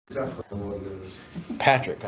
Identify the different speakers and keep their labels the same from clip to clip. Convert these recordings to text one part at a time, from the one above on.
Speaker 1: Exactly what it is.
Speaker 2: Patrick.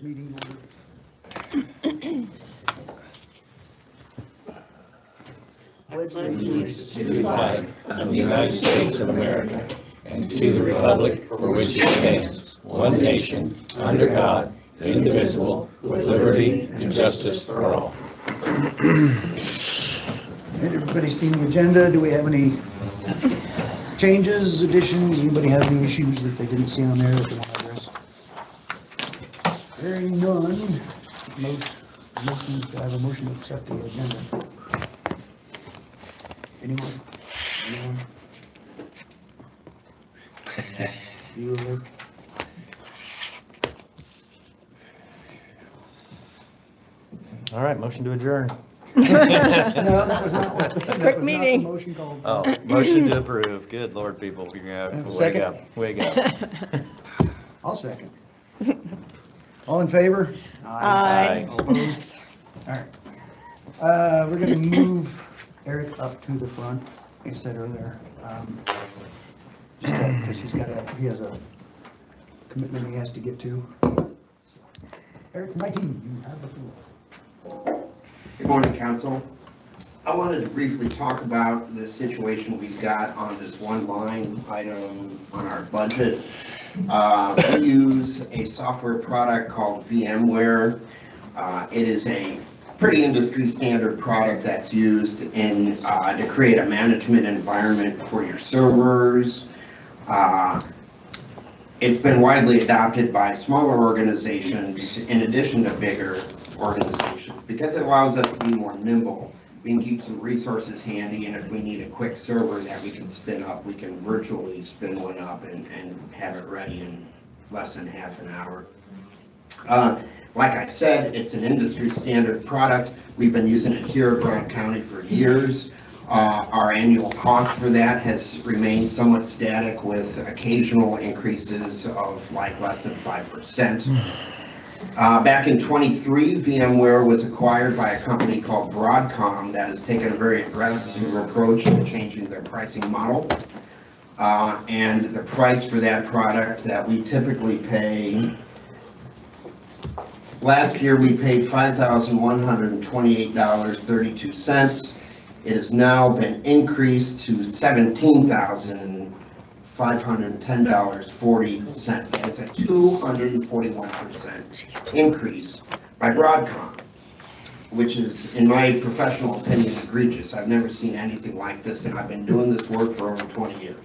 Speaker 1: Meeting order.
Speaker 2: Pledge allegiance to the flag of the United States of America and to the republic for which it stands, one nation, under God, indivisible, with liberty and justice for all.
Speaker 1: Everybody seen the agenda? Do we have any changes, additions? Anybody have any issues that they didn't see on there that they want to address? Hearing none, I have a motion to accept the agenda. Anyone? You, Rick?
Speaker 3: All right, motion to adjourn.
Speaker 1: No, that was not what. That
Speaker 4: Quick
Speaker 1: was
Speaker 4: meeting.
Speaker 1: Not the motion called.
Speaker 3: Oh, motion to approve. Good Lord, people, you're gonna have to wake
Speaker 1: Second.
Speaker 3: up, wake up.
Speaker 1: I'll second. All in favor?
Speaker 4: Aye.
Speaker 1: All opposed? All right. We're gonna move Eric up to the front, like I said earlier. Just because he has a commitment he has to get to. Eric, my team, you have the floor.
Speaker 5: Good morning, Council. I wanted to briefly talk about the situation we've got on this one line item on our budget. We use a software product called VMware. It is a pretty industry standard product that's used in to create a management environment for your servers. It's been widely adopted by smaller organizations in addition to bigger organizations because it allows us to be more nimble. We can keep some resources handy, and if we need a quick server that we can spin up, we can virtually spin one up and have it ready in less than half an hour. Like I said, it's an industry standard product. We've been using it here at Brown County for years. Our annual cost for that has remained somewhat static with occasional increases of like less than 5%. Back in 23, VMware was acquired by a company called Broadcom that has taken a very aggressive approach to changing their pricing model. And the price for that product that we typically pay, last year we paid $5,128.32. It has now been increased to $17,510.40. That's a 241% increase by Broadcom, which is, in my professional opinion, egregious. I've never seen anything like this, and I've been doing this work for over 20 years.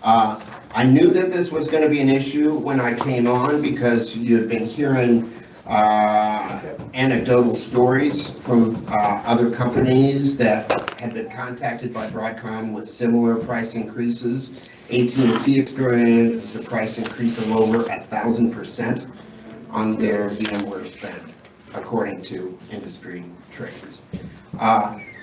Speaker 5: I knew that this was going to be an issue when I came on because you had been hearing anecdotal stories from other companies that had been contacted by Broadcom with similar price increases. AT&T experienced a price increase of over 1,000% on their VMware spend, according to industry trades.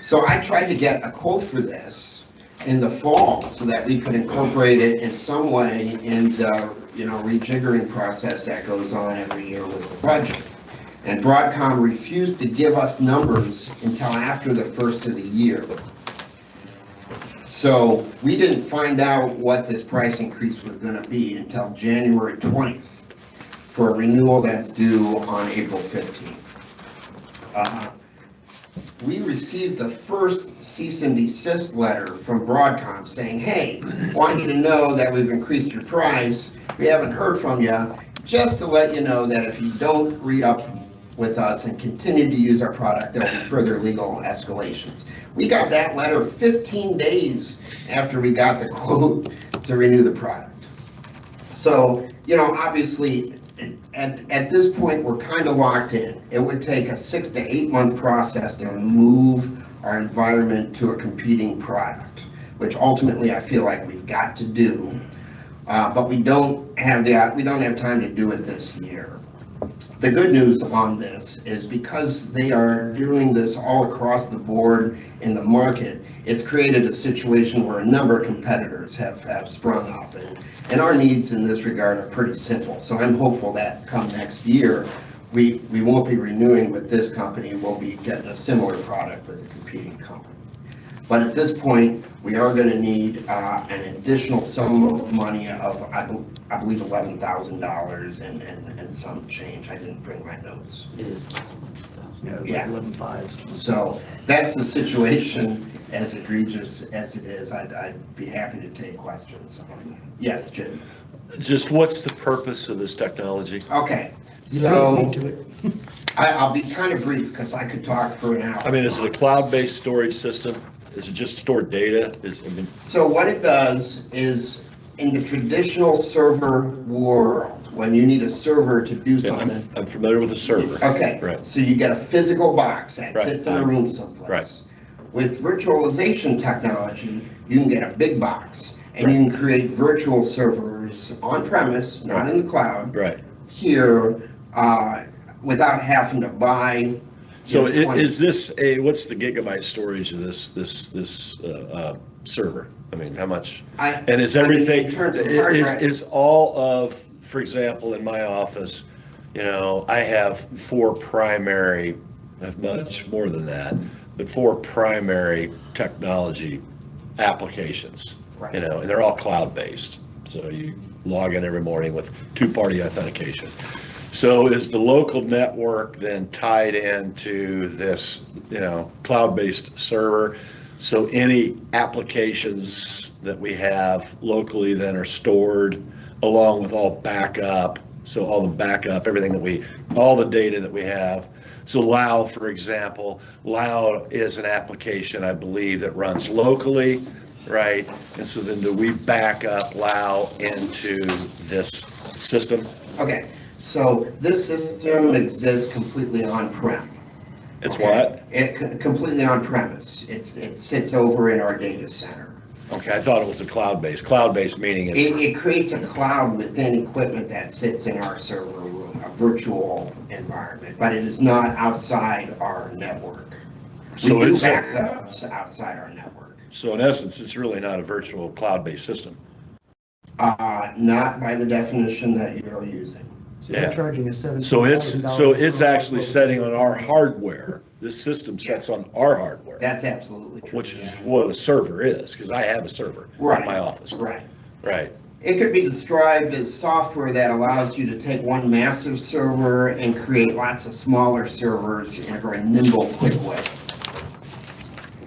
Speaker 5: So I tried to get a quote for this in the fall so that we could incorporate it in some way in the rejiggering process that goes on every year with the budget. And Broadcom refused to give us numbers until after the first of the year. So we didn't find out what this price increase was going to be until January 20th for a renewal that's due on April 15th. We received the first cease and desist letter from Broadcom saying, hey, want you to know that we've increased your price. We haven't heard from you. Just to let you know that if you don't re-up with us and continue to use our product, there will be further legal escalations. We got that letter 15 days after we got the quote to renew the product. So, obviously, at this point, we're kind of locked in. It would take a 6 to 8 month process to move our environment to a competing product, which ultimately I feel like we've got to do. But we don't have time to do it this year. The good news on this is because they are doing this all across the board in the market, it's created a situation where a number of competitors have sprung up, and our needs in this regard are pretty simple. So I'm hopeful that come next year, we won't be renewing with this company, we'll be getting a similar product with a competing company. But at this point, we are going to need an additional sum of money of, I believe, $11,000 and some change. I didn't bring my notes.
Speaker 2: It is.
Speaker 5: Yeah.
Speaker 1: 11.5.
Speaker 5: So that's the situation, as egregious as it is. I'd be happy to take questions. Yes, Jim?
Speaker 4: Just what's the purpose of this technology?
Speaker 5: Okay,
Speaker 1: You
Speaker 5: so
Speaker 1: beat me to it.
Speaker 5: I'll be kind of brief because I could talk for an hour.
Speaker 4: I mean, is it a cloud-based storage system? Is it just stored data?
Speaker 5: So what it does is, in the traditional server world, when you need a server to do something.
Speaker 4: I'm familiar with a server.
Speaker 5: Okay,
Speaker 4: Right.
Speaker 5: so you get a physical box that
Speaker 4: Right.
Speaker 5: sits in a room someplace.
Speaker 4: Right.
Speaker 5: With virtualization technology, you can get a big box and you can create virtual servers on premise, not in the cloud.
Speaker 4: Right.
Speaker 5: Here, without having to buy.
Speaker 4: So
Speaker 5: you know, 20
Speaker 4: is this what's the gigabyte storage of this server? I mean, how much? And is everything,
Speaker 5: in terms of hard drive-
Speaker 4: is all of, for example, in my office, you know, I have 4 primary, much more than that, but 4 primary technology applications,
Speaker 5: Right.
Speaker 4: you know, and they're all cloud-based. So you log in every morning with 2-party authentication. So is the local network then tied into this, you know, cloud-based server? So any applications that we have locally then are stored along with all backup. So all the backup, everything that all the data that we have. So Lao, for example, Lao is an application, I believe, that runs locally, right? And so then do we back up Lao into this system?
Speaker 5: Okay, so this system exists completely on-prem.
Speaker 4: It's
Speaker 5: Okay?
Speaker 4: what?
Speaker 5: Completely on-premise. It sits over in our data center.
Speaker 4: Okay, I thought it was a cloud-based. Cloud-based meaning it's,
Speaker 5: It creates a cloud within equipment that sits in our server room, a virtual environment, but it is not outside our network. We
Speaker 4: So
Speaker 5: do
Speaker 4: it's a-
Speaker 5: backups outside our network.
Speaker 4: so in essence, it's really not a virtual cloud-based system.
Speaker 5: Not by the definition that you're using.
Speaker 1: So they're
Speaker 4: Yeah.
Speaker 1: charging us $17,000.
Speaker 4: So it's actually setting on our hardware. This system sets on our hardware,
Speaker 5: That's absolutely true.
Speaker 4: which is what a server is, because I have a server in
Speaker 5: Right.
Speaker 4: my office.
Speaker 5: Right.
Speaker 4: Right.
Speaker 5: It could be described as software that allows you to take one massive server and create lots of smaller servers in a very nimble, quick way.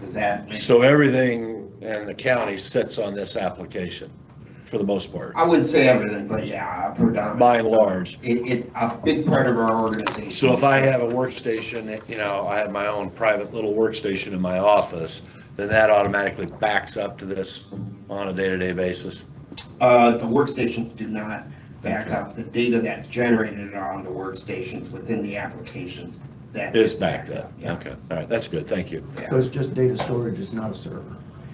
Speaker 5: Does that make
Speaker 4: So everything in the county sits on this application for the most part,
Speaker 5: I wouldn't say everything, but yeah, predominantly.
Speaker 4: by and large.
Speaker 5: A big part of our organization.
Speaker 4: So if I have a workstation, you know, I have my own private little workstation in my office, then that automatically backs up to this on a day-to-day basis.
Speaker 5: The workstations do not back up the data that's generated on the workstations within the applications. That
Speaker 4: It's
Speaker 5: gets
Speaker 4: backed up.
Speaker 5: Yeah.
Speaker 4: Okay, all right, that's good, thank you.
Speaker 1: So it's just data storage, it's not a server.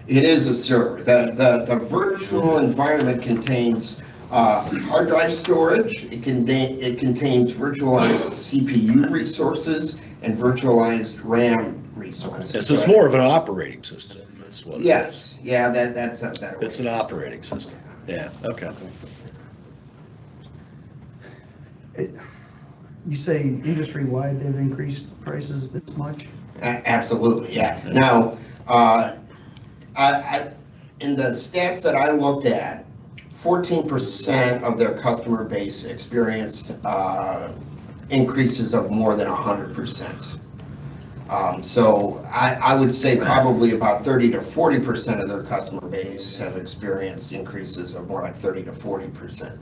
Speaker 5: It is a server. The virtual environment contains hard drive storage. It contains virtualized CPU resources and virtualized RAM resources.
Speaker 4: And so it's more of an operating system, is what it is.
Speaker 5: Yes, yeah, that's a better way.
Speaker 4: It's an operating system, yeah, okay.
Speaker 1: You say industry-wide they've increased prices this much?
Speaker 5: Absolutely, yeah. Now, in the stats that I looked at, 14% of their customer base experienced increases of more than 100%. So I would say probably about 30 to 40% of their customer base have experienced increases of more like 30 to 40%.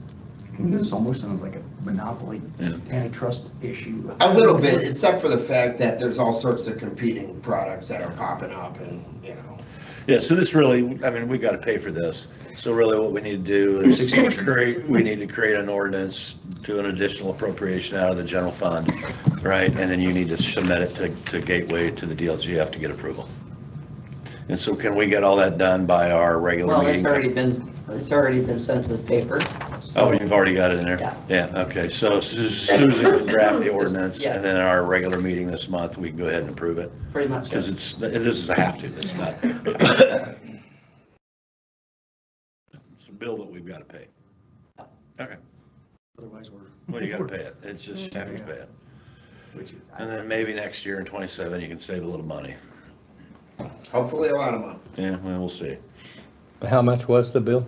Speaker 1: This almost sounds like a monopoly
Speaker 4: Yeah.
Speaker 1: antitrust issue.
Speaker 5: A little bit, except for the fact that there's all sorts of competing products that are popping up and, you know.
Speaker 4: Yeah, so this really, I mean, we got to pay for this. So really what we need to do is we need to create an ordinance, do an additional appropriation out of the general fund, right? And then you need to submit it to Gateway, to the DLGF to get approval. And so can we get all that done by our regular
Speaker 2: Well,
Speaker 4: meeting?
Speaker 2: it's already been sent to the paper.
Speaker 4: Oh, you've already got it in there?
Speaker 2: Yeah.
Speaker 4: Yeah, okay, so Susan can draft the ordinance,
Speaker 2: Yeah.
Speaker 4: and then our regular meeting this month, we can go ahead and approve it.
Speaker 2: Pretty much.
Speaker 4: Because this is a have to, it's not. It's a bill that we've got to pay. Okay,
Speaker 1: Otherwise, we're.
Speaker 4: well, you got to pay it, it's just you have to pay it.
Speaker 1: Which
Speaker 4: And then maybe next year in '27, you can save a little money.
Speaker 5: Hopefully a lot of money.
Speaker 4: Yeah, well, we'll see.
Speaker 2: How much was the bill?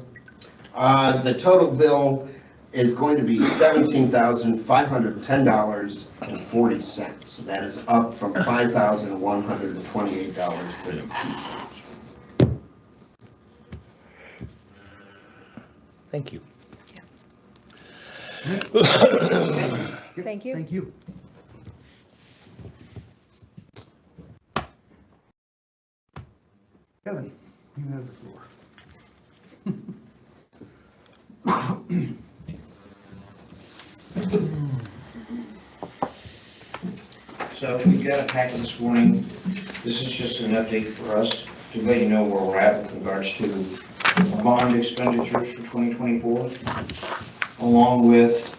Speaker 5: The total bill is going to be $17,510.40. That is up from $5,128.32.
Speaker 2: Thank you.
Speaker 1: Thank you. Thank you. Kevin, you have the floor.
Speaker 6: So we've got a packet this morning. This is just an update for us to let you know where we're at with regards to bond expenditures for 2024, along with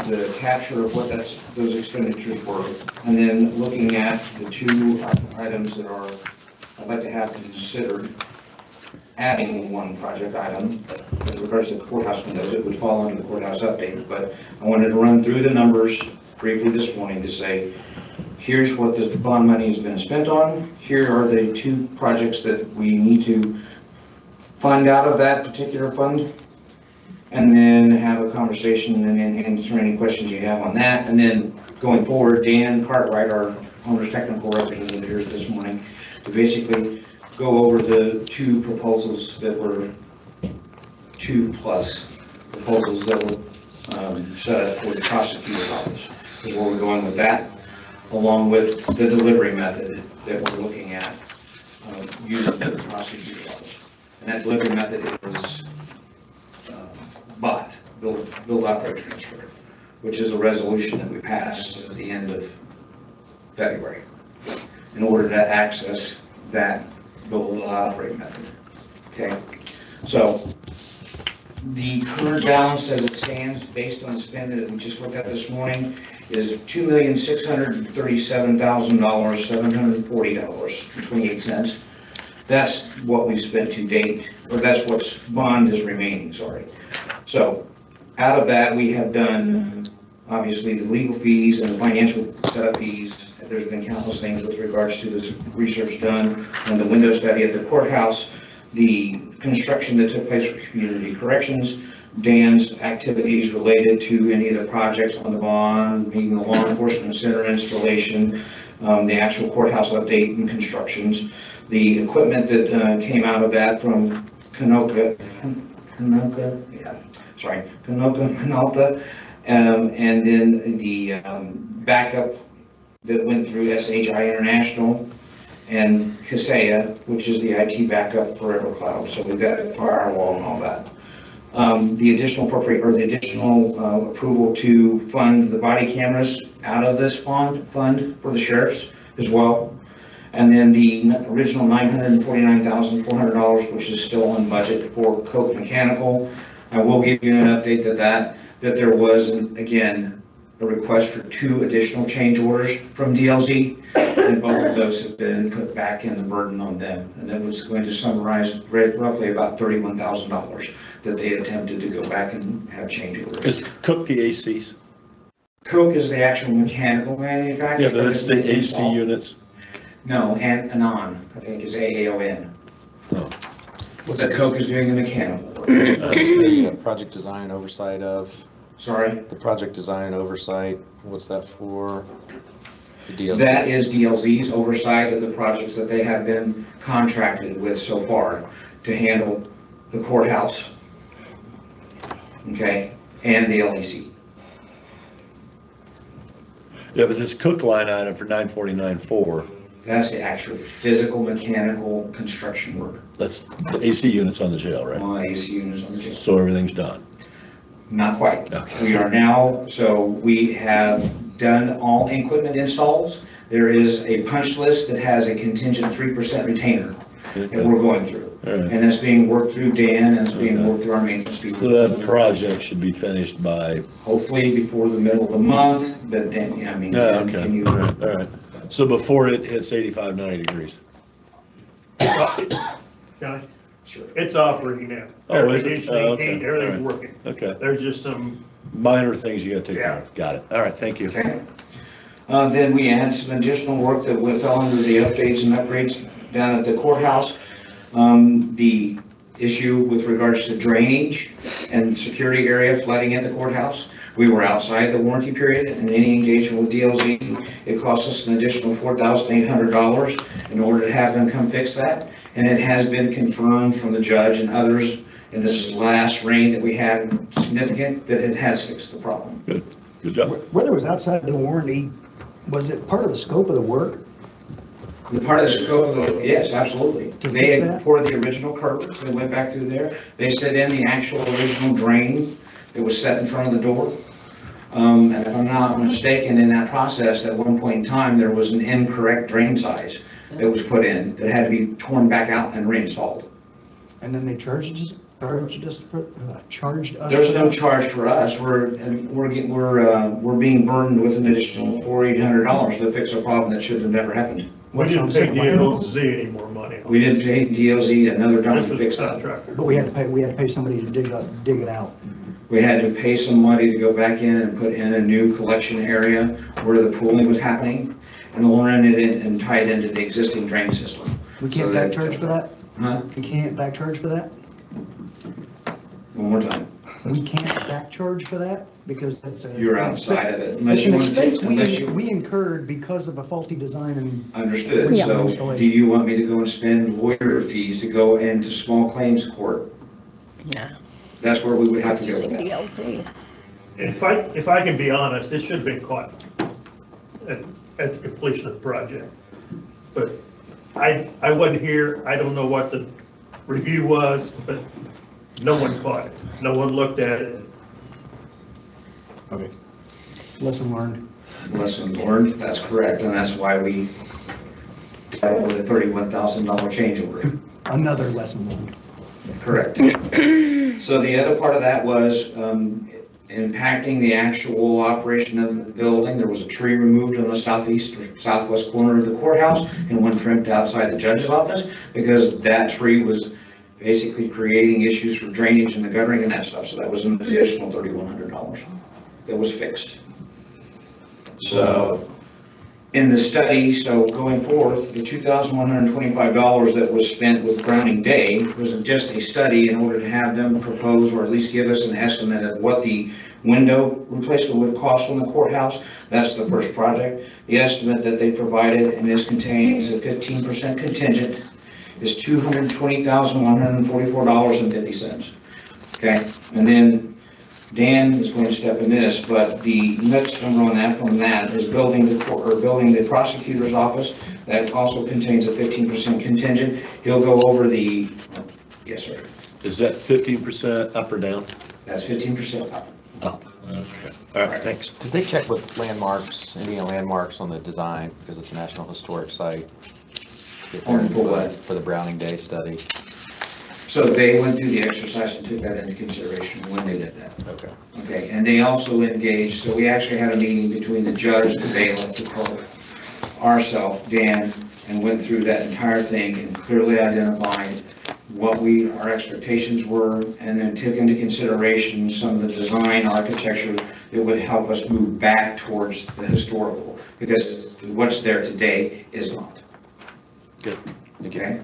Speaker 6: the capture of what those expenditures were, and then looking at the two items that I'd like to have considered adding one project item with regards to the courthouse windows. It would fall under the courthouse update, but I wanted to run through the numbers briefly this morning to say, here's what the bond money has been spent on. Here are the two projects that we need to fund out of that particular fund, and then have a conversation and then answer any questions you have on that. And then going forward, Dan Cartwright, our owner's technical representative here this morning, to basically go over the two proposals that were 2+ proposals that were set up for the prosecutor's office, is where we're going with that, along with the delivery method that we're looking at using for the prosecutor's office. And that delivery method is BOT, Build Operate Transfer, which is a resolution that we passed at the end of February in order to access that Build Operate method. Okay, so the current balance as it stands, based on spend that we just looked at this morning, is $2,637,740.28. That's what we've spent to date, or that's what's bond is remaining, sorry. So out of that, we have done, obviously, the legal fees and the financial setup fees. There's been countless things with regards to this research done on the window study at the courthouse, the construction that took place for community corrections, Dan's activities related to any of the projects on the bond, being the law enforcement center installation, the actual courthouse update and constructions, the equipment that came out of that from Minalta, and then the backup that went through SHI International and Kaseya, which is the IT backup for EverCloud. So we've got firewall and all that. The additional approval to fund the body cameras out of this fund for the sheriffs as well. And then the original $949,400, which is still on budget for Coke Mechanical. I will give you an update that there was, again, a request for 2 additional change orders from DLZ, and both of those have been put back in the burden on them. And that was going to summarize roughly about $31,000 that they attempted to go back and have change orders.
Speaker 4: Is Cook the ACs?
Speaker 6: Coke is the actual mechanical manufacturer.
Speaker 4: Yeah, but that's the AC units.
Speaker 6: No, and Anon, I think, is AAON.
Speaker 4: Oh.
Speaker 6: But Coke is doing the mechanical work.
Speaker 3: The project design oversight of,
Speaker 6: Sorry?
Speaker 3: the project design oversight, what's that for? The DLZ?
Speaker 6: That is DLZ's oversight of the projects that they have been contracted with so far to handle the courthouse, okay, and the LEC.
Speaker 4: Yeah, but this Cook line item for 949.4,
Speaker 6: That's the actual physical mechanical construction work
Speaker 4: that's the AC units on the jail, right?
Speaker 6: on AC units on the jail.
Speaker 4: So everything's done.
Speaker 6: Not quite.
Speaker 4: Okay.
Speaker 6: We are now, so we have done all equipment installs. There is a punch list that has a contingent 3% retainer that we're going through.
Speaker 4: All right.
Speaker 6: And that's being worked through Dan, and it's being worked through our maintenance people.
Speaker 4: So that project should be finished by,
Speaker 6: Hopefully before the middle of the month, but then, yeah, I mean.
Speaker 4: yeah,
Speaker 6: Dan,
Speaker 4: okay,
Speaker 6: can you-
Speaker 4: all right. So before it hits 85, 90 degrees.
Speaker 7: Johnny,
Speaker 6: Sure.
Speaker 7: it's operating now.
Speaker 4: Oh, is it?
Speaker 7: Everything's
Speaker 4: Oh, okay.
Speaker 7: maintained, everything's
Speaker 4: All
Speaker 7: working.
Speaker 4: Okay,
Speaker 7: There's just some,
Speaker 4: minor things you gotta take care
Speaker 7: Yeah.
Speaker 4: of. Got it. All right, thank you.
Speaker 6: Okay. Then we had some additional work that fell under the updates and upgrades down at the courthouse, the issue with regards to drainage and security area flooding at the courthouse. We were outside the warranty period, and any engagement with DLZ, it cost us an additional $4,800 in order to have them come fix that. And it has been confirmed from the judge and others in this last rain that we had significant, that it has fixed the problem.
Speaker 4: Good, good job.
Speaker 1: Whether it was outside the warranty, was it part of the scope of the work?
Speaker 6: The part of the scope of the, yes, absolutely.
Speaker 1: To
Speaker 6: They
Speaker 1: fix
Speaker 6: had
Speaker 1: that?
Speaker 6: poured the original curb, they went back through there, they set in the actual original drain that was set in front of the door. And if I'm not mistaken, in that process, at one point in time, there was an incorrect drain size that was put in, that had to be torn back out and reinstalled.
Speaker 1: And then they charged us for, charged us?
Speaker 6: There's
Speaker 1: for
Speaker 6: no
Speaker 1: that?
Speaker 6: charge for us, we're being burdened with an additional $4,800 to fix a problem that should have never happened.
Speaker 7: We
Speaker 1: That's what I'm
Speaker 7: didn't pay
Speaker 1: saying.
Speaker 7: DLZ any more money.
Speaker 6: We didn't pay DOZ another dime
Speaker 7: This
Speaker 6: to
Speaker 7: was
Speaker 6: fix
Speaker 7: the
Speaker 6: that.
Speaker 7: contractor.
Speaker 1: But we had to pay somebody to dig it out.
Speaker 6: We had to pay some money to go back in and put in a new collection area where the pooling was happening, and run it in and tie it into the existing drain system.
Speaker 1: We can't
Speaker 6: So that-
Speaker 1: back charge for that?
Speaker 6: Huh?
Speaker 1: We can't back charge for that?
Speaker 6: One more time.
Speaker 1: We can't back charge for that because that's a.
Speaker 6: You're outside of it. Unless
Speaker 1: It's
Speaker 6: you
Speaker 1: an
Speaker 6: want to-
Speaker 1: expense
Speaker 6: unless you-
Speaker 1: we incurred because of a faulty design and.
Speaker 6: Understood.
Speaker 1: Yeah.
Speaker 6: So do you want me to go and spend lawyer fees to go into small claims court?
Speaker 8: Nah,
Speaker 6: That's where we would have to go
Speaker 8: using
Speaker 6: with that.
Speaker 8: DLC.
Speaker 7: If I can be honest, it should have been caught at the completion of the project. But I wasn't here, I don't know what the review was, but no one caught it. No one looked at it.
Speaker 1: Okay. Lesson learned.
Speaker 6: Lesson learned, that's correct, and that's why we got with a $31,000 change order.
Speaker 1: Another lesson learned.
Speaker 6: Correct. So the other part of that was impacting the actual operation of the building. There was a tree removed on the southeast or southwest corner of the courthouse and one trimmed outside the judge's office because that tree was basically creating issues for drainage and the guttering and that stuff. So that was an additional $3,100 that was fixed. So in the study, so going forth, the $2,125 that was spent with Browning Day was just a study in order to have them propose or at least give us an estimate of what the window replacement would cost on the courthouse. That's the first project. The estimate that they provided, and this contains a 15% contingent, is $220,144.50. Okay, and then Dan is going to step in this, but the next number on that from that is building the prosecutor's office. That also contains a 15% contingent. He'll go over the, yes, sir.
Speaker 4: Is that 15% up or down?
Speaker 6: That's 15% up.
Speaker 4: Up. Okay. All right, thanks.
Speaker 3: Did they check with landmarks, Indian landmarks on the design, because it's a National Historic Site? Get their
Speaker 6: For what?
Speaker 3: input For the Browning Day study?
Speaker 6: So they went through the exercise and took that into consideration when they did that.
Speaker 3: Okay.
Speaker 6: Okay, and they also engaged, so we actually had a meeting between the judge, the bailiff, the clerk, ourselves, Dan, and went through that entire thing and clearly identified what our expectations were, and then took into consideration some of the design architecture that would help us move back towards the historical, because what's there today is not.
Speaker 3: Good.
Speaker 6: Okay?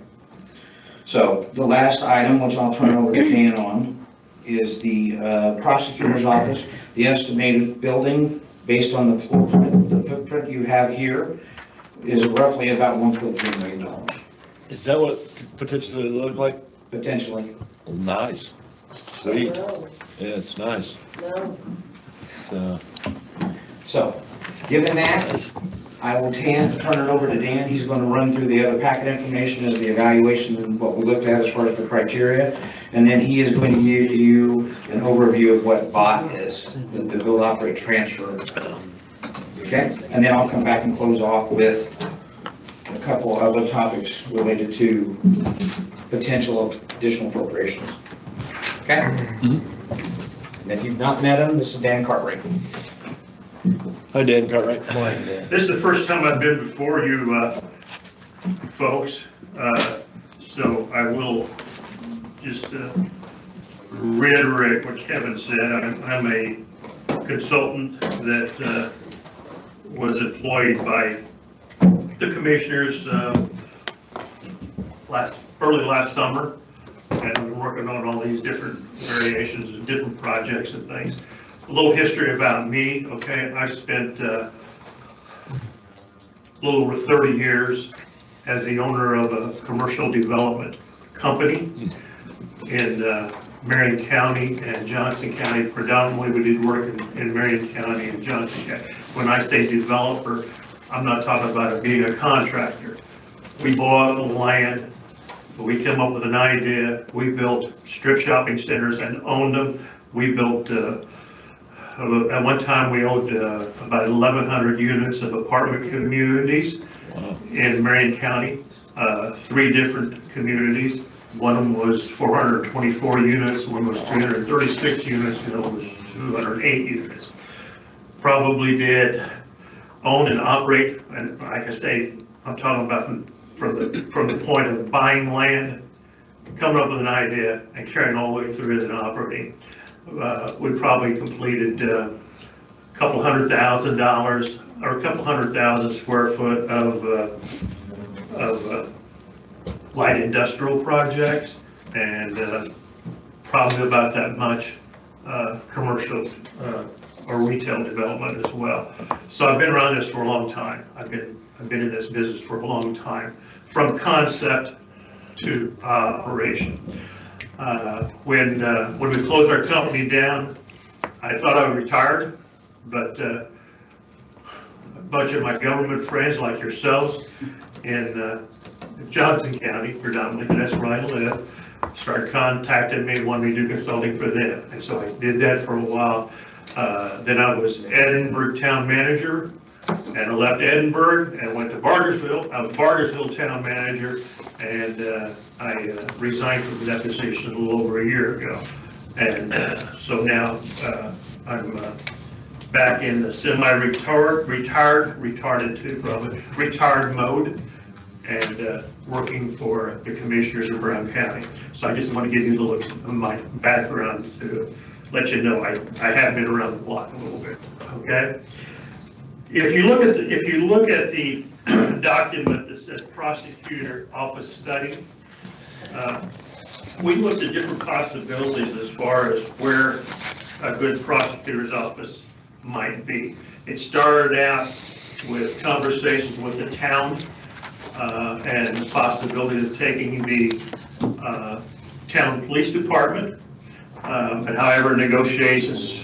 Speaker 6: So the last item, which I'll turn over to Dan on, is the prosecutor's office. The estimated building, based on the floor plan, the footprint you have here, is roughly about $1.3 million,
Speaker 4: Is that what it could potentially look like?
Speaker 6: potentially.
Speaker 4: Nice. Sweet. Yeah, it's nice. So,
Speaker 6: So, given that, I will turn it over to Dan. He's going to run through the other packet information as the evaluation and what we looked at as far as the criteria. And then he is going to give you an overview of what BOT is, the build, operate, transfer. Okay? And then I'll come back and close off with a couple other topics related to potential additional appropriations. Okay? And if you've not met him, this is Dan Cartwright.
Speaker 4: hi, Dan Cartwright.
Speaker 7: This is the first time I've been before you folks, so I will just reiterate what Kevin said. I'm a consultant that was employed by the commissioners early last summer, and I've been working on all these different variations and different projects and things. A little history about me, okay? I spent a little over 30 years as the owner of a commercial development company in Marion County and Johnson County. Predominantly, we did work in Marion County and Johnson County. When I say developer, I'm not talking about it being a contractor. We bought the land, we came up with an idea, we built strip shopping centers and owned them. We built, at one time we owned about 1,100 units of apartment communities in Marion County, 3 different communities. One of them was 424 units, one was 336 units, and the other was 208 units. Probably did own and operate, and like I say, I'm talking about from the point of buying land, coming up with an idea, and carrying all the way through it and operating. We probably completed a couple $100,000 or a couple 100,000 square foot of light industrial projects, and probably about that much commercial or retail development as well. So I've been around this for a long time. I've been in this business for a long time, from concept to operation. When we closed our company down, I thought I was retired, but a bunch of my government friends like yourselves in Johnson County, predominantly, that's where I live, started contacting me, wanted me to do consulting for them. And so I did that for a while. Then I was Edinburgh town manager, and I left Edinburgh and went to Bargersville. I was Bargersville town manager, and I resigned from that position a little over a year ago. And so now I'm back in the semi-retired mode, and working for the commissioners of Brown County. So I just want to give you a little of my background to let you know I have been around the block a little bit. Okay. If you look at the document that says Prosecutor Office Study, we looked at different possibilities as far as where a good prosecutor's office might be. It started out with conversations with the town and the possibility of taking the town police department, but however negotiations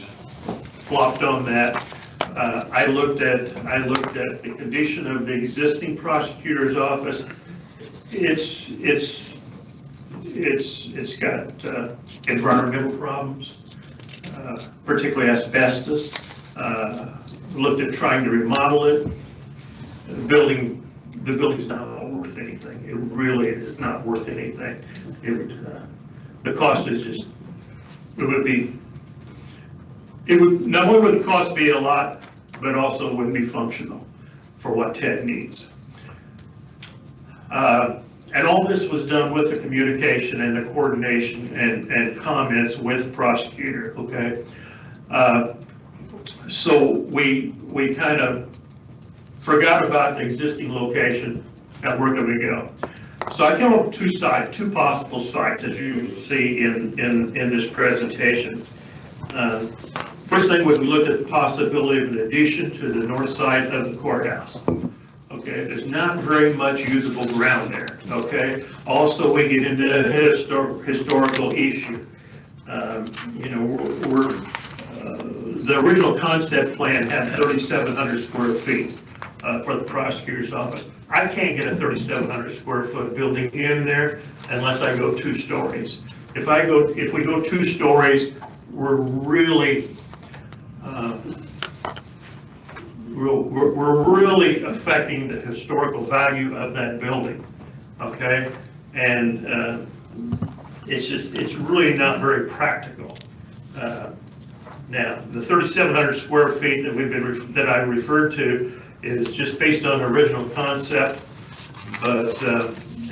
Speaker 7: flopped on that. I looked at the condition of the existing prosecutor's office. It's got environmental problems, particularly asbestos. Looked at trying to remodel it. The building's not worth anything. It really is not worth anything. The cost is just, it would not only would the cost be a lot, but also wouldn't be functional for what Ted needs. And all this was done with the communication and the coordination and comments with prosecutor, okay? So we kind of forgot about the existing location and where do we go? So I came up with two possible sites, as you see in this presentation. First thing was we looked at the possibility of an addition to the north side of the courthouse. Okay, there's not very much usable ground there. Okay, also we get into a historical issue. You know, the original concept plan had 3,700 square feet for the prosecutor's office. I can't get a 3,700 square foot building in there unless I go 2 stories. If we go 2 stories, we're really we're really affecting the historical value of that building, okay? And it's really not very practical. Now, the 3,700 square feet that I referred to is just based on the original concept, but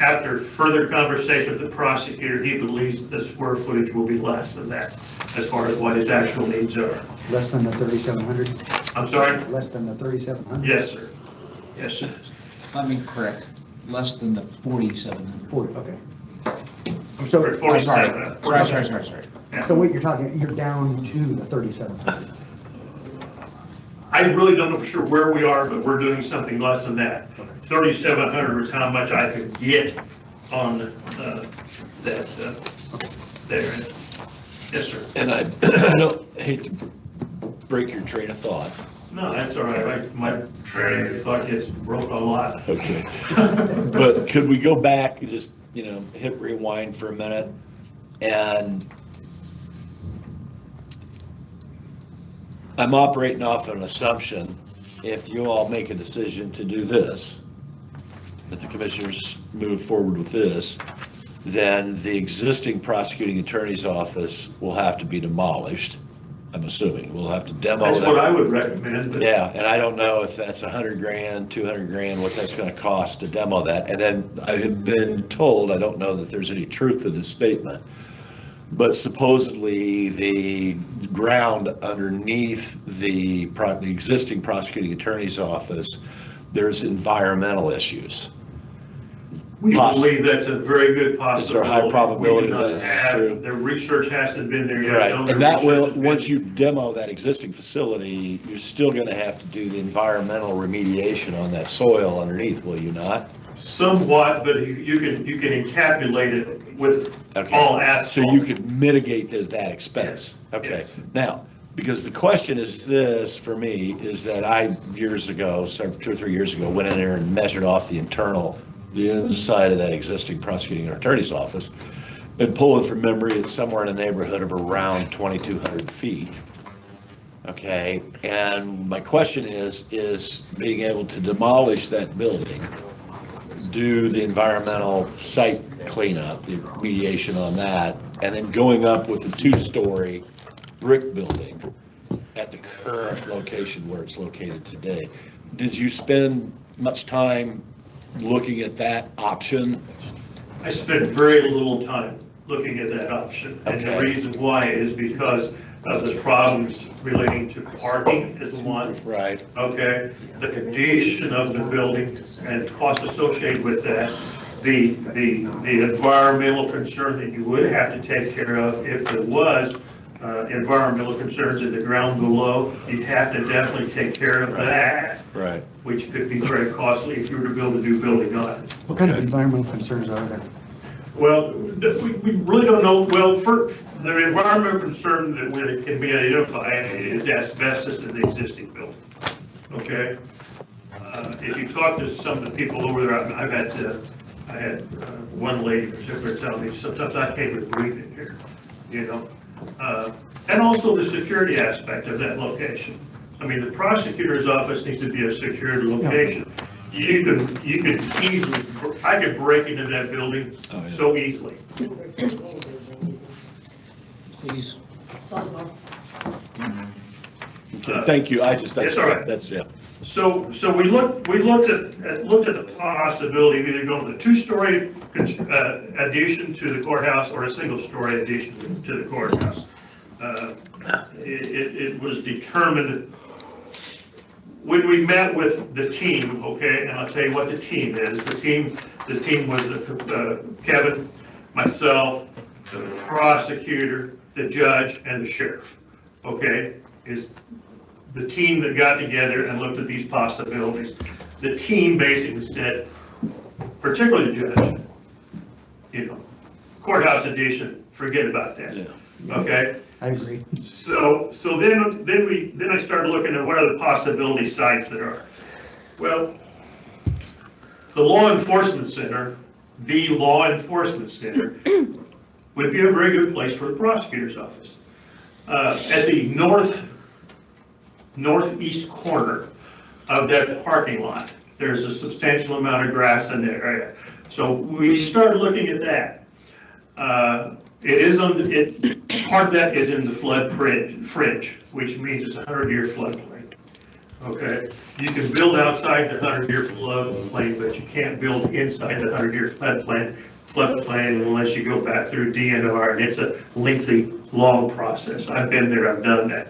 Speaker 7: after further conversation with the prosecutor, he believes the square footage will be less than that as far as what his actual needs are.
Speaker 1: Less than the 3,700?
Speaker 7: I'm sorry?
Speaker 1: Less than the 3,700?
Speaker 7: Yes, sir. Yes, sir.
Speaker 8: Let me correct.
Speaker 6: less than the 4,700.
Speaker 1: 40, okay.
Speaker 7: I'm
Speaker 1: So-
Speaker 7: sorry,
Speaker 6: Oh,
Speaker 7: 47.
Speaker 6: sorry.
Speaker 1: So what you're talking, you're down to the 3,700.
Speaker 7: I really don't know for sure where we are, but we're doing something less than that. 3,700 is how much I could get on that there. Yes, sir.
Speaker 4: And I don't hate to break your train of thought.
Speaker 7: No, that's all right. My train of thought gets broke a lot.
Speaker 4: Okay. But could we go back and just, hit rewind for a minute? And I'm operating off an assumption, if you all make a decision to do this, that the commissioners move forward with this, then the existing prosecuting attorney's office will have to be demolished. I'm assuming we'll have to demo that.
Speaker 7: That's what I would recommend. But
Speaker 4: Yeah, and I don't know if that's 100 grand, 200 grand, what that's gonna cost to demo that. And then I have been told, I don't know that there's any truth to this statement, but supposedly the ground underneath the existing prosecuting attorney's office, there's environmental issues.
Speaker 7: we believe that's a very good possibility.
Speaker 4: Is there a high probability
Speaker 7: We do not
Speaker 4: that is
Speaker 7: have-
Speaker 4: true?
Speaker 7: The research hasn't been there yet.
Speaker 4: Right,
Speaker 7: No,
Speaker 4: and
Speaker 7: the
Speaker 4: that will,
Speaker 7: research has
Speaker 4: once
Speaker 7: been-
Speaker 4: you demo that existing facility, you're still gonna have to do the environmental remediation on that soil underneath, will you not?
Speaker 7: Somewhat, but you can encapsulate it with
Speaker 4: Okay.
Speaker 7: all asphalt.
Speaker 4: So you could mitigate that expense. Okay.
Speaker 7: Yes.
Speaker 4: Now, because the question is this, for me, is that I, years ago, 2 or 3 years ago, went in there and measured off the inside of that existing prosecuting attorney's office, and pulling from memory, it's somewhere in the neighborhood of around 2,200 feet. Okay, and my question is being able to demolish that building, do the environmental site cleanup, the remediation on that, and then going up with a 2-story brick building at the current location where it's located today. Did you spend much time looking at that option?
Speaker 7: I spent very little time looking at that option. And the
Speaker 4: Okay.
Speaker 7: reason why is because of the problems relating to parking is one,
Speaker 4: Right.
Speaker 7: okay? The condition of the building and cost associated with that, the environmental concern that you would have to take care of if there was environmental concerns in the ground below, you'd have to definitely take care of that,
Speaker 4: Right.
Speaker 7: which could be very costly if you were to build a new building on it.
Speaker 1: What kind of environmental concerns are there?
Speaker 7: Well, we really don't know, well, for the environmental concern that can be identified is asbestos in the existing building, okay? If you talk to some of the people over there, I had one lady in particular tell me, sometimes I can't even breathe in here, and also the security aspect of that location. I mean, the prosecutor's office needs to be a secured location. You could easily, I could break into that building
Speaker 4: Oh, yeah.
Speaker 7: so easily.
Speaker 6: Please.
Speaker 4: Okay, thank you.
Speaker 7: It's all right.
Speaker 4: That's, yeah.
Speaker 7: So we looked at the possibility of either going with a 2-story addition to the courthouse or a single-story addition to the courthouse. It was determined when we met with the team, okay, and I'll tell you what the team is. The team was Kevin, myself, the prosecutor, the judge, and the sheriff, okay, is the team that got together and looked at these possibilities. The team basically said, particularly the judge, courthouse addition, forget about that,
Speaker 4: Yeah.
Speaker 7: okay?
Speaker 1: I agree.
Speaker 7: So then I started looking at what are the possibility sites that are. Well, the law enforcement center would be a very good place for the prosecutor's office. At the northeast corner of that parking lot, there's a substantial amount of grass in the area. So we started looking at that. Part of that is in the flood fringe, which means it's a 100-year floodplain. Okay, you can build outside the 100-year floodplain, but you can't build inside the 100-year floodplain unless you go back through DNR, and it's a lengthy, long process. I've been there, I've done that.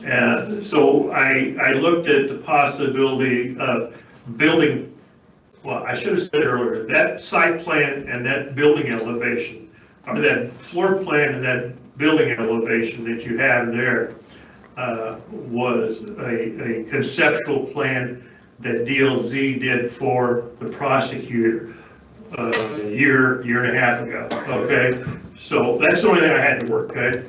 Speaker 7: And so I looked at the possibility of building well, I should have said earlier, that site plan and that building elevation, or that floor plan and that building elevation that you have there was a conceptual plan that DLZ did for the prosecutor a year and a half ago, okay? So that's the only thing I had to work, okay?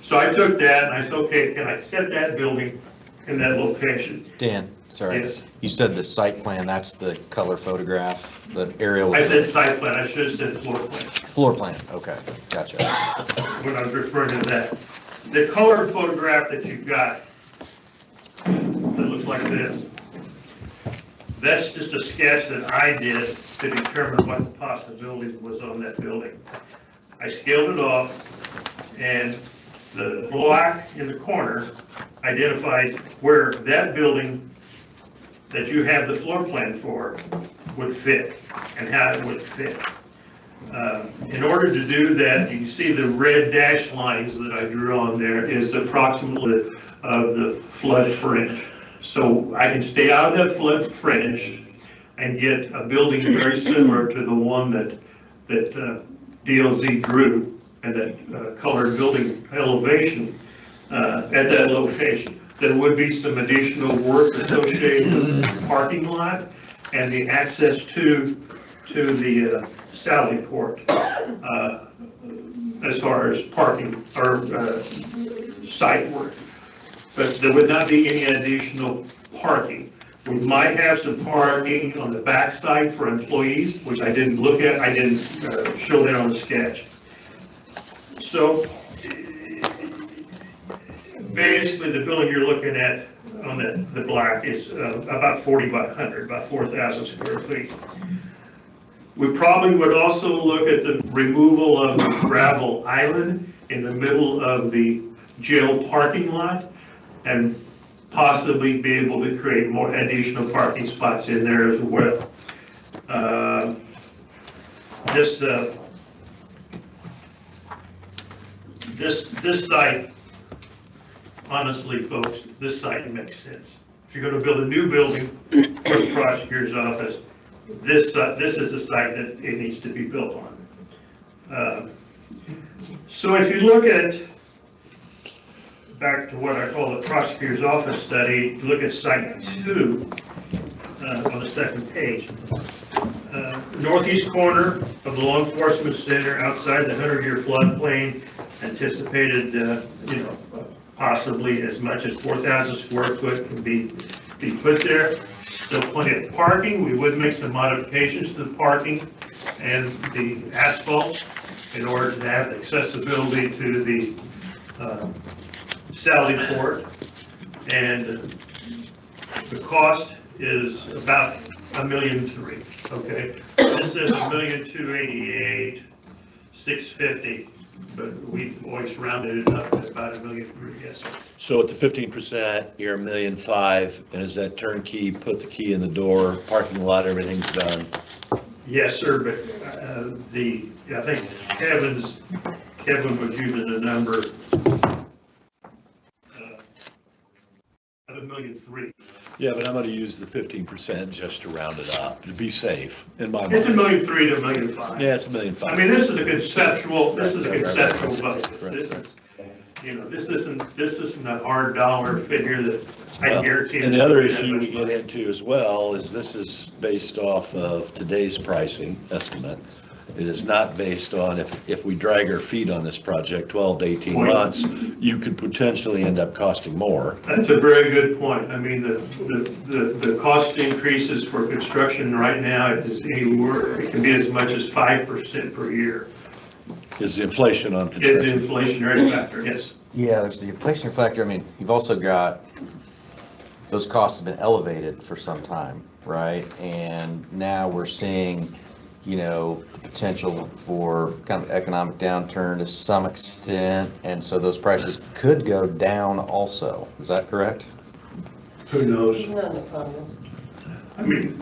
Speaker 7: So I took that and I said, okay, can I set that building in that location?
Speaker 3: Dan, sorry.
Speaker 7: Yes.
Speaker 3: You said the site plan, that's the color photograph, the aerial.
Speaker 7: I said site plan, I should have said floor plan
Speaker 3: Floor plan, okay, gotcha.
Speaker 7: when I was referring to that. The colored photograph that you've got, that looks like this, that's just a sketch that I did to determine what the possibilities was on that building. I scaled it off, and the block in the corner identifies where that building that you have the floor plan for would fit, and how it would fit. In order to do that, you can see the red dashed lines that I drew on there is approximately of the flood fringe. So I can stay out of that flood fringe and get a building very similar to the one that DLZ drew, and that colored building elevation at that location. There would be some additional work associated with the parking lot and the access to the Sally Port as far as parking or site work. But there would not be any additional parking. We might have some parking on the backside for employees, which I didn't look at, I didn't show that on the sketch. So basically the building you're looking at on the black is about 40 by 100, about 4,000 square feet. We probably would also look at the removal of the gravel island in the middle of the jail parking lot, and possibly be able to create more additional parking spots in there as well. This site, honestly, folks, this site makes sense. If you're going to build a new building for the prosecutor's office, this is the site that it needs to be built on. So if you look at, back to what I call the prosecutor's office study, look at site 2 on the second page. Northeast corner of the law enforcement center outside the 100-year floodplain, anticipated, possibly as much as 4,000 square foot can be put there. Still plenty of parking. We would make some modifications to the parking and the asphalt in order to have accessibility to the Sally Port, and the cost is about $1.3 million. Okay, this is $1,288,650, but we've always rounded it up to about $1.3 million. Yes, sir.
Speaker 4: So at the 15%, you're $1.5 million, and is that turnkey, put the key in the door, parking lot, everything's done?
Speaker 7: Yes, sir, but I think Kevin was using the number of $1.3 million.
Speaker 4: Yeah, but I'm gonna use the 15% just to round it up, to be safe, in my mind.
Speaker 7: It's $1.3 million to $1.5 million.
Speaker 4: Yeah, it's $1.5 million.
Speaker 7: I mean, this is a conceptual budget.
Speaker 4: Right.
Speaker 7: This isn't a hard dollar figure that I
Speaker 4: Well,
Speaker 7: guarantee.
Speaker 4: and the other issue we get into as well is this is based off of today's pricing estimate. It is not based on if we drag our feet on this project 12 to 18 months, you could potentially end up costing more.
Speaker 7: That's a very good point. I mean, the cost increases for construction right now is anywhere, it can be as much as 5% per year.
Speaker 4: Is the inflation on
Speaker 7: It's
Speaker 4: construction?
Speaker 7: an inflationary factor, yes.
Speaker 3: Yeah, there's the inflation factor. I mean, you've also got, those costs have been elevated for some time, right? And now we're seeing, the potential for kind of economic downturn to some extent, and so those prices could go down also. Is that correct?
Speaker 7: Who knows?
Speaker 8: None economists.
Speaker 7: I mean,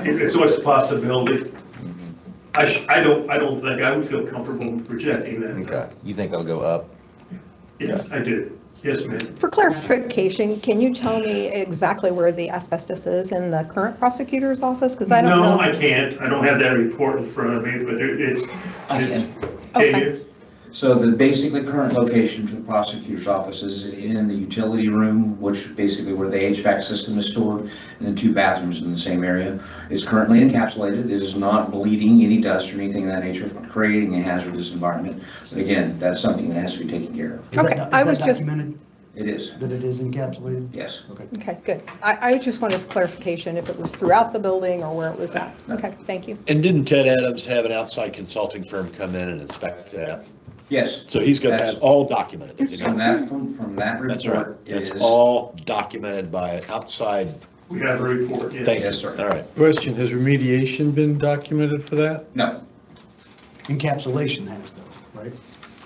Speaker 7: it's always a possibility. I don't think I would feel comfortable projecting that.
Speaker 3: Okay. You think they'll go up?
Speaker 7: Yes, I do. Yes, ma'am.
Speaker 8: For clarification, can you tell me exactly where the asbestos is in the current prosecutor's office? Because I don't know.
Speaker 7: No, I can't. I don't have that report in front of me, but it's.
Speaker 6: I can.
Speaker 8: Okay.
Speaker 6: So the basically current location for the prosecutor's office is in the utility room, which basically where the HVAC system is stored, and then 2 bathrooms in the same area. It's currently encapsulated. It is not bleeding any dust or anything of that nature, creating a hazardous environment. But again, that's something that has to be taken care of.
Speaker 1: Is that
Speaker 8: Okay,
Speaker 1: doc-
Speaker 8: I
Speaker 1: is
Speaker 8: was
Speaker 1: that
Speaker 8: just-
Speaker 1: documented,
Speaker 6: It is,
Speaker 1: that it is encapsulated?
Speaker 6: yes.
Speaker 1: Okay.
Speaker 8: Okay, good. I just wanted clarification if it was throughout the building or where it was at. Okay, thank you.
Speaker 4: And didn't Ted Adams have an outside consulting firm come in and inspect that?
Speaker 6: Yes.
Speaker 4: So he's got
Speaker 6: That's-
Speaker 4: that all documented, does he
Speaker 6: From
Speaker 4: not?
Speaker 6: that, from that
Speaker 4: That's right.
Speaker 6: report, it
Speaker 4: That's
Speaker 6: is.
Speaker 4: all documented by an outside,
Speaker 7: We have a report, yes.
Speaker 4: thank you.
Speaker 6: Yes, sir.
Speaker 4: All right.
Speaker 9: Question, has remediation been documented for that?
Speaker 6: No,
Speaker 1: Encapsulation has though, right?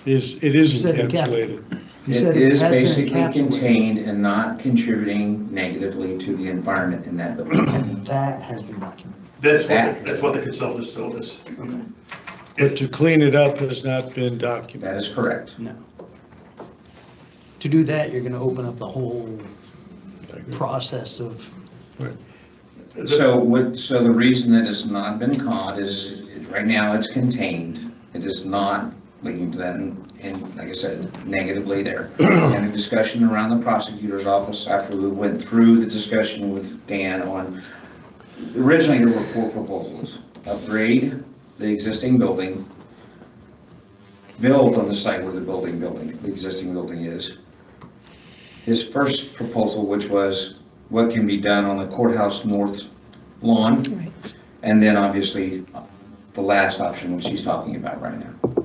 Speaker 9: It is
Speaker 1: You said
Speaker 9: encapsulated.
Speaker 1: You
Speaker 6: it
Speaker 1: said
Speaker 6: is
Speaker 1: has been
Speaker 6: basically
Speaker 1: encapsulated.
Speaker 6: contained and not contributing negatively to the environment in that building.
Speaker 1: And that has been documented.
Speaker 7: That's what the consultants told us.
Speaker 1: Okay.
Speaker 9: But to clean it up has not been documented.
Speaker 6: That is correct.
Speaker 1: No. To do that, you're gonna open up the whole process of,
Speaker 6: So the reason that it's not been caught is, right now it's contained. It is not leading to that, and like I said, negatively there. And a discussion around the prosecutor's office after we went through the discussion with Dan on, originally there were 4 proposals. Upgrade the existing building, build on the site where the existing building is. His first proposal, which was what can be done on the courthouse north lawn,
Speaker 8: Right.
Speaker 6: and then obviously the last option, which he's talking about right now.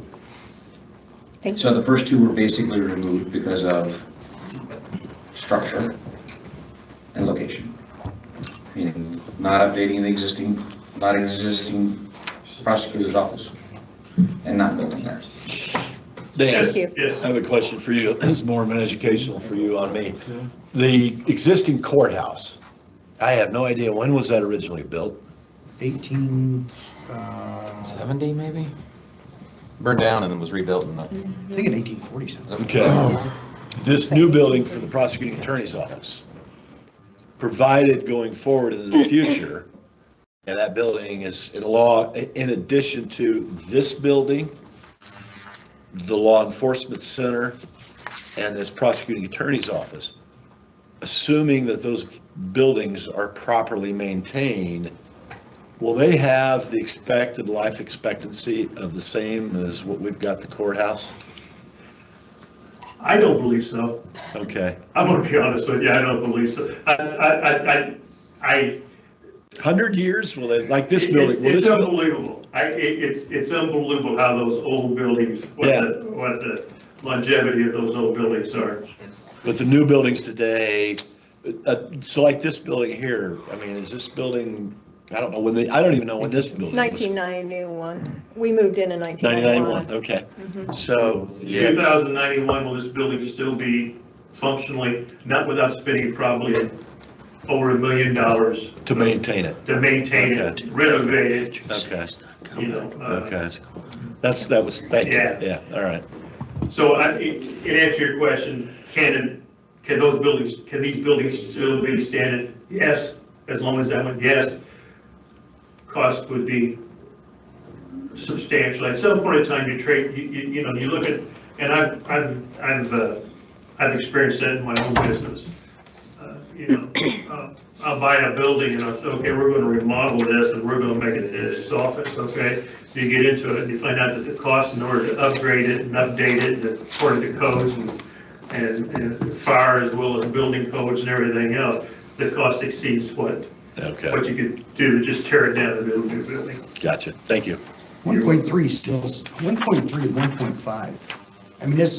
Speaker 8: Thank
Speaker 6: So
Speaker 8: you.
Speaker 6: the first 2 were basically removed because of structure and location. Meaning not updating the existing prosecutor's office and not building there.
Speaker 4: Dan,
Speaker 8: Thank you.
Speaker 7: Yes.
Speaker 4: I have a question for you. It's more of an educational for you on me. The existing courthouse, I have no idea, when was that originally built?
Speaker 1: 18,
Speaker 3: 70 maybe? Burned down and then was rebuilt in the,
Speaker 1: I think in 1840 something.
Speaker 4: Okay. This new building for the prosecuting attorney's office, provided going forward in the future, and that building is in addition to this building, the law enforcement center, and this prosecuting attorney's office, assuming that those buildings are properly maintained, will they have the expected life expectancy of the same as what we've got the courthouse?
Speaker 7: I don't believe so.
Speaker 4: Okay.
Speaker 7: I'm gonna be honest with you, I don't believe so. I
Speaker 4: 100 years, will they, like this building? will
Speaker 7: It's
Speaker 4: this buil-
Speaker 7: unbelievable. It's unbelievable how those old buildings, what the longevity of those old buildings are.
Speaker 4: But the new buildings today, so like this building here, I mean, is this building, I don't know when I don't even know when this building was.
Speaker 8: 1991. We moved in
Speaker 4: 1991,
Speaker 8: 1991.
Speaker 4: okay. So, yeah,
Speaker 7: 2091, will this building still be functionally, not without spending probably over $1 million
Speaker 4: to maintain it.
Speaker 7: to maintain it,
Speaker 4: Okay.
Speaker 7: renovate it,
Speaker 4: Okay,
Speaker 7: you know?
Speaker 4: okay. Thank you,
Speaker 7: Yeah.
Speaker 4: yeah, all right.
Speaker 7: So in answer to your question, can these buildings still be standing? Yes, as long as that one, yes. Cost would be substantial. At some point in time, you look at, and I've experienced that in my own business. I'll buy a building and I'll say, okay, we're going to remodel this and we're going to make it this office, okay? So you get into it and you find out that the cost in order to upgrade it and update it according to codes and fire as well as building codes and everything else, the cost exceeds what
Speaker 4: Okay,
Speaker 7: you could do to just tear it down and build a new building.
Speaker 4: gotcha, thank you.
Speaker 1: 1.3 still, 1.3 and 1.5. I mean, this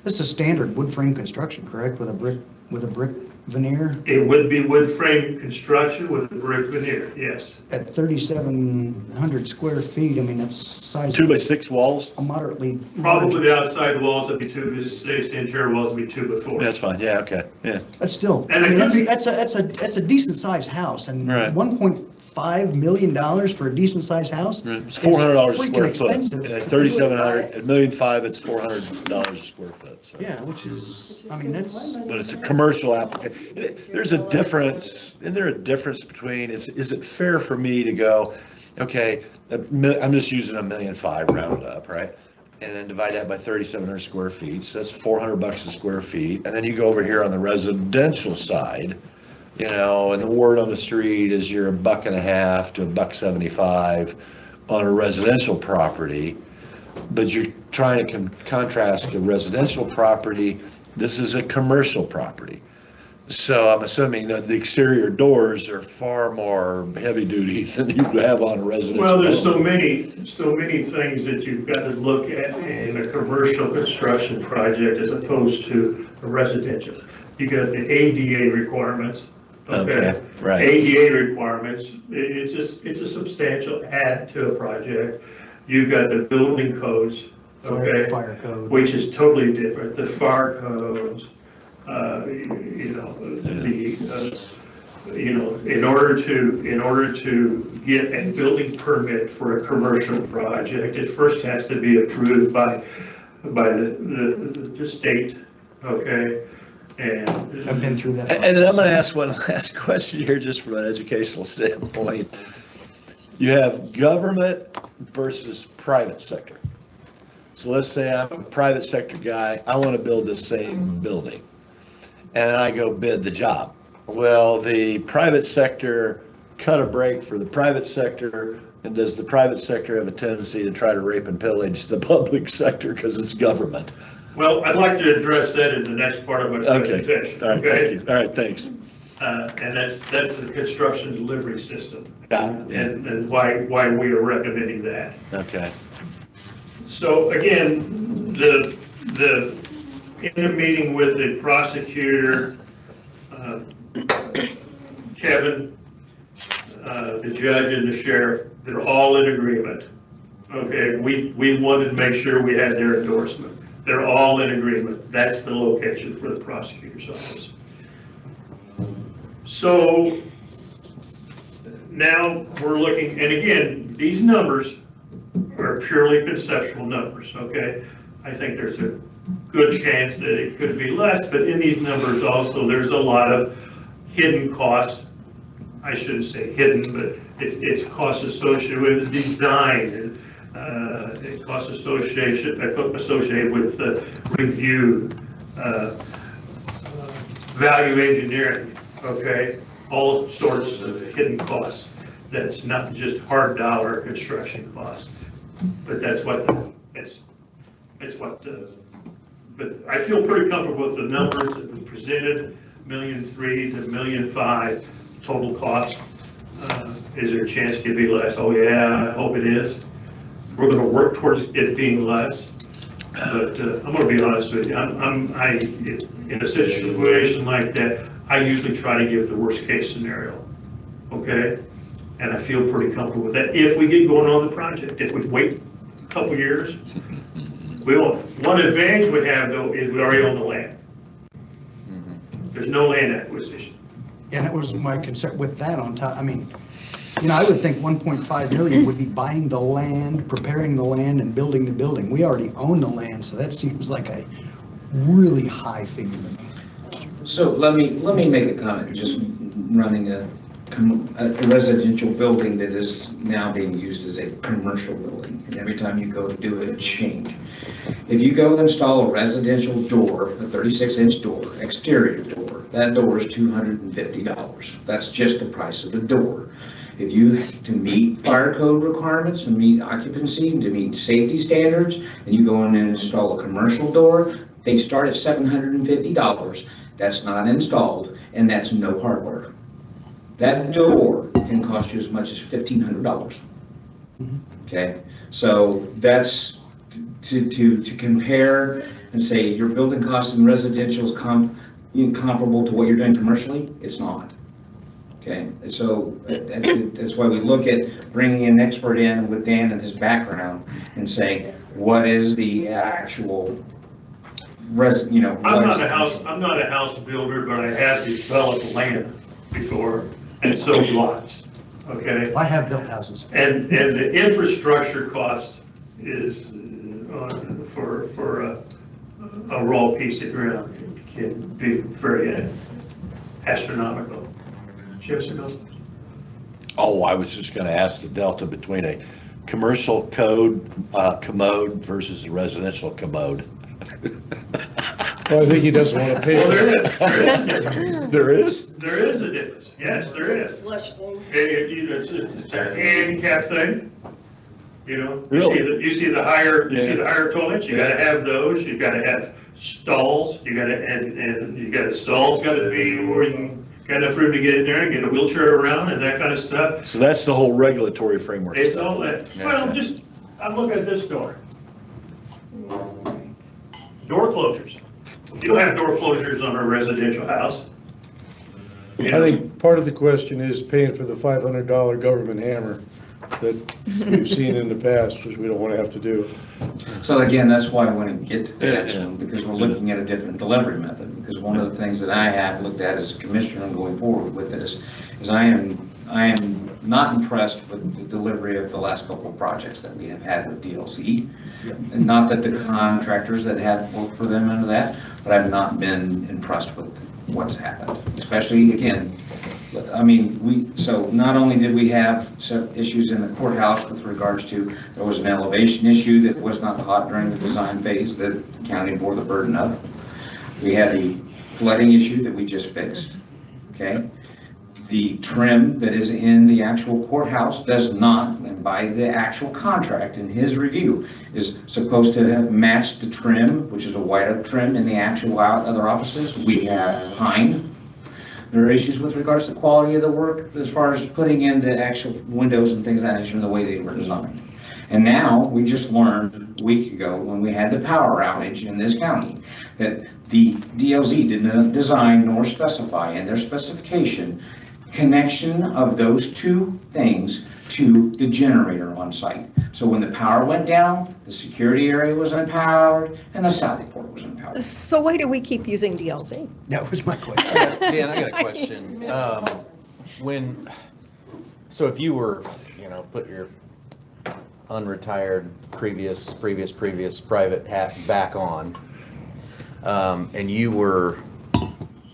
Speaker 1: is standard wood frame construction, correct, with a brick veneer
Speaker 7: It would be wood frame construction with a brick veneer, yes.
Speaker 1: at 3,700 square feet. I mean, that's size.
Speaker 4: 2 by 6 walls?
Speaker 1: A moderately.
Speaker 7: Probably the outside walls would be 2 by 6, the interior walls would be 2 by 4.
Speaker 4: That's fine, yeah, okay, yeah.
Speaker 1: That's still,
Speaker 7: And
Speaker 1: I mean,
Speaker 7: it could be-
Speaker 1: that's a decent sized house, and
Speaker 4: Right.
Speaker 1: 1.5 $1.5 million for a decent sized house?
Speaker 4: It's $400 a
Speaker 1: It's
Speaker 4: square
Speaker 1: freaking
Speaker 4: foot.
Speaker 1: expensive.
Speaker 4: At 3,700, at $1.5 million, it's $400 a square foot. So.
Speaker 1: Yeah, which is, I mean, that's,
Speaker 4: But it's a commercial application. There's a difference, isn't there a difference between, is it fair for me to go, okay, I'm just using $1.5 million rounded up, right? And then divide that by 3,700 square feet, so that's $400 a square feet. And then you go over here on the residential side, you know, and the word on the street is you're $1.50 to $1.75 on a residential property. But you're trying to contrast a residential property. This is a commercial property. So I'm assuming that the exterior doors are far more heavy duty than you have on a residential.
Speaker 7: Well, there's
Speaker 4: building.
Speaker 7: so many things that you've got to look at in a commercial construction project as opposed to a residential. You got the ADA requirements.
Speaker 4: Okay, right.
Speaker 7: ADA requirements, it's a substantial add to a project. You've got the building codes, okay?
Speaker 1: fire code.
Speaker 7: Which is totally different, the fire codes, you know, in order to get a building permit for a commercial project, it first has to be approved by the state, okay? And
Speaker 1: I've been through that.
Speaker 4: And then I'm going to ask one last question here, just from an educational standpoint. You have government versus private sector. So let's say I'm a private sector guy, I want to build the same building, and I go bid the job. Well, the private sector cut a break for the private sector, and does the private sector have a tendency to try to rape and pillage the public sector because it's government?
Speaker 7: well, I'd like to address that in the next part of my
Speaker 4: Okay,
Speaker 7: presentation.
Speaker 4: all right, thank you. All right, thanks.
Speaker 7: And that's the construction delivery system.
Speaker 4: Got it.
Speaker 7: And why we are recommending that.
Speaker 4: Okay.
Speaker 7: So again, in a meeting with the prosecutor, Kevin, the judge and the sheriff, they're all in agreement. Okay, we wanted to make sure we had their endorsement. They're all in agreement. That's the location for the prosecutor's office. So now we're looking, and again, these numbers are purely conceptual numbers, okay? I think there's a good chance that it could be less, but in these numbers also, there's a lot of hidden costs. I shouldn't say hidden, but it's costs associated with design, and costs associated with the review, value engineering, okay? All sorts of hidden costs. That's not just hard dollar construction costs, but that's what but I feel pretty comfortable with the numbers that we presented, $1.3 million to $1.5 million total cost. Is there a chance it could be less? Oh yeah, I hope it is. We're going to work towards it being less. But I'm going to be honest with you. In a situation like that, I usually try to give the worst case scenario. Okay, and I feel pretty comfortable with that. If we get going on the project, if we wait a couple years, we won't. One advantage we have though is we already own the land. There's no land acquisition.
Speaker 1: And that was my concern with that on top. I mean, you know, I would think 1.5 million would be buying the land, preparing the land and building the building. We already own the land, so that seems like a really high figure to me.
Speaker 6: So let me make a comment, just running a residential building that is now being used as a commercial building, and every time you go to do it, change. If you go install a residential door, a 36-inch door, exterior door, that door is $250. That's just the price of the door. If you, to meet fire code requirements, to meet occupancy, to meet safety standards, and you go in and install a commercial door, they start at $750. That's not installed, and that's no hardware. That door can cost you as much as $1,500. Okay, so that's to compare and say your building costs in residential is comparable to what you're doing commercially. It's not. Okay, so that's why we look at bringing an expert in with Dan and his background and saying what is the actual
Speaker 7: I'm not a house builder, but I have developed land before and sold lots. okay?
Speaker 1: I have built houses.
Speaker 7: And the infrastructure cost is, for a raw piece of ground can be very astronomical. Yes or no?
Speaker 4: Oh, I was just gonna ask the delta between a commercial code commode versus a residential commode.
Speaker 9: Well, I think he doesn't want to pay
Speaker 7: Well,
Speaker 9: for
Speaker 7: there
Speaker 9: it.
Speaker 7: is.
Speaker 4: There is?
Speaker 7: There is a difference, yes, there is.
Speaker 10: Flush thing.
Speaker 7: It's a handicap thing, you know?
Speaker 4: Really?
Speaker 7: You see the higher toilets, you gotta have those, you gotta have stalls, you gotta, and you gotta, stalls gotta be where you got enough room to get in there and get a wheelchair around and that kind of stuff.
Speaker 4: So that's the whole regulatory framework.
Speaker 7: It's
Speaker 4: stuff.
Speaker 7: all that, well, just, I'm looking at this door. Door closures. You don't have door closures on a residential house. You
Speaker 9: I
Speaker 7: know?
Speaker 9: think part of the question is paying for the $500 government hammer that we've seen in the past, which we don't want to have to do.
Speaker 6: So again, that's why I want to get to the
Speaker 4: Yeah,
Speaker 6: next
Speaker 4: yeah.
Speaker 6: one, because we're looking at a different delivery method. Because one of the things that I have looked at as a commissioner and going forward with this is I am not impressed with the delivery of the last couple of projects that we have had with DLC. And not that the contractors that have worked for them under that, but I've not been impressed with what's happened. Especially, again, I mean, so not only did we have some issues in the courthouse with regards to, there was an elevation issue that was not caught during the design phase that the county bore the burden of. We had a flooding issue that we just fixed, okay? The trim that is in the actual courthouse does not, and by the actual contract in his review, is supposed to have matched the trim, which is a white oak trim in the actual other offices. We have pine. There are issues with regards to quality of the work as far as putting in the actual windows and things of that nature in the way they were designed. And now, we just learned a week ago when we had the power outage in this county that the DLZ did not design nor specify in their specification connection of those two things to the generator on site. So when the power went down, the security area was unpowered and the Sally port was unpowered.
Speaker 8: So why do we keep using DLZ?
Speaker 1: That was my question.
Speaker 3: Dan, I got a question. So if you were, put your unretired previous private hat back on, and you were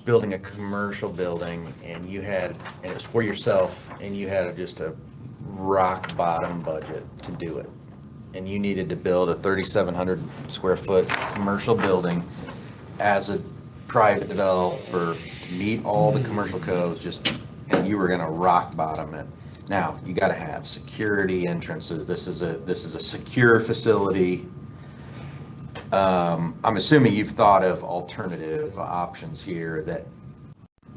Speaker 3: building a commercial building and it was for yourself and you had just a rock bottom budget to do it. And you needed to build a 3,700 square foot commercial building as a private developer to meet all the commercial codes, and you were gonna rock bottom it. Now, you gotta have security entrances. This is a secure facility. I'm assuming you've thought of alternative options here that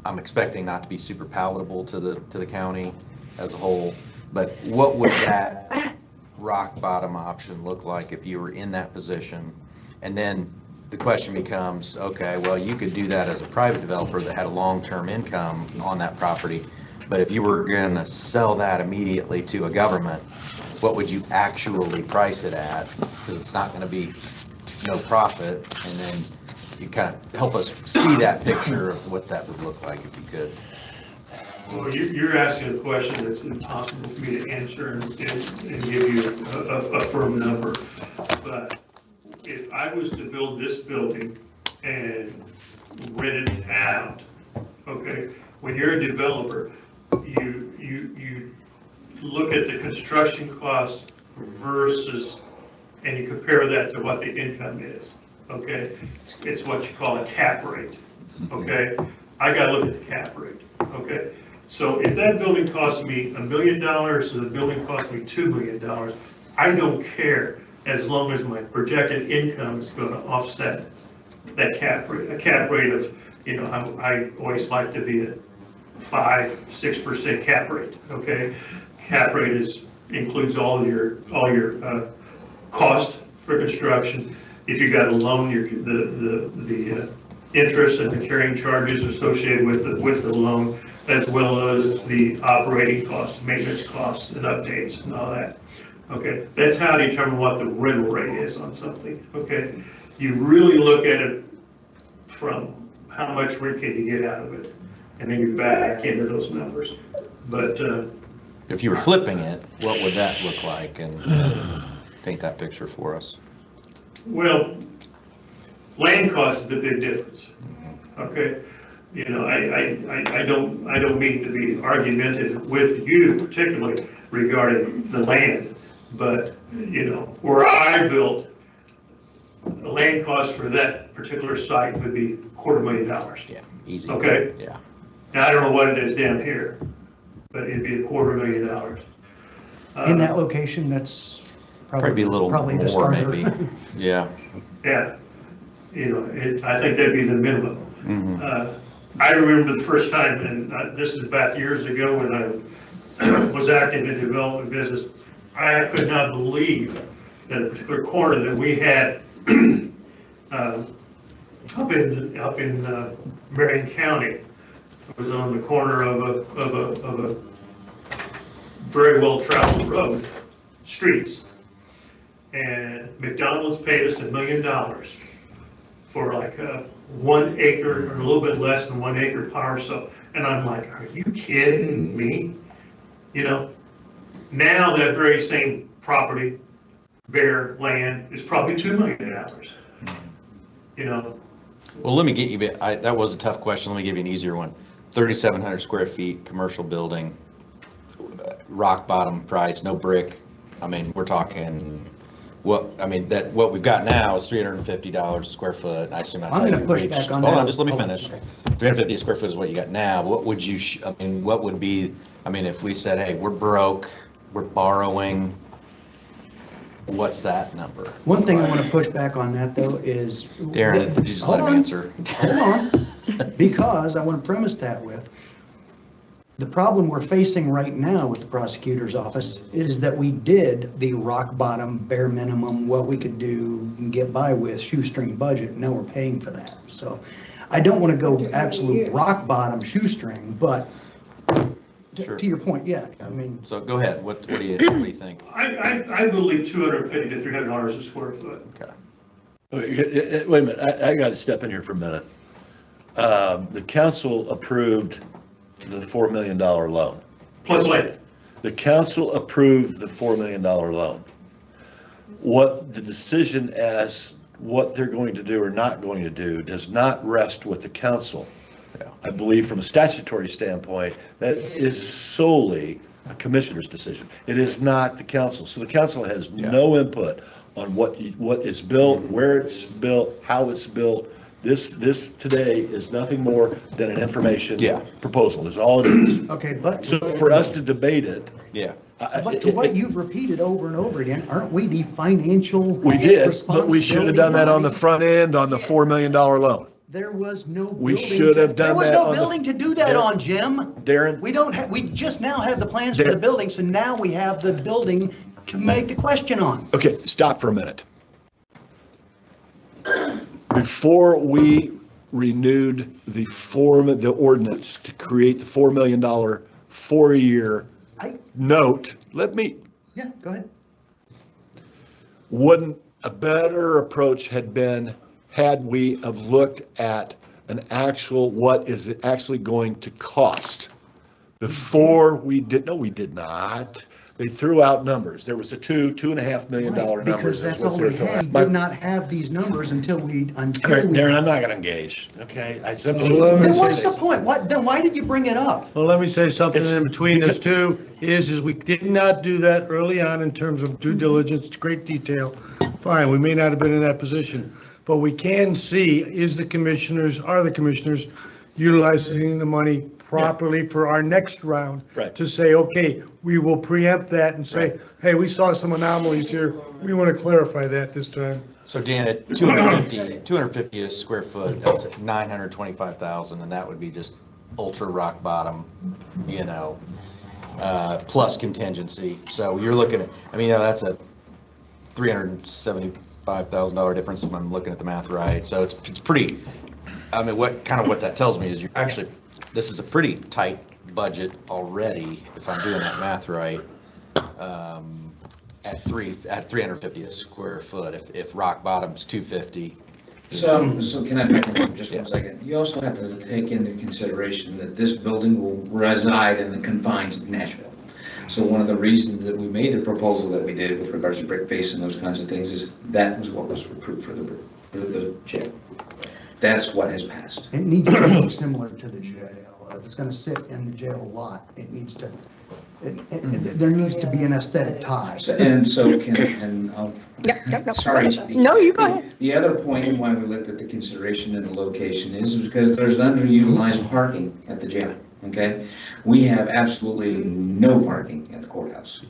Speaker 3: I'm expecting not to be super palatable to the county as a whole, but what would that rock bottom option look like if you were in that position? And then the question becomes, okay, well, you could do that as a private developer that had a long-term income on that property, but if you were gonna sell that immediately to a government, what would you actually price it at? Because it's not gonna be no profit, and then you kind of help us see that picture of what that would look like if you could.
Speaker 7: Well, you're asking a question that's impossible for me to answer and give you a firm number. But if I was to build this building and rent it out, okay, when you're a developer, you look at the construction cost versus, and you compare that to what the income is, okay? It's what you call a cap rate, okay? I gotta look at the cap rate, okay? So if that building costs me $1 million or the building costs me $2 million, I don't care as long as my projected income is gonna offset that cap rate. A cap rate of, I always like to be at 5-6% cap rate, okay? Cap rate includes all your cost for construction. If you got a loan, the interest and the carrying charges associated with the loan, as well as the operating costs, maintenance costs, and updates and all that. Okay, that's how to determine what the rental rate is on something. Okay, you really look at it from how much rent can you get out of it, and then you back into those numbers. But
Speaker 3: If you were flipping it, what would that look like? And paint that picture for us.
Speaker 7: Well, land cost is the big difference, okay? You know, I don't mean to be argumentative with you particularly regarding the land, but, you know, where I built, the land cost for that particular site would be $250,000.
Speaker 3: Yeah, easy.
Speaker 7: Okay.
Speaker 3: Yeah.
Speaker 7: Now, I don't know what it is down here, but it'd be $250,000.
Speaker 1: In that location, that's
Speaker 3: Probably be a little
Speaker 1: probably the
Speaker 3: more,
Speaker 1: starter.
Speaker 3: maybe. Yeah.
Speaker 7: Yeah, you know, I think that'd be the minimum.
Speaker 3: Mhm.
Speaker 7: I remember the first time, and this is back years ago when I was active in development business, I could not believe that a particular corner that we had up in Marion County was on the corner of a very well-traveled road, streets. And McDonald's paid us $1 million for like a 1 acre or a little bit less than 1 acre parcel. And I'm like, are you kidding me? You know, now that very same property, bare land, is probably $2 million. You know.
Speaker 3: Well, let me get you, that was a tough question. Let me give you an easier one. 3,700 square feet, commercial building, rock bottom price, no brick. I mean, we're talking, what we've got now is $350 a square foot. I assume that's how
Speaker 1: I'm
Speaker 3: you
Speaker 1: gonna push
Speaker 3: reached.
Speaker 1: back on
Speaker 3: Hold
Speaker 1: that.
Speaker 3: on, just let me finish. 350 a square foot is what you got now. What would you, what would be, if we said, hey, we're broke, we're borrowing, what's that number?
Speaker 1: One thing I want to push back on that though is.
Speaker 3: Darren, would you just let him
Speaker 1: Hold on.
Speaker 3: answer?
Speaker 1: Hold on, because I want to premise that with, the problem we're facing right now with the prosecutor's office is that we did the rock bottom, bare minimum, what we could do and get by with shoestring budget. Now we're paying for that. So I don't want to go absolute rock bottom shoestring, but
Speaker 3: Sure.
Speaker 1: to your point, yeah,
Speaker 3: So go ahead, what do you think?
Speaker 7: I believe $250 to $300 a square foot.
Speaker 3: Okay.
Speaker 4: Wait a minute, I got to step in here for a minute. The council approved the $4 million loan.
Speaker 7: Plus land.
Speaker 4: The council approved the $4 million loan. What the decision as what they're going to do or not going to do does not rest with the council. I believe from a statutory standpoint, that is solely a commissioner's decision. It is not the council. So the council has no input on what is built, where it's built, how it's built. This today is nothing more than an information proposal, is all it is.
Speaker 1: okay, but.
Speaker 4: So for us to debate it.
Speaker 3: Yeah.
Speaker 1: But to what you've repeated over and over again, aren't we the financial
Speaker 4: We did, but we should have done that on the front end on the $4 million loan.
Speaker 1: There was no building.
Speaker 4: We should have done that.
Speaker 1: There was no
Speaker 4: on the-
Speaker 1: building to do that on, Jim.
Speaker 4: Darren?
Speaker 1: We don't have, we just now have the plans for the building, so now we have the building to make the question on.
Speaker 4: Okay, stop for a minute. Before we renewed the ordinance to create the $4 million 4-year note,
Speaker 1: Yeah, go ahead.
Speaker 4: wouldn't a better approach had been had we have looked at an actual, what is it actually going to cost before we did, no, we did not. They threw out numbers. There was a $2.5 million numbers.
Speaker 1: Because that's all we had. We did not have these numbers until we.
Speaker 4: Darren, I'm not gonna engage, okay?
Speaker 1: Then what's the point? Then why did you bring it up?
Speaker 9: Well, let me say something in between us two, is we did not do that early on in terms of due diligence, great detail. Fine, we may not have been in that position, but we can see, are the commissioners utilizing the money properly for our next round?
Speaker 4: Right.
Speaker 9: To say, okay, we will preempt that and say, hey, we saw some anomalies here. We want to clarify that this time.
Speaker 3: So Dan, at 250 a square foot, that's at 925,000, and that would be just ultra rock bottom, plus contingency. So you're looking at, that's a $375,000 difference if I'm looking at the math right. So it's pretty, what that tells me is you're actually, this is a pretty tight budget already, if I'm doing that math right, at 350 a square foot, if rock bottom's 250.
Speaker 6: So can I back up just 1 second? You also have to take into consideration that this building will reside in the confines of Nashville. So one of the reasons that we made the proposal that we did with regards to brick face and those kinds of things is that was what was approved for the jail. That's what has passed.
Speaker 1: It needs to look similar to the jail. If it's gonna sit in the jail lot, it needs to, there needs to be an aesthetic tie.
Speaker 8: Yep.
Speaker 6: Sorry.
Speaker 8: No, you go ahead.
Speaker 6: The other point why we looked at the consideration and the location is because there's underutilized parking at the jail, okay? We have absolutely no parking at the courthouse.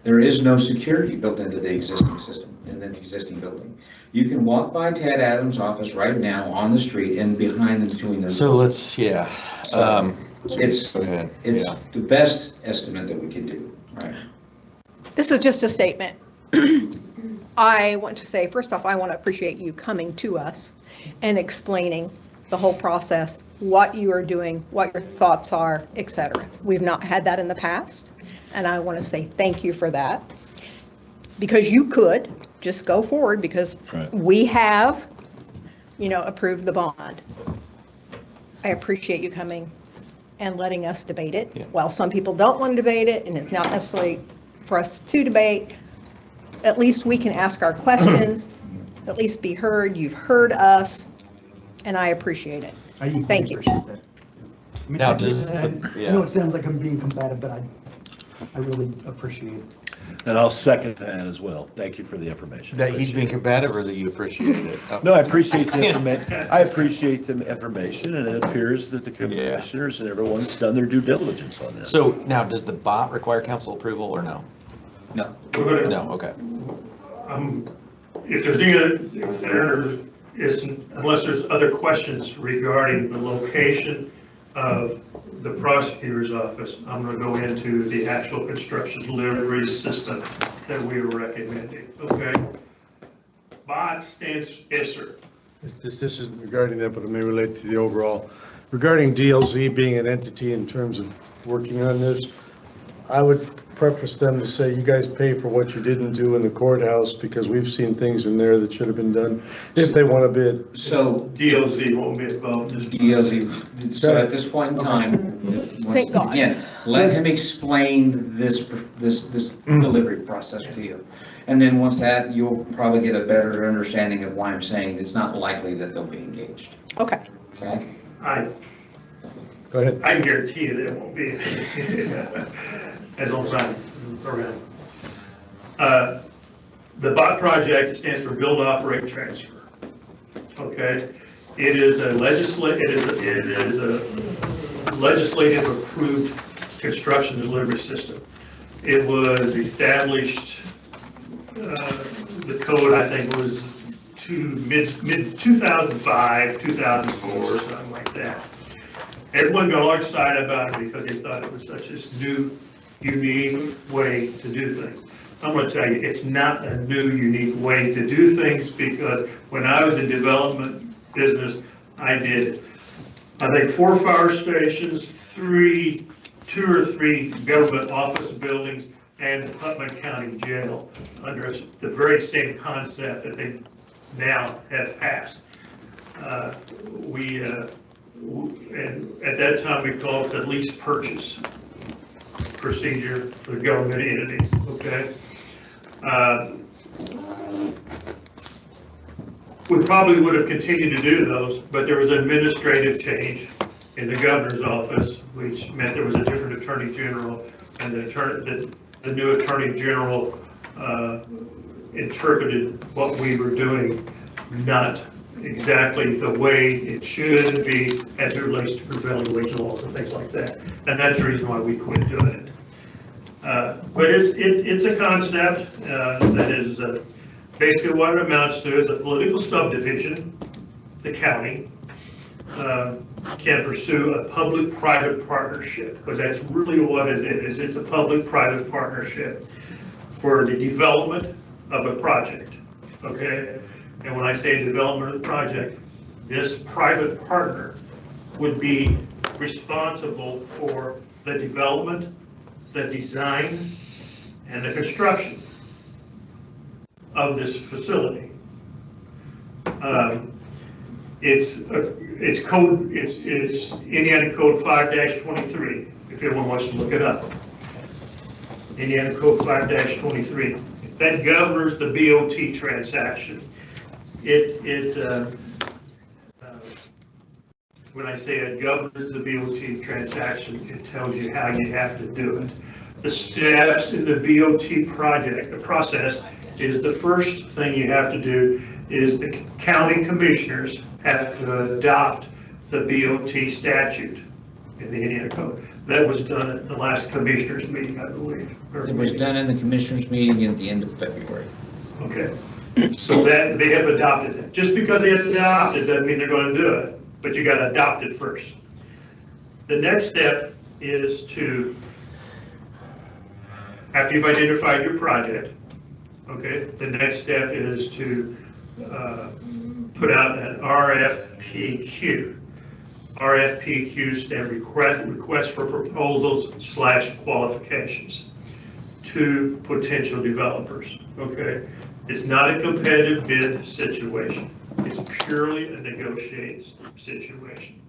Speaker 6: There is no security built into the existing system, in the existing building. You can walk by Ted Adams' office right now on the street and behind and between them.
Speaker 3: So let's, yeah.
Speaker 6: It's
Speaker 3: Go ahead.
Speaker 6: the best estimate that we can do, right?
Speaker 8: This is just a statement. I want to say, first off, I want to appreciate you coming to us and explaining the whole process, what you are doing, what your thoughts are, etc. We've not had that in the past, and I want to say thank you for that. Because you could just go forward, because we have, approved the bond. I appreciate you coming and letting us debate it.
Speaker 3: Yeah.
Speaker 8: While some people don't want to debate it, and it's not necessarily for us to debate, at least we can ask our questions, at least be heard. You've heard us, and I appreciate it. Thank you.
Speaker 1: Appreciate that. I mean,
Speaker 3: Now,
Speaker 1: I know it sounds like I'm being combative, but I really appreciate it.
Speaker 4: And I'll second that as well. Thank you for the information.
Speaker 3: That he's being combative or that you appreciate it? Oh.
Speaker 4: No, I appreciate the information. I appreciate the information, and it appears that the commissioners and everyone's done their due diligence on this.
Speaker 3: So now, does the bot require council approval or no?
Speaker 6: No.
Speaker 7: We're gonna,
Speaker 3: No, okay.
Speaker 7: if there's any other, unless there's other questions regarding the location of the prosecutor's office, I'm going to go into the actual construction delivery system that we are recommending, okay? BOT stands, yes, sir.
Speaker 9: This isn't regarding that, but it may relate to the overall. Regarding DLZ being an entity in terms of working on this, I would preface them to say, you guys pay for what you didn't do in the courthouse, because we've seen things in there that should have been done if they want to bid.
Speaker 6: So
Speaker 7: DLZ won't be involved in this.
Speaker 6: DLZ, so at this point in time,
Speaker 8: Thank God.
Speaker 6: again, let him explain this delivery process to you. And then once that, you'll probably get a better understanding of why I'm saying it's not likely that they'll be engaged.
Speaker 8: Okay.
Speaker 6: Okay?
Speaker 9: Go ahead.
Speaker 7: I can guarantee you there won't be, as long as I'm around. The BOT project stands for Build, Operate, Transfer. Okay, it is a legislative approved construction delivery system. It was established, the code I think was mid 2005, 2004, something like that. Everyone got all excited about it because they thought it was such a new, unique way to do things. I'm going to tell you, it's not a new, unique way to do things, because when I was in development business, I did, I think, 4 fire stations, 2 or 3 government office buildings, and the Putnam County Jail under the very same concept that they now have passed. And at that time, we called it the lease purchase procedure for government entities, okay? We probably would have continued to do those, but there was an administrative change in the governor's office, which meant there was a different attorney general, and the new attorney general interpreted what we were doing not exactly the way it should be as it relates to prevailing wage laws and things like that. And that's the reason why we quit doing it. But it's a concept that is basically what it amounts to is a political subdivision. The county can pursue a public-private partnership, because that's really what it is. It's a public-private partnership for the development of a project, okay? And when I say development of the project, this private partner would be responsible for the development, the design, and the construction of this facility. It's Indiana Code 5-23, if anyone wants to look it up. Indiana Code 5-23. That governs the BOT transaction. When I say it governs the BOT transaction, it tells you how you have to do it. The steps in the BOT project, the process, is the first thing you have to do is the county commissioners have to adopt the BOT statute in the Indiana Code. That was done at the last commissioners meeting, I believe.
Speaker 2: It was done in the commissioners meeting at the end of February.
Speaker 7: Okay, so that they have adopted it. Just because they have adopted doesn't mean they're going to do it, but you got to adopt it first. The next step is to, after you've identified your project, okay, the next step is to put out an RFPQ. RFPQ stand request for proposals / qualifications to potential developers, okay? It's not a competitive bid situation. It's purely a negotiated situation.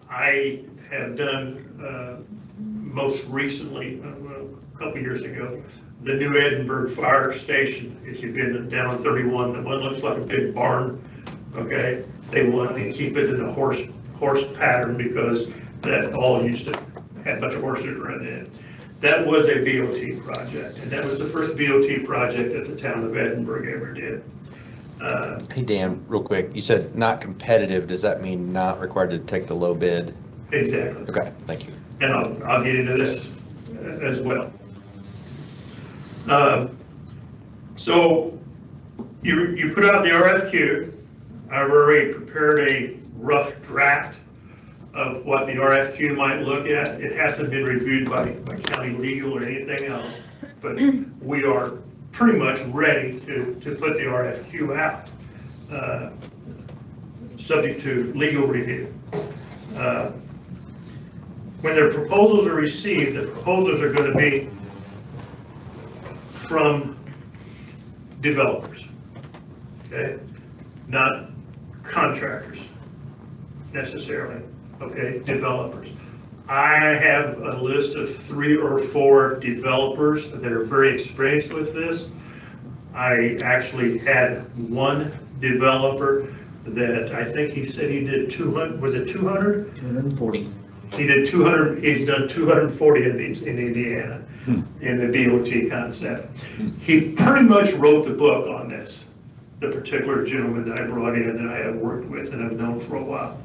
Speaker 7: I have done, most recently, a couple years ago, the New Edinburgh Fire Station. If you've been down 31, the one looks like a big barn, okay? They want to keep it in a horse pattern because that all used to have a bunch of horses running in. That was a BOT project, and that was the first BOT project that the town of Edinburgh ever did.
Speaker 3: Hey, Dan, real quick, you said not competitive. Does that mean not required to take the low bid?
Speaker 7: Exactly.
Speaker 3: Okay, thank you.
Speaker 7: And I'll get into this as well. So you put out the RFQ. I've already prepared a rough draft of what the RFQ might look at. It hasn't been reviewed by county legal or anything else, but we are pretty much ready to put the RFQ out, subject to legal review. When their proposals are received, the proposals are going to be from developers, okay? Not contractors necessarily, okay? Developers. I have a list of 3 or 4 developers that are very experienced with this. I actually had one developer that I think he said he did 200, was it 200?
Speaker 2: 240.
Speaker 7: He did 200, he's done 240 of these in Indiana in the BOT concept. He pretty much wrote the book on this, the particular gentleman that I brought in that I have worked with and have known for a while.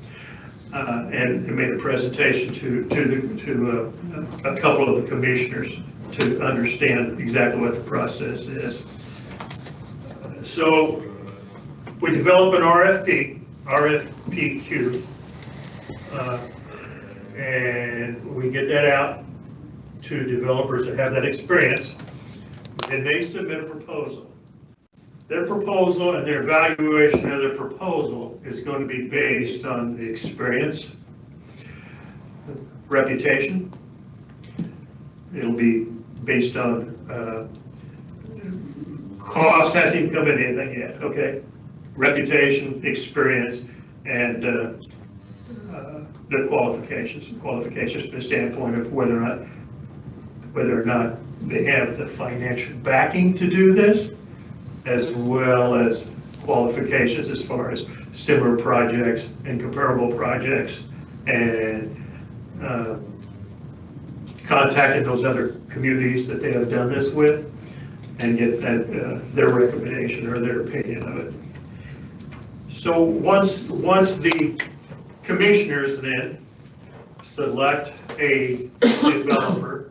Speaker 7: And made a presentation to a couple of the commissioners to understand exactly what the process is. So we develop an RFPQ, and we get that out to developers that have that experience, and they submit a proposal. Their proposal and their evaluation of their proposal is going to be based on the experience, reputation. It'll be based on cost, hasn't even come in anything yet, okay? Reputation, experience, and their qualifications from the standpoint of whether or not they have the financial backing to do this, as well as qualifications as far as similar projects and comparable projects, and contacting those other communities that they have done this with and get that, their recommendation or their opinion of it. So once the commissioners then select a developer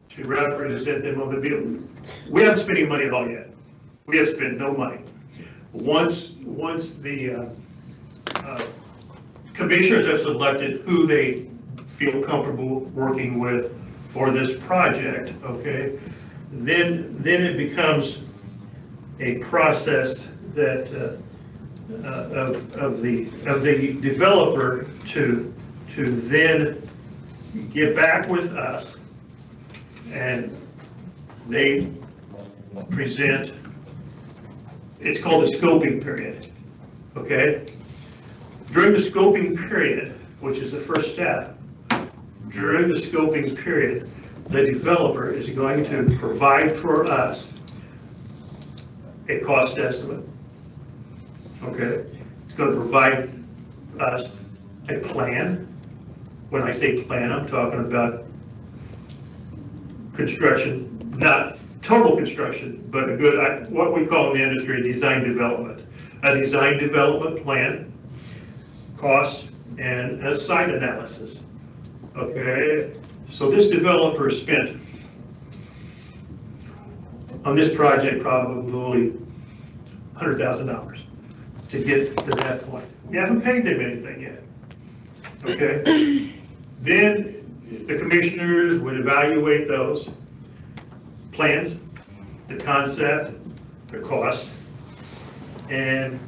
Speaker 7: to represent them on the bill, we haven't spent any money at all yet. We have spent no money. Once the commissioners have selected who they feel comfortable working with for this project, okay, then it becomes a process that of the developer to then get back with us, and they present. It's called the scoping period, okay? During the scoping period, which is the first step, during the scoping period, the developer is going to provide for us a cost estimate. Okay? It's going to provide us a plan. When I say plan, I'm talking about construction, not total construction, but a good, what we call in the industry, a design development. A design development plan, cost, and a site analysis. Okay, so this developer spent on this project probably $100,000 to get to that point. You haven't paid them anything yet. Okay, then the commissioners would evaluate those plans, the concept, the cost, and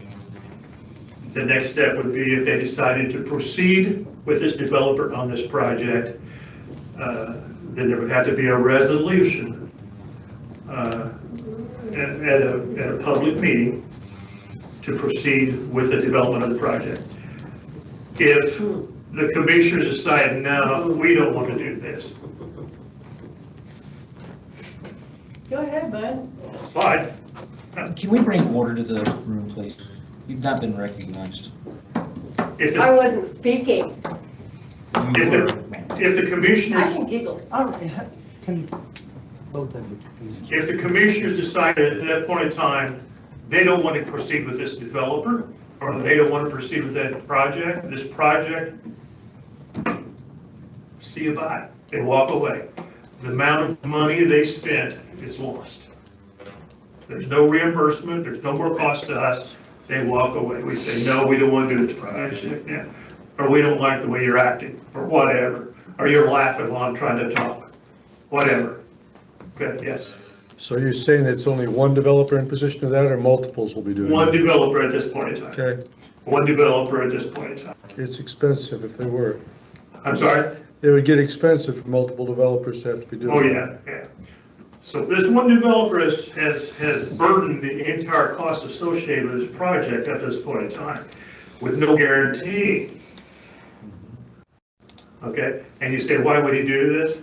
Speaker 7: the next step would be if they decided to proceed with this developer on this project, then there would have to be a resolution at a public meeting to proceed with the development of the project. If the commissioners decide, no, we don't want to do this,
Speaker 10: Go ahead, bud.
Speaker 7: fine.
Speaker 11: Can we bring order to the room, please? You've not been recognized.
Speaker 7: If
Speaker 10: I
Speaker 7: the,
Speaker 10: wasn't speaking.
Speaker 7: if the
Speaker 10: I
Speaker 7: commissioners,
Speaker 10: can giggle.
Speaker 7: if the commissioners decided at that point in time, they don't want to proceed with this developer, or they don't want to proceed with that project, this project, see you bye. They walk away. The amount of money they spent is lost. There's no reimbursement, there's no more cost to us. They walk away. We say, no, we don't want to do this project, yeah. Or we don't like the way you're acting, or whatever. Or you're laughing while I'm trying to talk, whatever. Okay, yes.
Speaker 9: So you're saying it's only one developer in position of that, or multiples will be doing
Speaker 7: One
Speaker 9: it?
Speaker 7: developer at this point in time.
Speaker 9: Okay,
Speaker 7: One developer at this point in time.
Speaker 9: it's expensive if they were.
Speaker 7: I'm sorry?
Speaker 9: It would get expensive for multiple developers to have to be doing
Speaker 7: Oh,
Speaker 9: it.
Speaker 7: yeah, yeah. So this one developer has burdened the entire cost associated with this project at this point in time with no guarantee. Okay, and you say, why would he do this?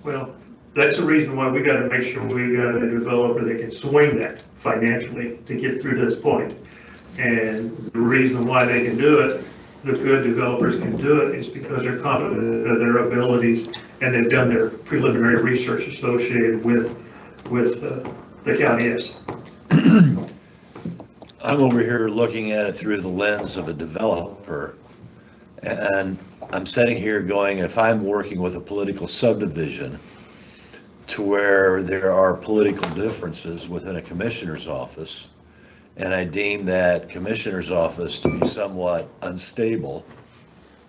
Speaker 7: Well, that's the reason why we gotta make sure we got a developer that can swing that financially to get through this point. And the reason why they can do it, the good developers can do it, is because they're confident of their abilities and they've done their preliminary research associated with the county is.
Speaker 4: I'm over here looking at it through the lens of a developer, and I'm sitting here going, if I'm working with a political subdivision to where there are political differences within a commissioner's office, and I deem that commissioner's office to be somewhat unstable,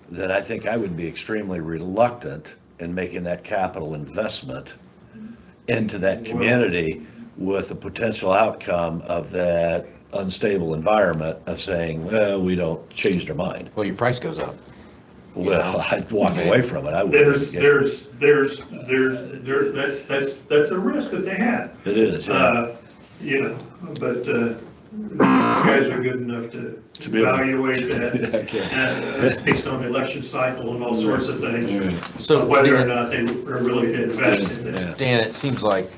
Speaker 4: then I think I would be extremely reluctant in making that capital investment into that community with the potential outcome of that unstable environment of saying, well, we don't change our mind.
Speaker 3: Well, your price goes up.
Speaker 4: Well, I'd walk away from it. I would.
Speaker 7: That's a risk that they have.
Speaker 4: It is, yeah.
Speaker 7: You know, but you guys are good enough to
Speaker 4: be able to-
Speaker 7: evaluate that
Speaker 4: Okay.
Speaker 7: based on the election cycle and all sorts of things.
Speaker 3: So
Speaker 7: Whether or not they are willing to invest in this.
Speaker 4: Yeah.
Speaker 3: Dan, it seems like,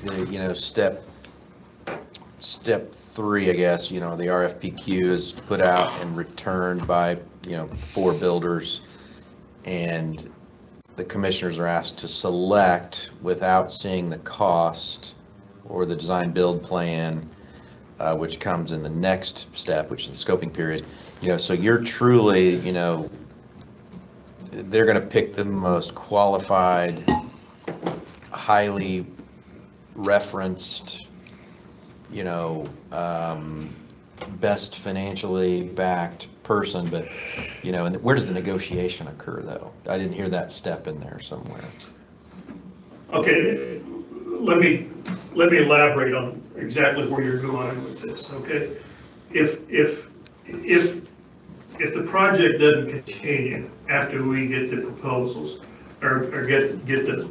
Speaker 3: step 3, I guess, the RFPQ is put out and returned by, 4 builders. And the commissioners are asked to select without seeing the cost or the design build plan, which comes in the next step, which is the scoping period. So you're truly, they're going to pick the most qualified, highly referenced, best financially backed person, but, and where does the negotiation occur, though? I didn't hear that step in there somewhere.
Speaker 7: Okay, let me elaborate on exactly where you're going with this, okay? If the project doesn't continue after we get the proposals, or get the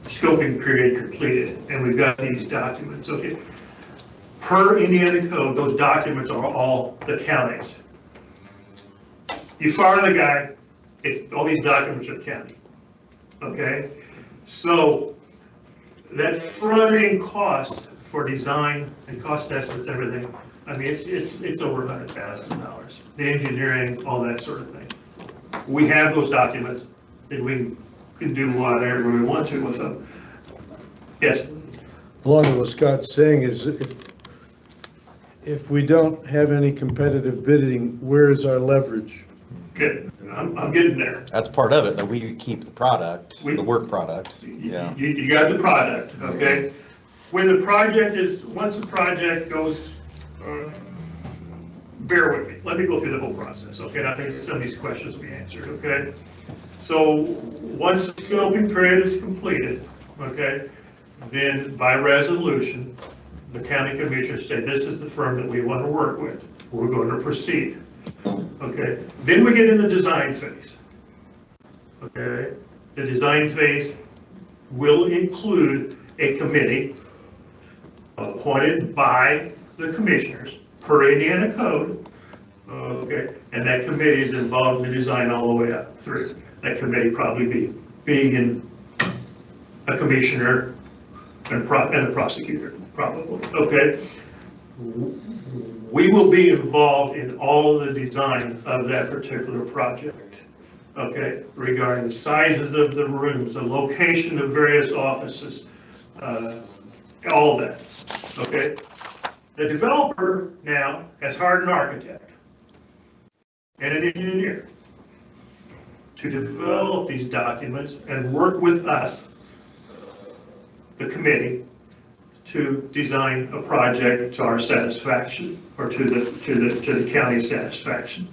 Speaker 7: scoping period completed, and we've got these documents, okay? Per Indiana code, those documents are all the county's. You fire the guy, all these documents are county, okay? So that front-end cost for design and cost estimates, everything, I mean, it's over $100,000. The engineering, all that sort of thing. We have those documents, and we can do whatever we want to with them. Yes?
Speaker 9: Along with what Scott's saying is, if we don't have any competitive bidding, where is our leverage?
Speaker 7: Good. I'm getting there.
Speaker 3: That's part of it, that we keep the product, the work product, yeah.
Speaker 7: You got the product, okay? When the project is, once the project goes, bear with me, let me go through the whole process, okay? And I think some of these questions will be answered, okay? So, once the scoping period is completed, okay, then by resolution, the county commissioners say, this is the firm that we want to work with. We're going to proceed, okay? Then we get in the design phase, okay? The design phase will include a committee appointed by the commissioners per Indiana code, okay? And that committee is involved in the design all the way up through. That committee probably being in a commissioner and the prosecutor, probably, okay? We will be involved in all of the design of that particular project, okay? Regarding the sizes of the rooms, the location of various offices, all of that, okay? The developer now has hired an architect and an engineer to develop these documents and work with us, the committee, to design a project to our satisfaction, or to the county's satisfaction.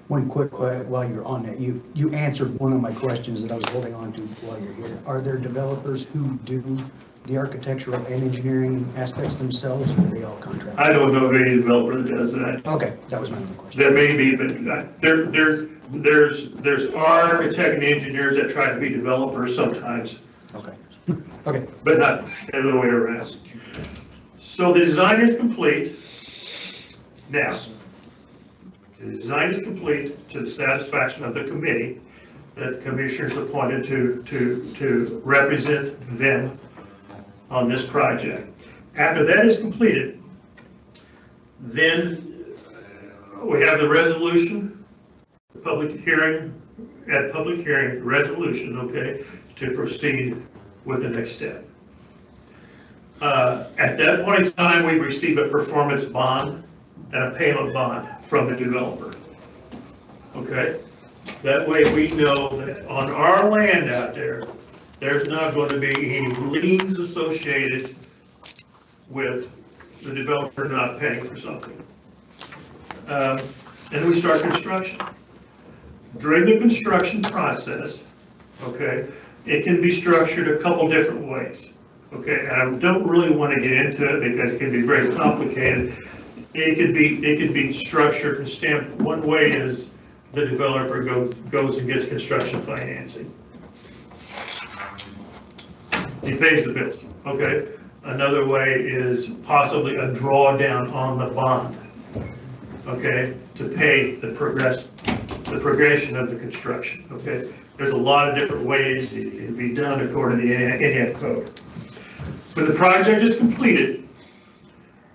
Speaker 1: One quick question while you're on that. You answered one of my questions that I was holding on to while you're here. Are there developers who do the architectural and engineering aspects themselves, or are they all contracted?
Speaker 7: I don't know of any developer that does that.
Speaker 1: Okay, that was my other question.
Speaker 7: There may be, but there's architect and engineers that try to be developers sometimes,
Speaker 1: Okay. Okay.
Speaker 7: but not the other way around. So the design is complete. Now, the design is complete to the satisfaction of the committee that the commissioners appointed to represent them on this project. After that is completed, then we have the resolution, the public hearing, resolution, okay, to proceed with the next step. At that point in time, we receive a performance bond and a payment bond from the developer, okay? That way we know that on our land out there, there's not going to be any liens associated with the developer not paying for something. And we start construction. During the construction process, okay, it can be structured a couple different ways. Okay, and I don't really want to get into it because it can be very complicated. It could be structured and stamped. One way is the developer goes and gets construction financing. He pays the bills, okay? Another way is possibly a drawdown on the bond, okay, to pay the progression of the construction, okay? There's a lot of different ways it can be done according to the Indiana code. When the project is completed,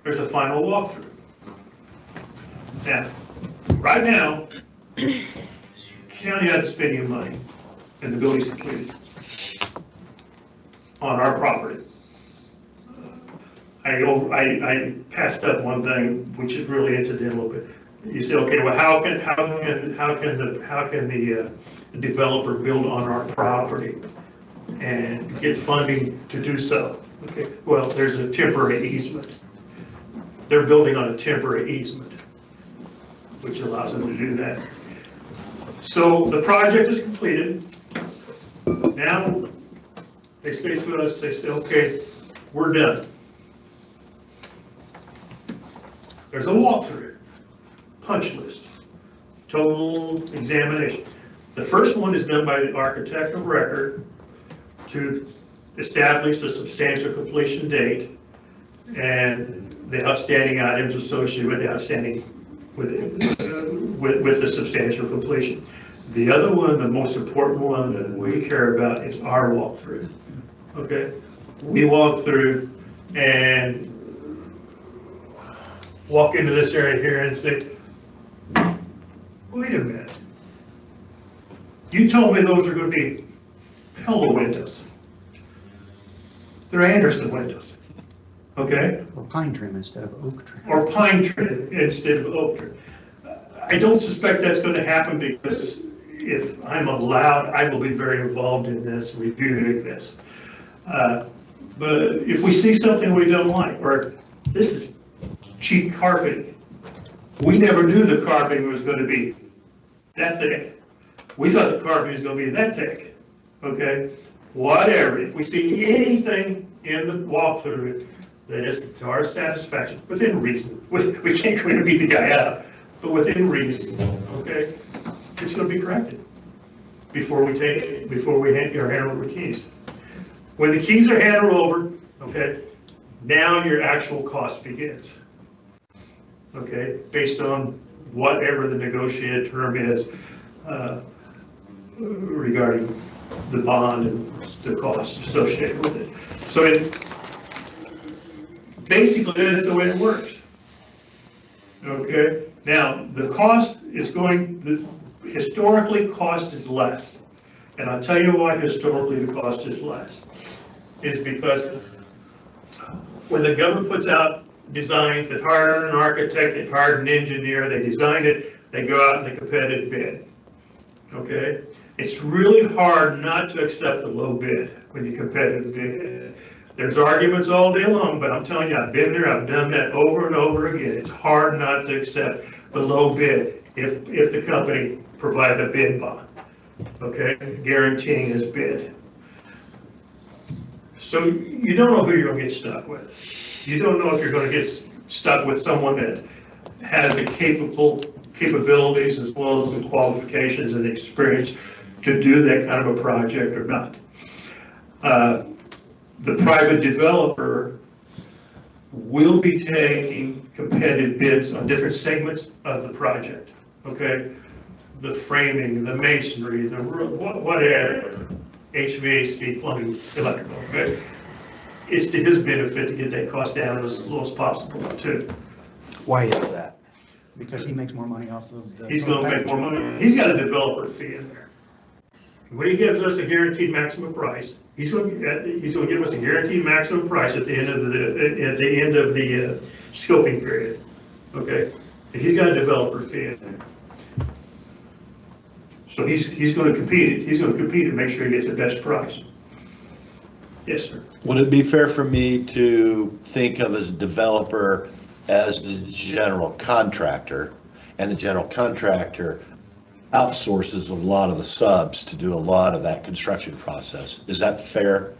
Speaker 7: there's a final walkthrough. Now, right now, county hasn't spent any money and the building's completed on our property. I passed up one thing, which is really incidental, but you say, okay, well, how can the developer build on our property and get funding to do so? Okay, well, there's a temporary easement. They're building on a temporary easement, which allows them to do that. So the project is completed. Now, they say to us, they say, okay, we're done. There's a walkthrough, punch list, total examination. The first one is done by the architect of record to establish the substantial completion date and the outstanding items associated with the outstanding, with the substantial completion. The other one, the most important one that we care about is our walkthrough, okay? We walk through and walk into this area here and say, wait a minute. You told me those are going to be pillow windows. They're Anderson windows, okay?
Speaker 1: Or pine trim instead of oak trim.
Speaker 7: Or pine trim instead of oak trim. I don't suspect that's going to happen because if I'm allowed, I will be very involved in this, reviewing this. But if we see something we don't like, or this is cheap carpeting, we never knew the carpeting was going to be that thick. We thought the carpeting was going to be that thick, okay? Whatever, if we see anything in the walkthrough that is to our satisfaction, within reason, we can't try to beat the guy up, but within reason, okay? It's going to be corrected before we hand over the keys. When the keys are handed over, okay, now your actual cost begins, okay, based on whatever the negotiated term is regarding the bond and the cost associated with it. So basically, that's the way it works. Okay, now the cost is historically cost is less. And I'll tell you why historically the cost is less. Is because when the government puts out designs, that hire an architect, they hire an engineer, they design it, they go out in the competitive bid. Okay? It's really hard not to accept the low bid when you competitive bid. There's arguments all day long, but I'm telling you, I've been there, I've done that over and over again. It's hard not to accept the low bid if the company provided a bid bond, okay, guaranteeing his bid. So you don't know who you're going to get stuck with. You don't know if you're going to get stuck with someone that has the capabilities as well as the qualifications and experience to do that kind of a project or not. The private developer will be taking competitive bids on different segments of the project, okay? The framing, the masonry, the whatever, HVAC, plumbing, electrical, okay? It's to his benefit to get that cost down as low as possible too.
Speaker 1: Why is that? Because he makes more money off of the.
Speaker 7: He's gonna make more money. He's got a developer fee in there. When he gives us a guaranteed maximum price, he's going to give us a guaranteed maximum price at the end of the scoping period. Okay, and he's got a developer fee in there. So he's going to compete. He's going to compete to make sure he gets the best price. Yes, sir.
Speaker 4: Would it be fair for me to think of as a developer as the general contractor, and the general contractor outsources a lot of the subs to do a lot of that construction process? Is that fair?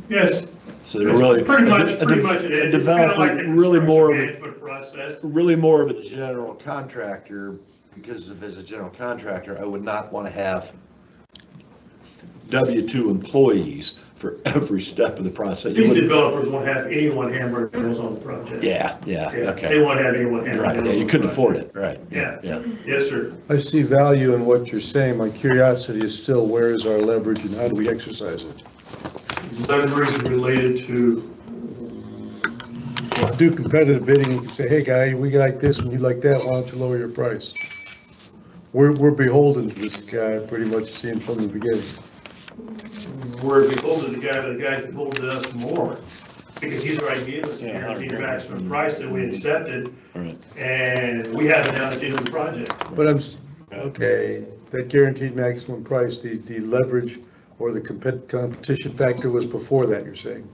Speaker 7: Yes.
Speaker 4: So they're really
Speaker 7: pretty much it is. It's kind of like the
Speaker 4: really more
Speaker 7: management process.
Speaker 4: Really more of a general contractor, because if as a general contractor, I would not want to have W-2 employees for every step of the process.
Speaker 7: These developers won't have anyone hammer nails on the project.
Speaker 4: Yeah, okay.
Speaker 7: They won't have anyone hammer
Speaker 4: Right,
Speaker 7: nails.
Speaker 4: yeah, you couldn't afford it, right.
Speaker 7: Yeah, yes, sir.
Speaker 9: I see value in what you're saying. My curiosity is still, where is our leverage and how do we exercise it?
Speaker 7: Leverage related to,
Speaker 9: Do competitive bidding, you can say, hey, guy, we like this and you like that, why don't you lower your price? We're beholden to this guy, pretty much seen from the beginning.
Speaker 7: we're beholden to the guy, but the guy's beholden to us more, because he's already given us a guaranteed maximum price that we accepted, and we haven't done anything with the project.
Speaker 9: But okay, that guaranteed maximum price, the leverage or the competition factor was before that, you're saying?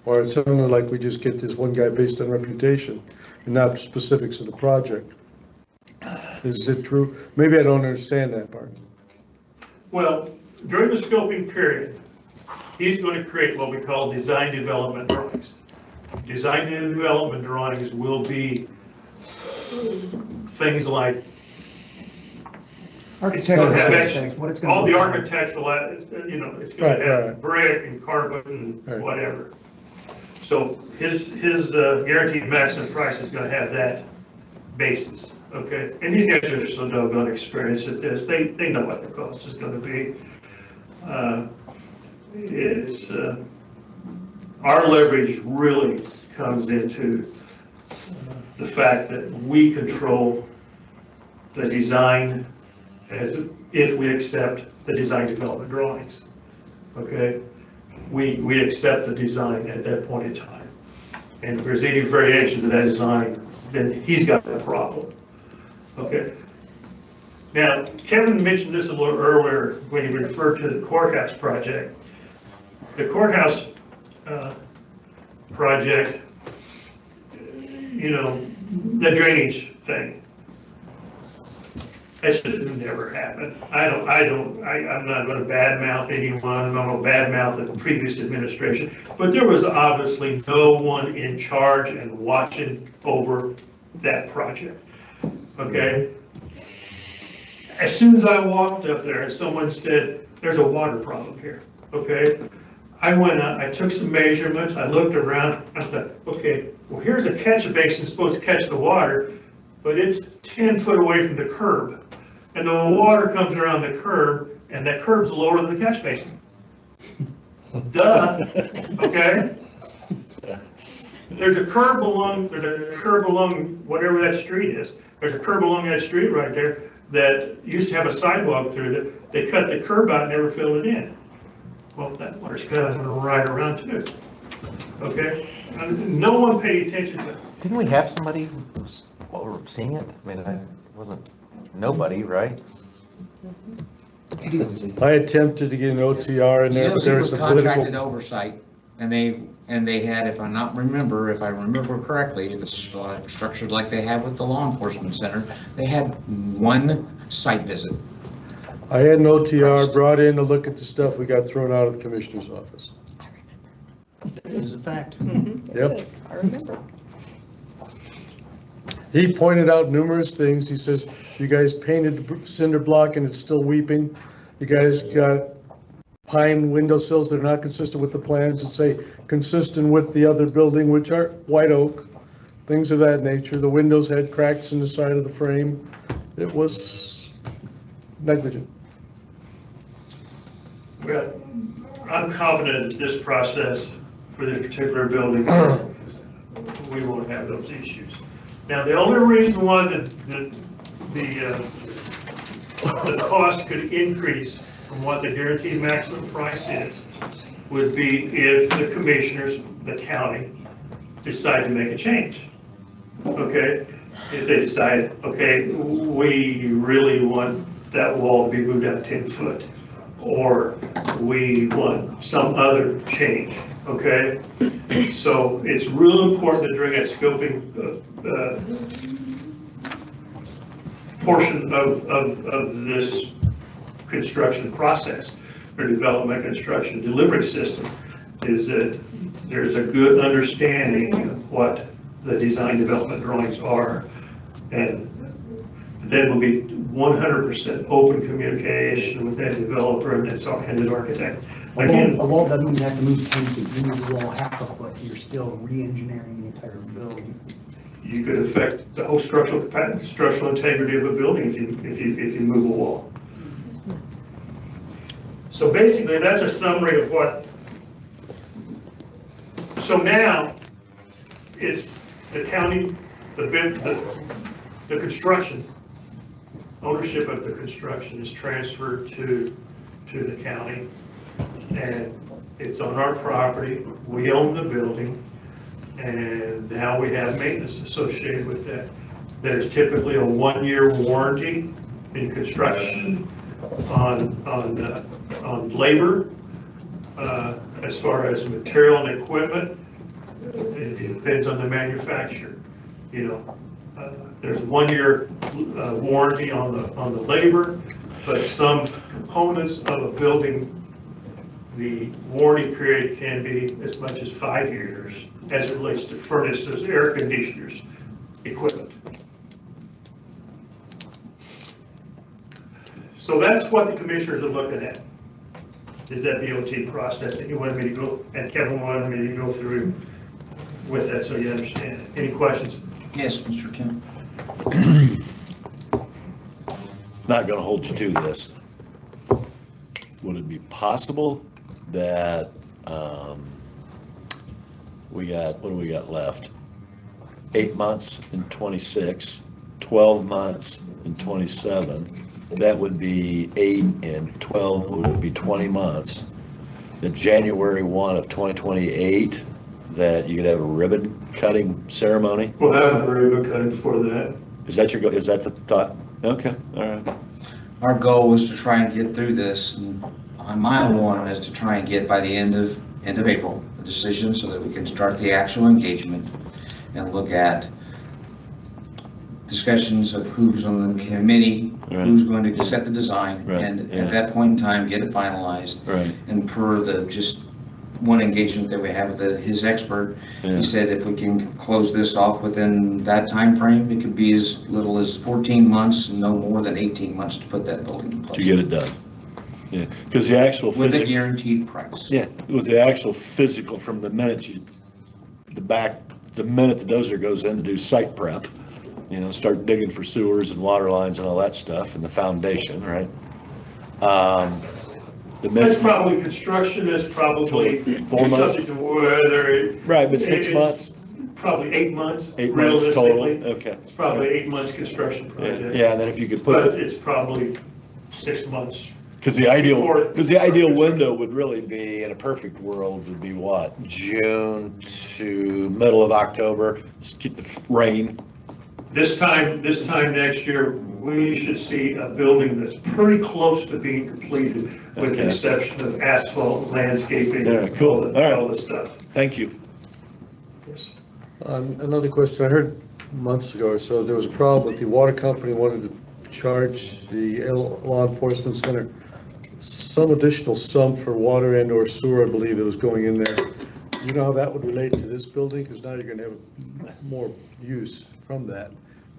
Speaker 9: Or it's something like we just get this one guy based on reputation and not specifics of the project? Is it true? Maybe I don't understand that part.
Speaker 7: Well, during the scoping period, he's going to create what we call design development drawings. Design and development drawings will be things like
Speaker 1: Architectural aspects, what it's going to.
Speaker 7: all the architectural, it's going to have brick and carpet and whatever. So his guaranteed maximum price is going to have that basis. okay? And these guys are so doggone experienced at this, they know what the cost is gonna be. Our leverage really comes into the fact that we control the design as if we accept the design development drawings, okay? We accept the design at that point in time. And if there's any variation to that design, then he's got a problem, okay? Now, Kevin mentioned this a little earlier when he referred to the courthouse project. The courthouse project, you know, the drainage thing, that should have never happened. I'm not gonna badmouth anyone, I'm not gonna badmouth the previous administration, but there was obviously no one in charge and watching over that project, okay? As soon as I walked up there and someone said, there's a water problem here, okay? I went out, I took some measurements, I looked around, I thought, okay, well, here's a catch basin supposed to catch the water, but it's 10 foot away from the curb. And the water comes around the curb, and that curb's lower than the catch basin. Duh, okay? There's a curb along whatever that street is. There's a curb along that street right there that used to have a sidewalk through it. They cut the curb out and never filled it in. Well, that water's coming right around too, okay? No one paid attention to it.
Speaker 3: Didn't we have somebody seeing it? I mean, it wasn't nobody, right?
Speaker 9: I attempted to get an OTR in there, but there was some
Speaker 11: Contracted
Speaker 9: political.
Speaker 11: oversight, and they had, if I remember correctly, it was structured like they have with the law enforcement center, they had one site visit.
Speaker 9: I had an OTR brought in to look at the stuff we got thrown out of the commissioner's office.
Speaker 1: That is a fact.
Speaker 9: Yep.
Speaker 8: I remember.
Speaker 9: He pointed out numerous things. He says, you guys painted the cinder block and it's still weeping. You guys got pine windowsills that are not consistent with the plans and say consistent with the other building, which are white oak, things of that nature. The windows had cracks in the side of the frame. It was negligent.
Speaker 7: Well, I'm confident that this process for this particular building, we won't have those issues. Now, the only reason why the cost could increase from what the guaranteed maximum price is would be if the commissioners, the county, decide to make a change, okay? If they decide, okay, we really want that wall to be moved out 10 foot, or we want some other change, okay? So it's real important that during that scoping portion of this construction process, or development, construction, delivery system, is that there's a good understanding of what the design development drawings are, and then will be 100% open communication with that developer and his architect. Again,
Speaker 1: A wall doesn't even have to move 10 feet, you move the wall half a foot, you're still re-engineering the entire building.
Speaker 7: you could affect the whole structural integrity of a building if you move a wall. So basically, that's a summary of what. So now, it's the county, the construction, ownership of the construction is transferred to the county, and it's on our property. We own the building, and now we have maintenance associated with that. There's typically a 1-year warranty in construction on labor, as far as material and equipment. It depends on the manufacturer. You know, there's 1-year warranty on the labor, but some components of a building, the warranty period can be as much as 5 years as it relates to furnaces, air conditioners, equipment. So that's what the commissioners are looking at, is that DOT process that you wanted me to go, and Kevin wanted me to go through with that so you understand. Any questions?
Speaker 11: Yes, Mr. Kim.
Speaker 4: not gonna hold you to this. Would it be possible that, we got, what do we got left? 8 months in 26, 12 months in 27. That would be 8 and 12 would be 20 months. The January 1 of 2028, that you could have a ribbon cutting ceremony?
Speaker 7: We'll have a ribbon cutting before that.
Speaker 4: Is that your, is that the thought? Okay, all right.
Speaker 11: Our goal was to try and get through this, and on my one is to try and get by the end of April, a decision so that we can start the actual engagement and look at discussions of who's on the committee,
Speaker 4: Right.
Speaker 11: who's going to set the design,
Speaker 4: Right,
Speaker 11: and
Speaker 4: yeah.
Speaker 11: at that point in time, get it finalized.
Speaker 4: Right.
Speaker 11: And per the just one engagement that we had with his expert,
Speaker 4: Yeah.
Speaker 11: he said if we can close this off within that time frame, it could be as little as 14 months and no more than 18 months to put that building in place.
Speaker 4: To get it done. Yeah, because the actual
Speaker 11: With a
Speaker 4: physical,
Speaker 11: guaranteed price.
Speaker 4: yeah, with the actual physical from the minute you, the minute the dozer goes in to do site prep, start digging for sewers and water lines and all that stuff and the foundation, right? The
Speaker 7: That's
Speaker 4: minute,
Speaker 7: probably, construction is probably
Speaker 4: 4 months.
Speaker 7: subject to whether it.
Speaker 4: Right, but 6
Speaker 7: it's
Speaker 4: months,
Speaker 7: Probably 8 months.
Speaker 4: 8 months total,
Speaker 7: realistically.
Speaker 4: okay.
Speaker 7: It's probably 8 months construction
Speaker 4: Yeah,
Speaker 7: project.
Speaker 4: yeah, and then if you could put,
Speaker 7: But it's probably 6 months.
Speaker 4: because the ideal window would really be, in a perfect world, would be what? June to middle of October, just keep the rain.
Speaker 7: This time next year, we should see a building that's pretty close to being completed, with the
Speaker 4: Okay.
Speaker 7: exception of asphalt, landscaping,
Speaker 4: Yeah, cool. All right.
Speaker 7: all the stuff.
Speaker 4: Thank you.
Speaker 7: Yes.
Speaker 9: Another question, I heard months ago or so, there was a problem with the water company wanted to charge the law enforcement center some additional sum for water and or sewer, I believe, that was going in there. You know how that would relate to this building? Because now you're going to have more use from that.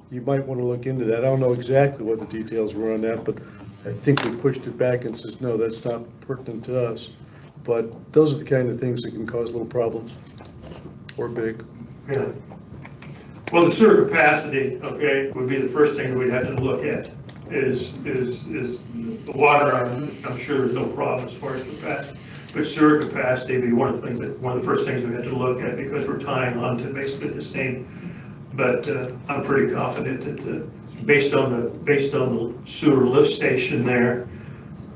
Speaker 9: You might want to look into that. I don't know exactly what the details were on that, but I think we pushed it back and says, no, that's not pertinent to us. But those are the kind of things that can cause little problems, or big.
Speaker 7: Yeah. Well, the sewer capacity, okay, would be the first thing we'd have to look at, is the water, I'm sure there's no problem as far as capacity. But sewer capacity would be one of the first things we have to look at, because we're tying on to basically the same. But I'm pretty confident that based on the sewer lift station there,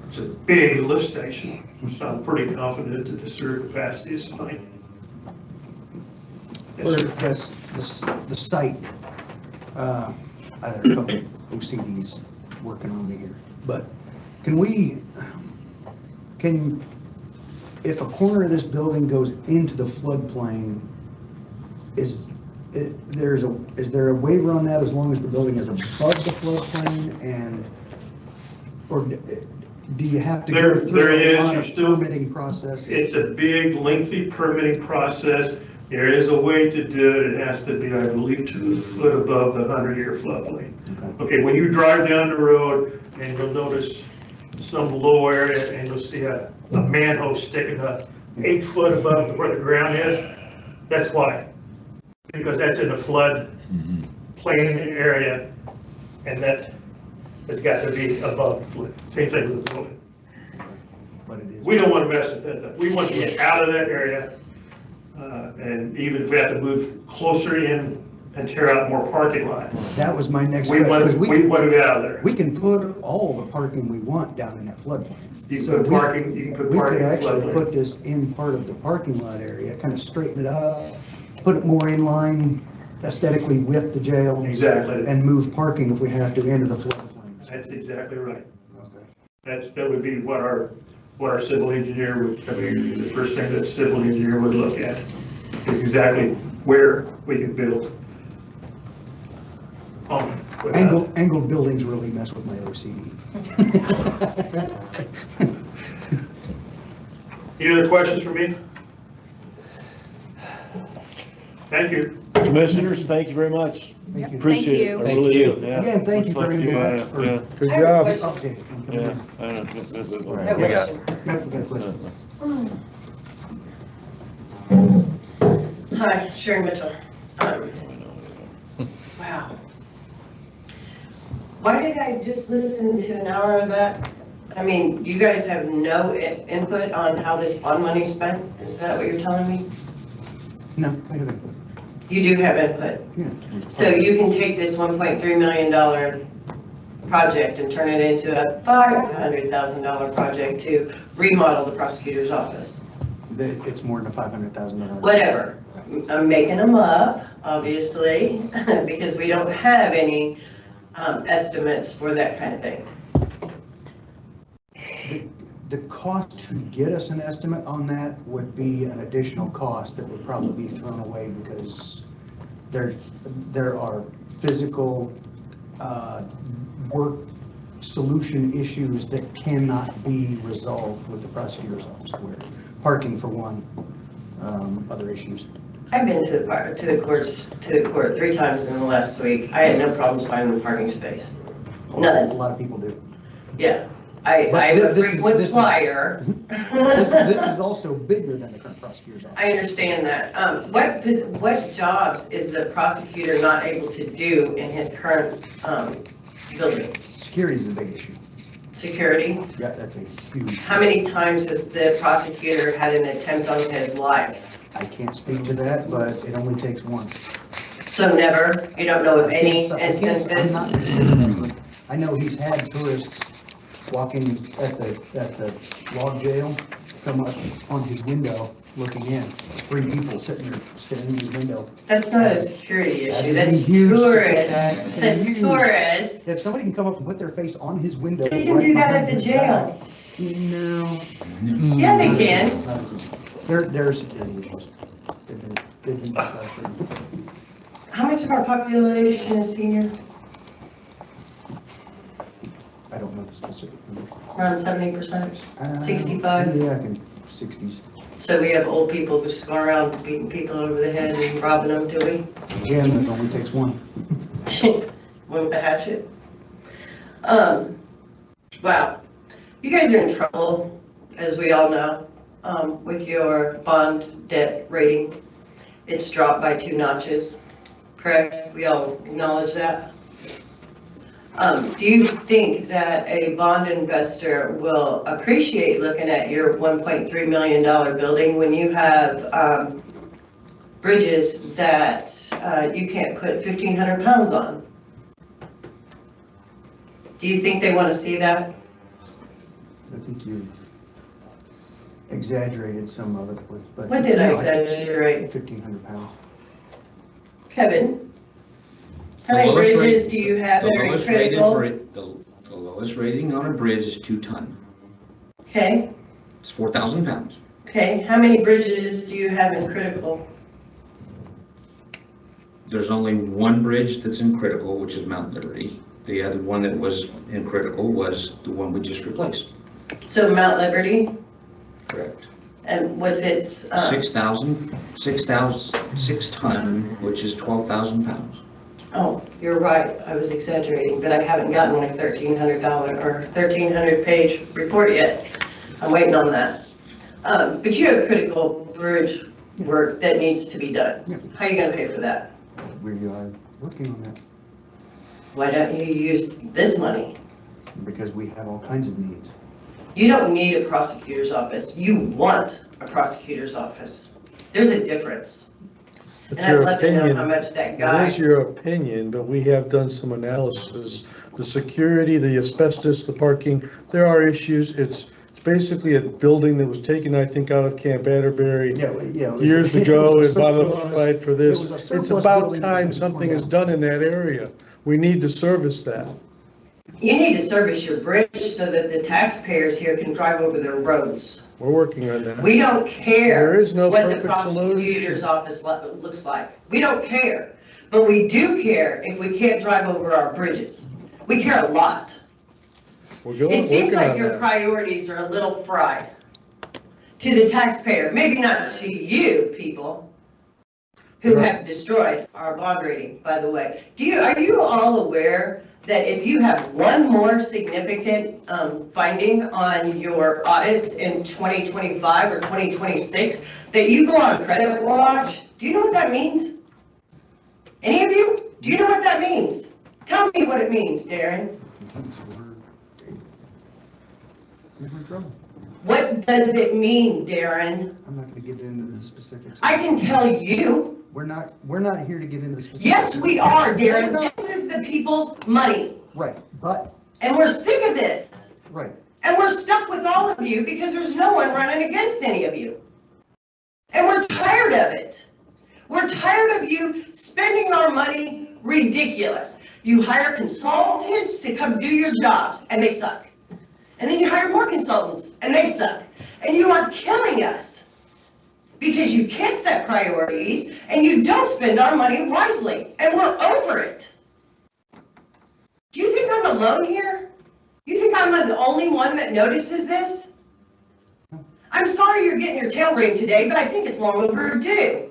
Speaker 7: it's a big lift station, so I'm pretty confident that the sewer capacity is fine. Yes,
Speaker 1: Where
Speaker 7: sir.
Speaker 1: does the site, I have a couple OCDs working on me here, but if a corner of this building goes into the floodplain, is there a waiver on that as long as the building is above the floodplain, or do you have to go
Speaker 7: There
Speaker 1: through
Speaker 7: is,
Speaker 1: a lot
Speaker 7: you're
Speaker 1: of
Speaker 7: still-
Speaker 1: permitting process?
Speaker 7: It's a big, lengthy permitting process. There is a way to do it. It has to be, I believe, 2 foot above the 100-year floodplain. Okay, when you drive down the road and you'll notice some low area and you'll see a manhole sticking up 8 foot above where the ground is, that's why. Because that's in the flood plain area, and that has got to be above the flood. Same thing with the building.
Speaker 1: But it is.
Speaker 7: We don't want to mess with that. We want to get out of that area. And even if we have to move closer in and tear out more parking lots,
Speaker 1: That was my next
Speaker 7: we
Speaker 1: question.
Speaker 7: want
Speaker 1: 'Cause
Speaker 7: we want to get out of there.
Speaker 1: We can put all the parking we want down in that floodplain.
Speaker 7: You
Speaker 1: So
Speaker 7: can put
Speaker 1: we-
Speaker 7: parking, you can put
Speaker 1: We
Speaker 7: parking
Speaker 1: could
Speaker 7: in
Speaker 1: actually
Speaker 7: floodplain.
Speaker 1: put this in part of the parking lot area, kind of straighten it up, put it more in line aesthetically with the jail.
Speaker 7: Exactly.
Speaker 1: And move parking if we have to into the floodplain.
Speaker 7: That's exactly right. That would be what our civil engineer would, the first thing that the civil engineer would look at, is exactly where we can build.
Speaker 1: Angled buildings really mess with my OCD.
Speaker 7: Any other questions for me? Thank you.
Speaker 4: Commissioners, thank you very much.
Speaker 1: Thank you.
Speaker 4: Appreciate it.
Speaker 8: you.
Speaker 4: I
Speaker 2: Thank
Speaker 4: really
Speaker 2: you.
Speaker 4: do, yeah.
Speaker 1: Again, thank you
Speaker 4: Looks like-
Speaker 1: very
Speaker 4: yeah,
Speaker 1: much for-
Speaker 4: Yeah,
Speaker 9: Good
Speaker 10: I have a
Speaker 9: job.
Speaker 10: question.
Speaker 1: Okay.
Speaker 4: yeah. I know.
Speaker 10: I have a
Speaker 3: We got-
Speaker 10: question.
Speaker 1: I've got a question.
Speaker 10: Hi, Sherry Mitchell. Wow. Why did I just listen to an hour of that? I mean, you guys have no input on how this bond money is spent? Is that what you're telling me?
Speaker 1: No, I don't.
Speaker 10: You do have input.
Speaker 1: Yeah.
Speaker 10: So you can take this $1.3 million project and turn it into a $500,000 project to remodel the prosecutor's office.
Speaker 1: It's more than a $500,000.
Speaker 10: Whatever. I'm making them up, obviously, because we don't have any estimates for that kind of thing.
Speaker 1: The cost to get us an estimate on that would be an additional cost that would probably be thrown away because there are physical work solution issues that cannot be resolved with the prosecutor's office. Where parking for one, other issues.
Speaker 10: I've been to the court 3 times in the last week. I had no problems finding a parking space. None.
Speaker 1: A lot of people do.
Speaker 10: Yeah.
Speaker 1: But
Speaker 10: I'm a
Speaker 1: this is-
Speaker 10: frequent
Speaker 1: this is-
Speaker 10: flyer.
Speaker 1: This is also bigger than the current prosecutor's office.
Speaker 10: I understand that. What jobs is the prosecutor not able to do in his current building?
Speaker 1: Security is a big issue.
Speaker 10: Security?
Speaker 1: Yeah, that's a huge.
Speaker 10: How many times has the prosecutor had an attempt on his life?
Speaker 1: I can't speak to that, but it only takes one.
Speaker 10: So never? You don't know of any
Speaker 1: I can't- I'm
Speaker 10: instances?
Speaker 1: not gonna say that, but I know he's had tourists walking at the log jail come up on his window looking in. 3 people sitting there staring in his window.
Speaker 10: That's not a security issue.
Speaker 1: That
Speaker 10: That's
Speaker 1: is huge.
Speaker 10: tourists. That's
Speaker 1: huge.
Speaker 10: tourists.
Speaker 1: If somebody can come up and put their face on his window.
Speaker 10: They can do that at the jail.
Speaker 1: No.
Speaker 10: Yeah, they can.
Speaker 1: There are security issues. They've been frustrated.
Speaker 10: How much of our population is senior?
Speaker 1: I don't know the specific numbers.
Speaker 10: Around 70%? 65?
Speaker 1: Yeah, I think 60s.
Speaker 10: So we have old people just going around beating people over the head and robbing them, do we?
Speaker 1: Again, it only takes one.
Speaker 10: With the hatchet. Wow. You guys are in trouble, as we all know, with your bond debt rating. It's dropped by 2 notches, correct? We all acknowledge that. Do you think that a bond investor will appreciate looking at your $1.3 million building when you have bridges that you can't put 1,500 pounds on? Do you think they want to see that?
Speaker 1: I think you exaggerated some of it with, but.
Speaker 10: What did I
Speaker 1: No,
Speaker 10: exaggerate?
Speaker 1: 1,500 pounds.
Speaker 10: Kevin, how
Speaker 11: The
Speaker 10: many
Speaker 11: lowest
Speaker 10: bridges
Speaker 11: rate-
Speaker 10: do you have
Speaker 11: The
Speaker 10: that are
Speaker 11: lowest rated
Speaker 10: critical?
Speaker 11: the lowest rating on a bridge is 2 ton.
Speaker 10: Okay,
Speaker 11: It's 4,000 pounds.
Speaker 10: okay. How many bridges do you have in critical?
Speaker 11: There's only one bridge that's in critical, which is Mount Liberty. The other one that was in critical was the one we just replaced.
Speaker 10: So Mount Liberty,
Speaker 11: Correct.
Speaker 10: and what's its,
Speaker 11: 6 ton, which is 12,000 pounds.
Speaker 10: oh, you're right, I was exaggerating, but I haven't gotten my $1,300 or 1,300 page report yet. I'm waiting on that. But you have critical bridge work that needs to be done.
Speaker 1: Yeah.
Speaker 10: How are you gonna pay for that?
Speaker 1: We are working on that
Speaker 10: Why don't you use this money?
Speaker 1: because we have all kinds of needs.
Speaker 10: You don't need a prosecutor's office. You want a prosecutor's office. There's a difference.
Speaker 9: It's
Speaker 10: And I'd
Speaker 9: your
Speaker 10: love to know
Speaker 9: opinion.
Speaker 10: how much that
Speaker 9: It
Speaker 10: guy,
Speaker 9: is your opinion, but we have done some analysis. The security, the asbestos, the parking, there are issues. It's basically a building that was taken, I think, out of Camp Atterbury
Speaker 1: Yeah, yeah. it was a-
Speaker 9: years
Speaker 1: it
Speaker 9: ago
Speaker 1: was
Speaker 9: and
Speaker 1: a surplus-
Speaker 9: modified for
Speaker 1: it
Speaker 9: this.
Speaker 1: was a
Speaker 9: It's
Speaker 1: surplus
Speaker 9: about
Speaker 1: building that
Speaker 9: time
Speaker 1: was
Speaker 9: something
Speaker 1: torn
Speaker 9: is
Speaker 1: down.
Speaker 9: done in that area. We need to service that.
Speaker 10: you need to service your bridge so that the taxpayers here can drive over their roads.
Speaker 9: We're working on that.
Speaker 10: We don't care
Speaker 9: There is no
Speaker 10: what the
Speaker 9: perfect
Speaker 10: prosecutor's
Speaker 9: solution.
Speaker 10: office looks like. We don't care. But we do care if we can't drive over our bridges. We care a lot.
Speaker 9: We're going,
Speaker 10: It seems
Speaker 9: working
Speaker 10: like
Speaker 9: on
Speaker 10: your
Speaker 9: that.
Speaker 10: priorities are a little fried to the taxpayer, maybe not to you people who
Speaker 9: Right.
Speaker 10: have destroyed our bond rating, by the way. Are you all aware that if you have one more significant finding on your audits in 2025 or 2026, that you go on credit watch? Do you know what that means? Any of you? Do you know what that means? Tell me what it means, Darren.
Speaker 1: You're in trouble.
Speaker 10: What does it mean, Darren?
Speaker 1: I'm not gonna get into the specifics.
Speaker 10: I can tell you.
Speaker 1: We're not here to get into the specifics.
Speaker 10: Yes, we are,
Speaker 1: No,
Speaker 10: Darren.
Speaker 1: we're not.
Speaker 10: This is the people's money.
Speaker 1: Right, but,
Speaker 10: And we're sick of this.
Speaker 1: right,
Speaker 10: And we're stuck with all of you because there's no one running against any of you. And we're tired of it. We're tired of you spending our money ridiculous. You hire consultants to come do your jobs, and they suck. And then you hire more consultants, and they suck. And you are killing us because you can't set priorities, and you don't spend our money wisely, and we're over it. Do you think I'm alone here? You think I'm the only one that notices this? I'm sorry you're getting your tail ringed today, but I think it's long overdue.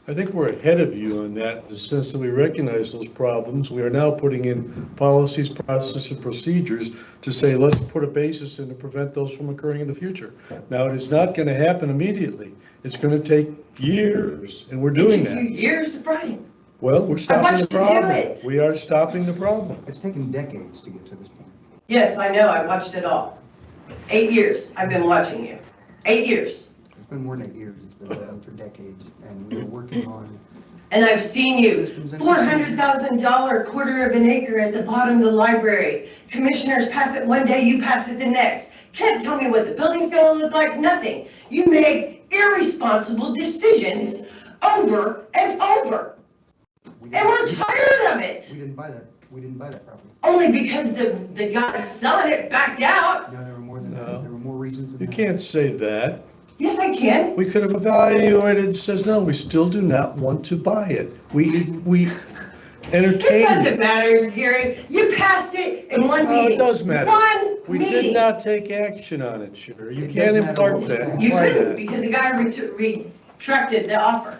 Speaker 9: I think we're ahead of you on that, in the sense that we recognize those problems. We are now putting in policies, processes, and procedures to say, let's put a basis in to prevent those from occurring in the future. Now, it is not going to happen immediately. It's going to take years, and we're doing
Speaker 10: It took you
Speaker 9: that.
Speaker 10: years, Brian.
Speaker 9: Well, we're stopping the
Speaker 10: watched you do
Speaker 9: problem.
Speaker 10: it.
Speaker 9: We are stopping the problem.
Speaker 1: it's taken decades to get to this point.
Speaker 10: Yes, I know, I watched it all. 8 years, I've been watching you. 8 years.
Speaker 1: It's been more than 8 years, it's been done for decades, and we're working on,
Speaker 10: And I've seen you,
Speaker 1: Systems and
Speaker 10: $400,000, quarter of an acre at the bottom of the library. Commissioners pass it one day, you pass it the next. Can't tell me what the building's gonna look like, nothing. You make irresponsible decisions over and over. And we're tired of it.
Speaker 1: we didn't buy that property.
Speaker 10: Only because the guy selling it backed out.
Speaker 1: No, there were more than
Speaker 9: No.
Speaker 1: that, there were more reasons than
Speaker 9: You
Speaker 1: that.
Speaker 9: can't say that.
Speaker 10: Yes, I can.
Speaker 9: We could have evaluated, it says, no, we still do not want to buy it. We
Speaker 10: It
Speaker 9: entertained
Speaker 10: doesn't
Speaker 9: it.
Speaker 10: matter, Gary. You passed it in one
Speaker 9: No,
Speaker 10: meeting.
Speaker 9: it does matter.
Speaker 10: One
Speaker 9: We
Speaker 10: meeting.
Speaker 9: did not take action on it, sure. You
Speaker 1: It
Speaker 9: can't
Speaker 1: doesn't matter
Speaker 9: impart
Speaker 1: what was
Speaker 9: that.
Speaker 1: passed.
Speaker 10: You
Speaker 9: imply
Speaker 10: couldn't
Speaker 9: that.
Speaker 10: because the guy retracted the offer.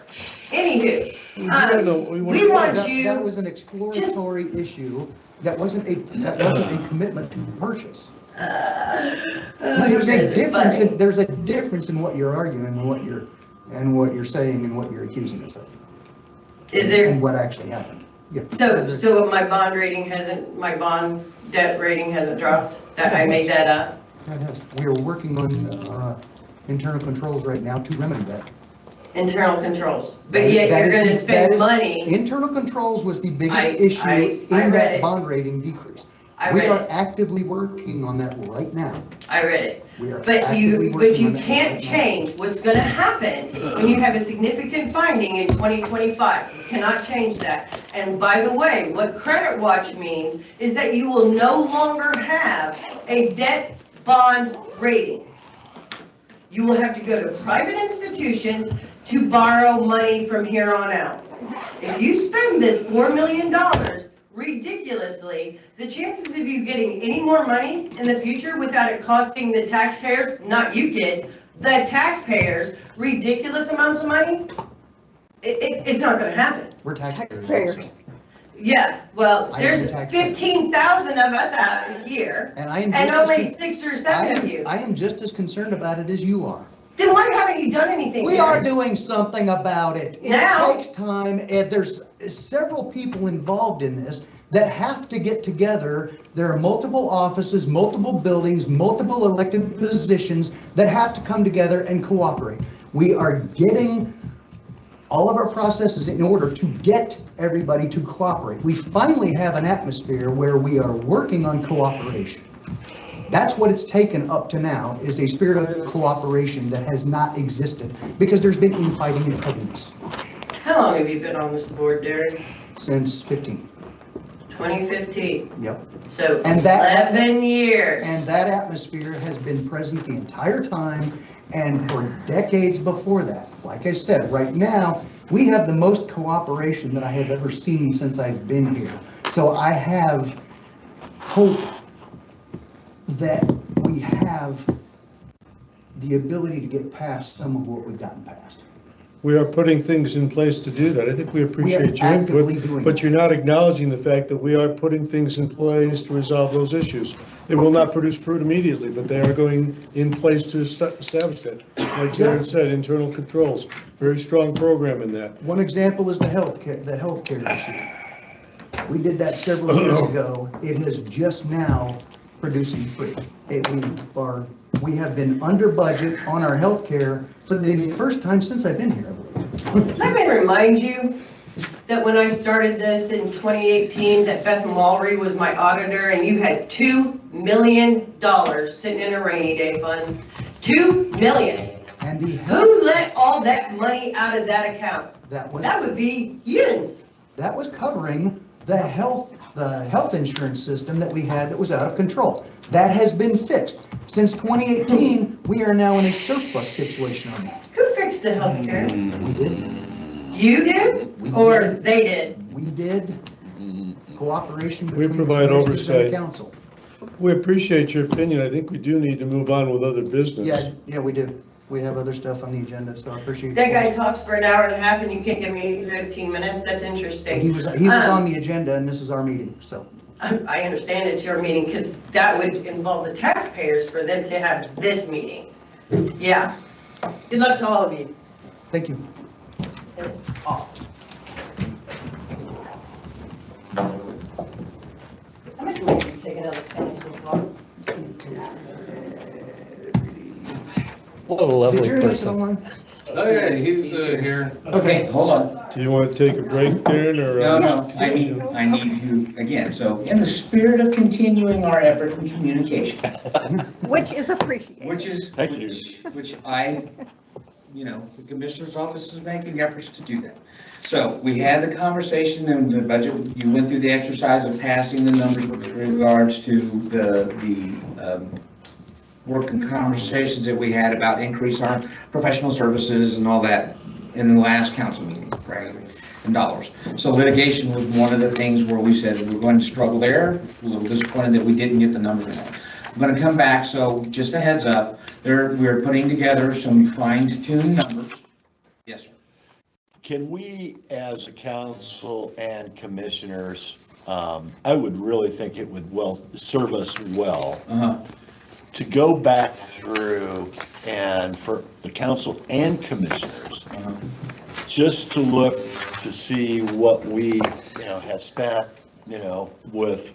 Speaker 10: Anywho,
Speaker 9: We don't know.
Speaker 10: we
Speaker 9: wanna-
Speaker 10: want
Speaker 1: That
Speaker 10: you,
Speaker 1: was an exploratory issue, that wasn't a commitment to purchase.
Speaker 10: oh,
Speaker 1: But
Speaker 10: you
Speaker 1: there's
Speaker 10: guys
Speaker 1: a
Speaker 10: are
Speaker 1: difference,
Speaker 10: funny.
Speaker 1: there's a difference in what you're arguing and what you're saying and what you're accusing us of.
Speaker 10: Is there,
Speaker 1: And what actually happened. Yeah.
Speaker 10: so my bond rating hasn't, my bond debt rating hasn't dropped? That I made that up?
Speaker 1: We are working on internal controls right now to remedy that.
Speaker 10: Internal controls, but yet
Speaker 1: That
Speaker 10: you're
Speaker 1: is
Speaker 10: gonna
Speaker 1: the-
Speaker 10: spend
Speaker 1: that is-
Speaker 10: money.
Speaker 1: Internal controls was the biggest
Speaker 10: I
Speaker 1: issue
Speaker 10: read
Speaker 1: in that
Speaker 10: it.
Speaker 1: bond rating decrease.
Speaker 10: I
Speaker 1: We
Speaker 10: read
Speaker 1: are
Speaker 10: it,
Speaker 1: actively working on that right now.
Speaker 10: I read it.
Speaker 1: We are
Speaker 10: But
Speaker 1: actively
Speaker 10: you
Speaker 1: working on that
Speaker 10: can't
Speaker 1: right now.
Speaker 10: change what's gonna happen when you have a significant finding in 2025. You cannot change that. And by the way, what credit watch means is that you will no longer have a debt bond rating. You will have to go to private institutions to borrow money from here on out. If you spend this $4 million ridiculously, the chances of you getting any more money in the future without it costing the taxpayers, not you kids, the taxpayers, ridiculous amounts of money, it's not gonna happen.
Speaker 1: We're taxpayers.
Speaker 8: Taxpayers.
Speaker 1: also.
Speaker 10: Yeah, well,
Speaker 1: I am
Speaker 10: there's
Speaker 1: a taxpayer.
Speaker 10: 15,000 of us out here,
Speaker 1: And I am
Speaker 10: and
Speaker 1: just
Speaker 10: only
Speaker 1: as,
Speaker 10: 6 or 7 of you.
Speaker 1: I am just as concerned about it as you are.
Speaker 10: Then why haven't you done anything?
Speaker 1: We
Speaker 10: Gary?
Speaker 1: are doing something about it.
Speaker 10: Now?
Speaker 1: It takes time, and there's several people involved in this that have to get together. There are multiple offices, multiple buildings, multiple elected positions that have to come together and cooperate. We are getting all of our processes in order to get everybody to cooperate. We finally have an atmosphere where we are working on cooperation. That's what it's taken up to now, is a spirit of cooperation that has not existed, because there's been infighting and pettiness
Speaker 10: How long have you been on this board, Derek?
Speaker 1: since 15.
Speaker 10: 2015,
Speaker 1: Yep.
Speaker 10: so
Speaker 1: And that-
Speaker 10: 11 years.
Speaker 1: And that atmosphere has been present the entire time and for decades before that. Like I said, right now, we have the most cooperation that I have ever seen since I've been here. So I have hope that we have the ability to get past some of what we've gotten past.
Speaker 9: We are putting things in place to do that. I think we appreciate your
Speaker 1: actively
Speaker 9: input,
Speaker 1: doing
Speaker 9: but
Speaker 1: that.
Speaker 9: you're not acknowledging the fact that we are putting things in place to resolve those issues. They will not produce fruit immediately, but they are going in place to establish that. Like Jared said, internal controls, very strong program in that.
Speaker 1: One example is the healthcare issue. We did that several years ago. It is just now producing fruit. We have been under budget on our healthcare for the first time since I've been here, I believe.
Speaker 10: Let me remind you that when I started this in 2018, that Beth Mallory was my auditor, and you had $2 million sitting in a rainy day fund. $2 million.
Speaker 1: And the
Speaker 10: Who let all that money out of that account? That would be yins.
Speaker 1: that was covering the health insurance system that we had that was out of control. That has been fixed. Since 2018, we are now in a surplus situation on that.
Speaker 10: Who fixed the healthcare?
Speaker 1: We did.
Speaker 10: You did, or they did?
Speaker 1: We did. Cooperation
Speaker 9: We
Speaker 1: between
Speaker 9: provide
Speaker 1: the commissioners and the
Speaker 9: oversight.
Speaker 1: council.
Speaker 9: We appreciate your opinion. I think we do need to move on with other business.
Speaker 1: Yeah, we do. We have other stuff on the agenda, so I appreciate.
Speaker 10: That guy talks for an hour and a half and you can't give me 15 minutes? That's interesting.
Speaker 1: He was on the agenda and this is our meeting, so.
Speaker 10: I understand it's your meeting, because that would involve the taxpayers for them to have this meeting. Yeah. Good luck to all of you.
Speaker 1: Thank you.
Speaker 10: Yes. How much money are you taking out of this county so far?
Speaker 2: What a lovely
Speaker 1: Did you make it
Speaker 2: person.
Speaker 1: online?
Speaker 2: Oh, yeah, he's here.
Speaker 11: Okay, hold on.
Speaker 9: Do you want to take a break, Darren, or?
Speaker 11: No, I need to, again, so in the spirit of continuing our effort in communication,
Speaker 8: Which is appreciated.
Speaker 11: which I, the commissioner's office is making efforts to do that. So we had the conversation in the budget, you went through the exercise of passing the numbers with regards to the work and conversations that we had about increase our professional services and all that in the last council meeting, right, in dollars. So litigation was one of the things where we said we're going to struggle there, a little disappointed that we didn't get the numbers in. I'm going to come back, so just a heads up, we're putting together some fine-tuned numbers. Yes, sir.
Speaker 4: Can we, as a council and commissioners, I would really think it would serve us well to go back through and for the council and commissioners, just to look to see what we, have spent, with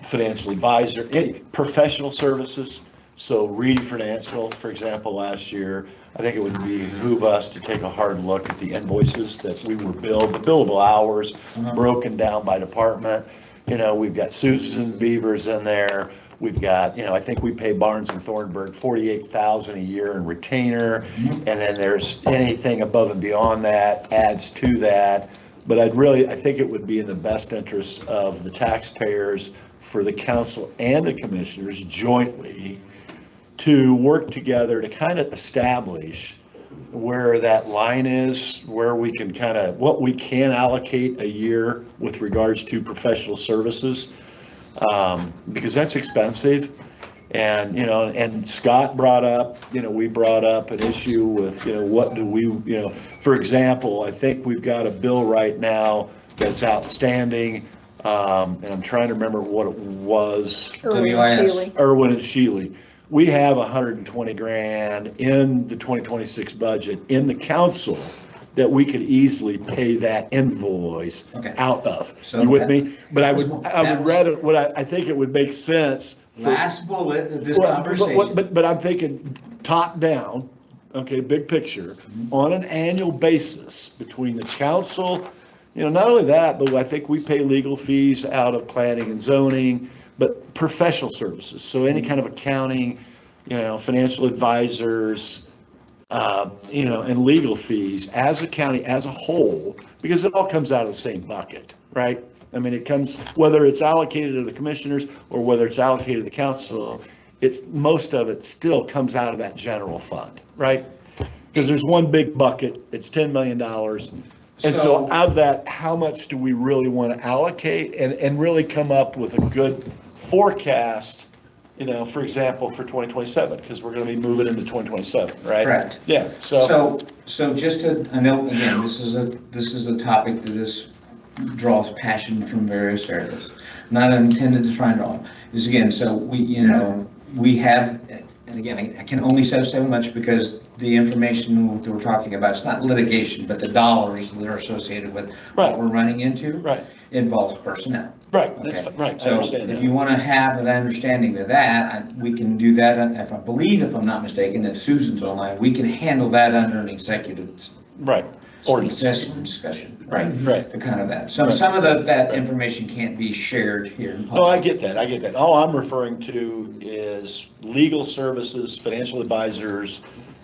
Speaker 4: financial advisor, professional services. So Reedy Financial, for example, last year, I think it would behoove us to take a hard look at the invoices that we were billed, the billable hours broken down by department. We've got Susan Beavers in there. We've got, I think we pay Barnes and Thornburg $48,000 a year in retainer. And then there's anything above and beyond that adds to that. But I think it would be in the best interest of the taxpayers for the council and the commissioners jointly to work together to kind of establish where that line is, where we can what we can allocate a year with regards to professional services, because that's expensive. And, and Scott brought up, we brought up an issue with, what do we, for example, I think we've got a bill right now that's outstanding, and I'm trying to remember what it was.
Speaker 8: Irwin and Shealy.
Speaker 4: Irwin and Shealy. We have 120 grand in the 2026 budget in the council that we could easily pay that invoice out of.
Speaker 11: So
Speaker 4: you with me? But I think it would make sense.
Speaker 11: Last bullet of this conversation.
Speaker 4: But I'm thinking top down, okay, big picture, on an annual basis between the council, not only that, but I think we pay legal fees out of planning and zoning, but professional services. So any kind of accounting, financial advisors, and legal fees as a county as a whole, because it all comes out of the same bucket, right? I mean, it comes, whether it's allocated to the commissioners or whether it's allocated to the council, most of it still comes out of that general fund, right? Because there's one big bucket, it's $10 million. And so out of that, how much do we really want to allocate and really come up with a good forecast, for example, for 2027, because we're going to be moving into 2027, right?
Speaker 11: Correct.
Speaker 4: Yeah,
Speaker 11: So just I know, again, this is a topic that draws passion from various areas. Not intended to try and draw, is again, so we have and again, I can only say so much because the information that we're talking about, it's not litigation, but the dollars that are associated with
Speaker 4: Right.
Speaker 11: what we're running into
Speaker 4: Right.
Speaker 11: involves personnel.
Speaker 4: Right, that's,
Speaker 11: Okay.
Speaker 4: right, I
Speaker 11: So
Speaker 4: understand
Speaker 11: if
Speaker 4: that.
Speaker 11: you want to have an understanding of that, we can do that, if I'm not mistaken, if Susan's online, we can handle that under an executive
Speaker 4: Right, ordinance.
Speaker 11: session discussion, right?
Speaker 4: Right.
Speaker 11: The kind of that. So
Speaker 4: Right.
Speaker 11: some of that
Speaker 4: Right.
Speaker 11: information can't be shared here in public.
Speaker 4: No, I get that. All I'm referring to is legal services, financial advisors,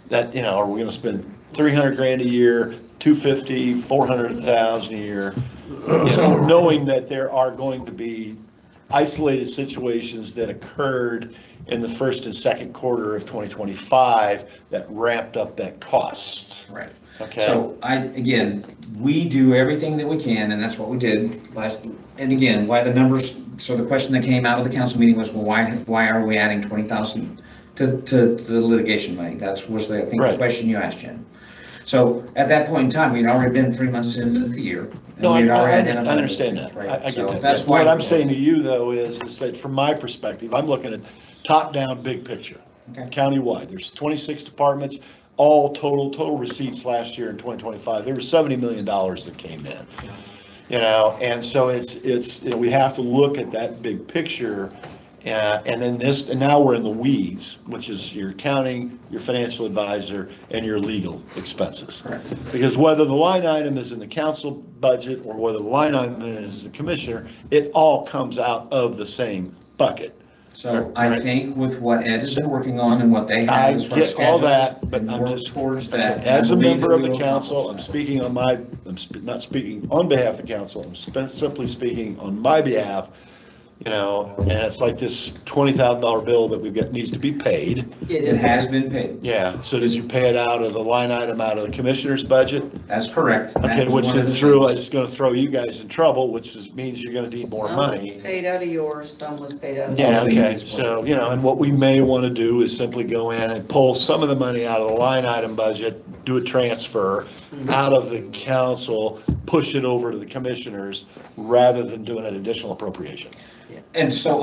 Speaker 4: that, are we gonna spend 300 grand a year, 250, 400,000 a year? Knowing that there are going to be isolated situations that occurred in the first and second quarter of 2025 that ramped up that cost.
Speaker 11: Right.
Speaker 4: Okay?
Speaker 11: So again, we do everything that we can, and that's what we did last, and again, why the numbers, so the question that came out of the council meeting was, well, why are we adding 20,000 to the litigation money? I think, the
Speaker 4: Right.
Speaker 11: question you asked, Jen. So at that point in time, we'd already been 3 months into the year. and
Speaker 4: No, I
Speaker 11: we'd already identified
Speaker 4: understand that.
Speaker 11: right?
Speaker 4: I
Speaker 11: So
Speaker 4: get that.
Speaker 11: that's why.
Speaker 4: What I'm saying to you, though, is that from my perspective, I'm looking at top-down, big picture.
Speaker 11: Okay.
Speaker 4: Countywide, there's 26 departments, all total receipts last year in 2025. There was $70 million that came in. And so it's we have to look at that big picture. And then and now we're in the weeds, which is your accounting, your financial advisor, and your legal expenses.
Speaker 11: Correct.
Speaker 4: Because whether the line item is in the council budget or whether the line item is the commissioner, it all comes out of the same bucket.
Speaker 11: So I
Speaker 4: Right.
Speaker 11: think with what Ed has been working on and what they
Speaker 4: I
Speaker 11: have as far as
Speaker 4: get all
Speaker 11: schedules,
Speaker 4: that, but
Speaker 11: and
Speaker 4: I'm
Speaker 11: work
Speaker 4: just,
Speaker 11: towards that.
Speaker 4: as a
Speaker 11: I believe
Speaker 4: member
Speaker 11: that
Speaker 4: of
Speaker 11: we
Speaker 4: the
Speaker 11: will
Speaker 4: council, I'm
Speaker 11: accomplish that.
Speaker 4: speaking on not speaking on behalf of the council, I'm simply speaking on my behalf. And it's like this $20,000 bill that we've got needs to be paid.
Speaker 11: It has been paid.
Speaker 4: Yeah, so did you pay it out of the line item out of the commissioner's budget?
Speaker 11: That's correct. That
Speaker 4: Okay,
Speaker 11: was
Speaker 4: which
Speaker 11: one of
Speaker 4: then
Speaker 11: the
Speaker 4: threw,
Speaker 11: things.
Speaker 4: it's gonna throw you guys in trouble, means you're gonna need more
Speaker 10: Some was
Speaker 4: money.
Speaker 10: paid out of yours, some was paid out of.
Speaker 4: Yeah,
Speaker 11: Also,
Speaker 4: okay,
Speaker 11: it's-
Speaker 4: so, and what we may want to do is simply go in and pull some of the money out of the line item budget, do a transfer out of the council, push it over to the commissioners, rather than doing an additional appropriation.
Speaker 11: And so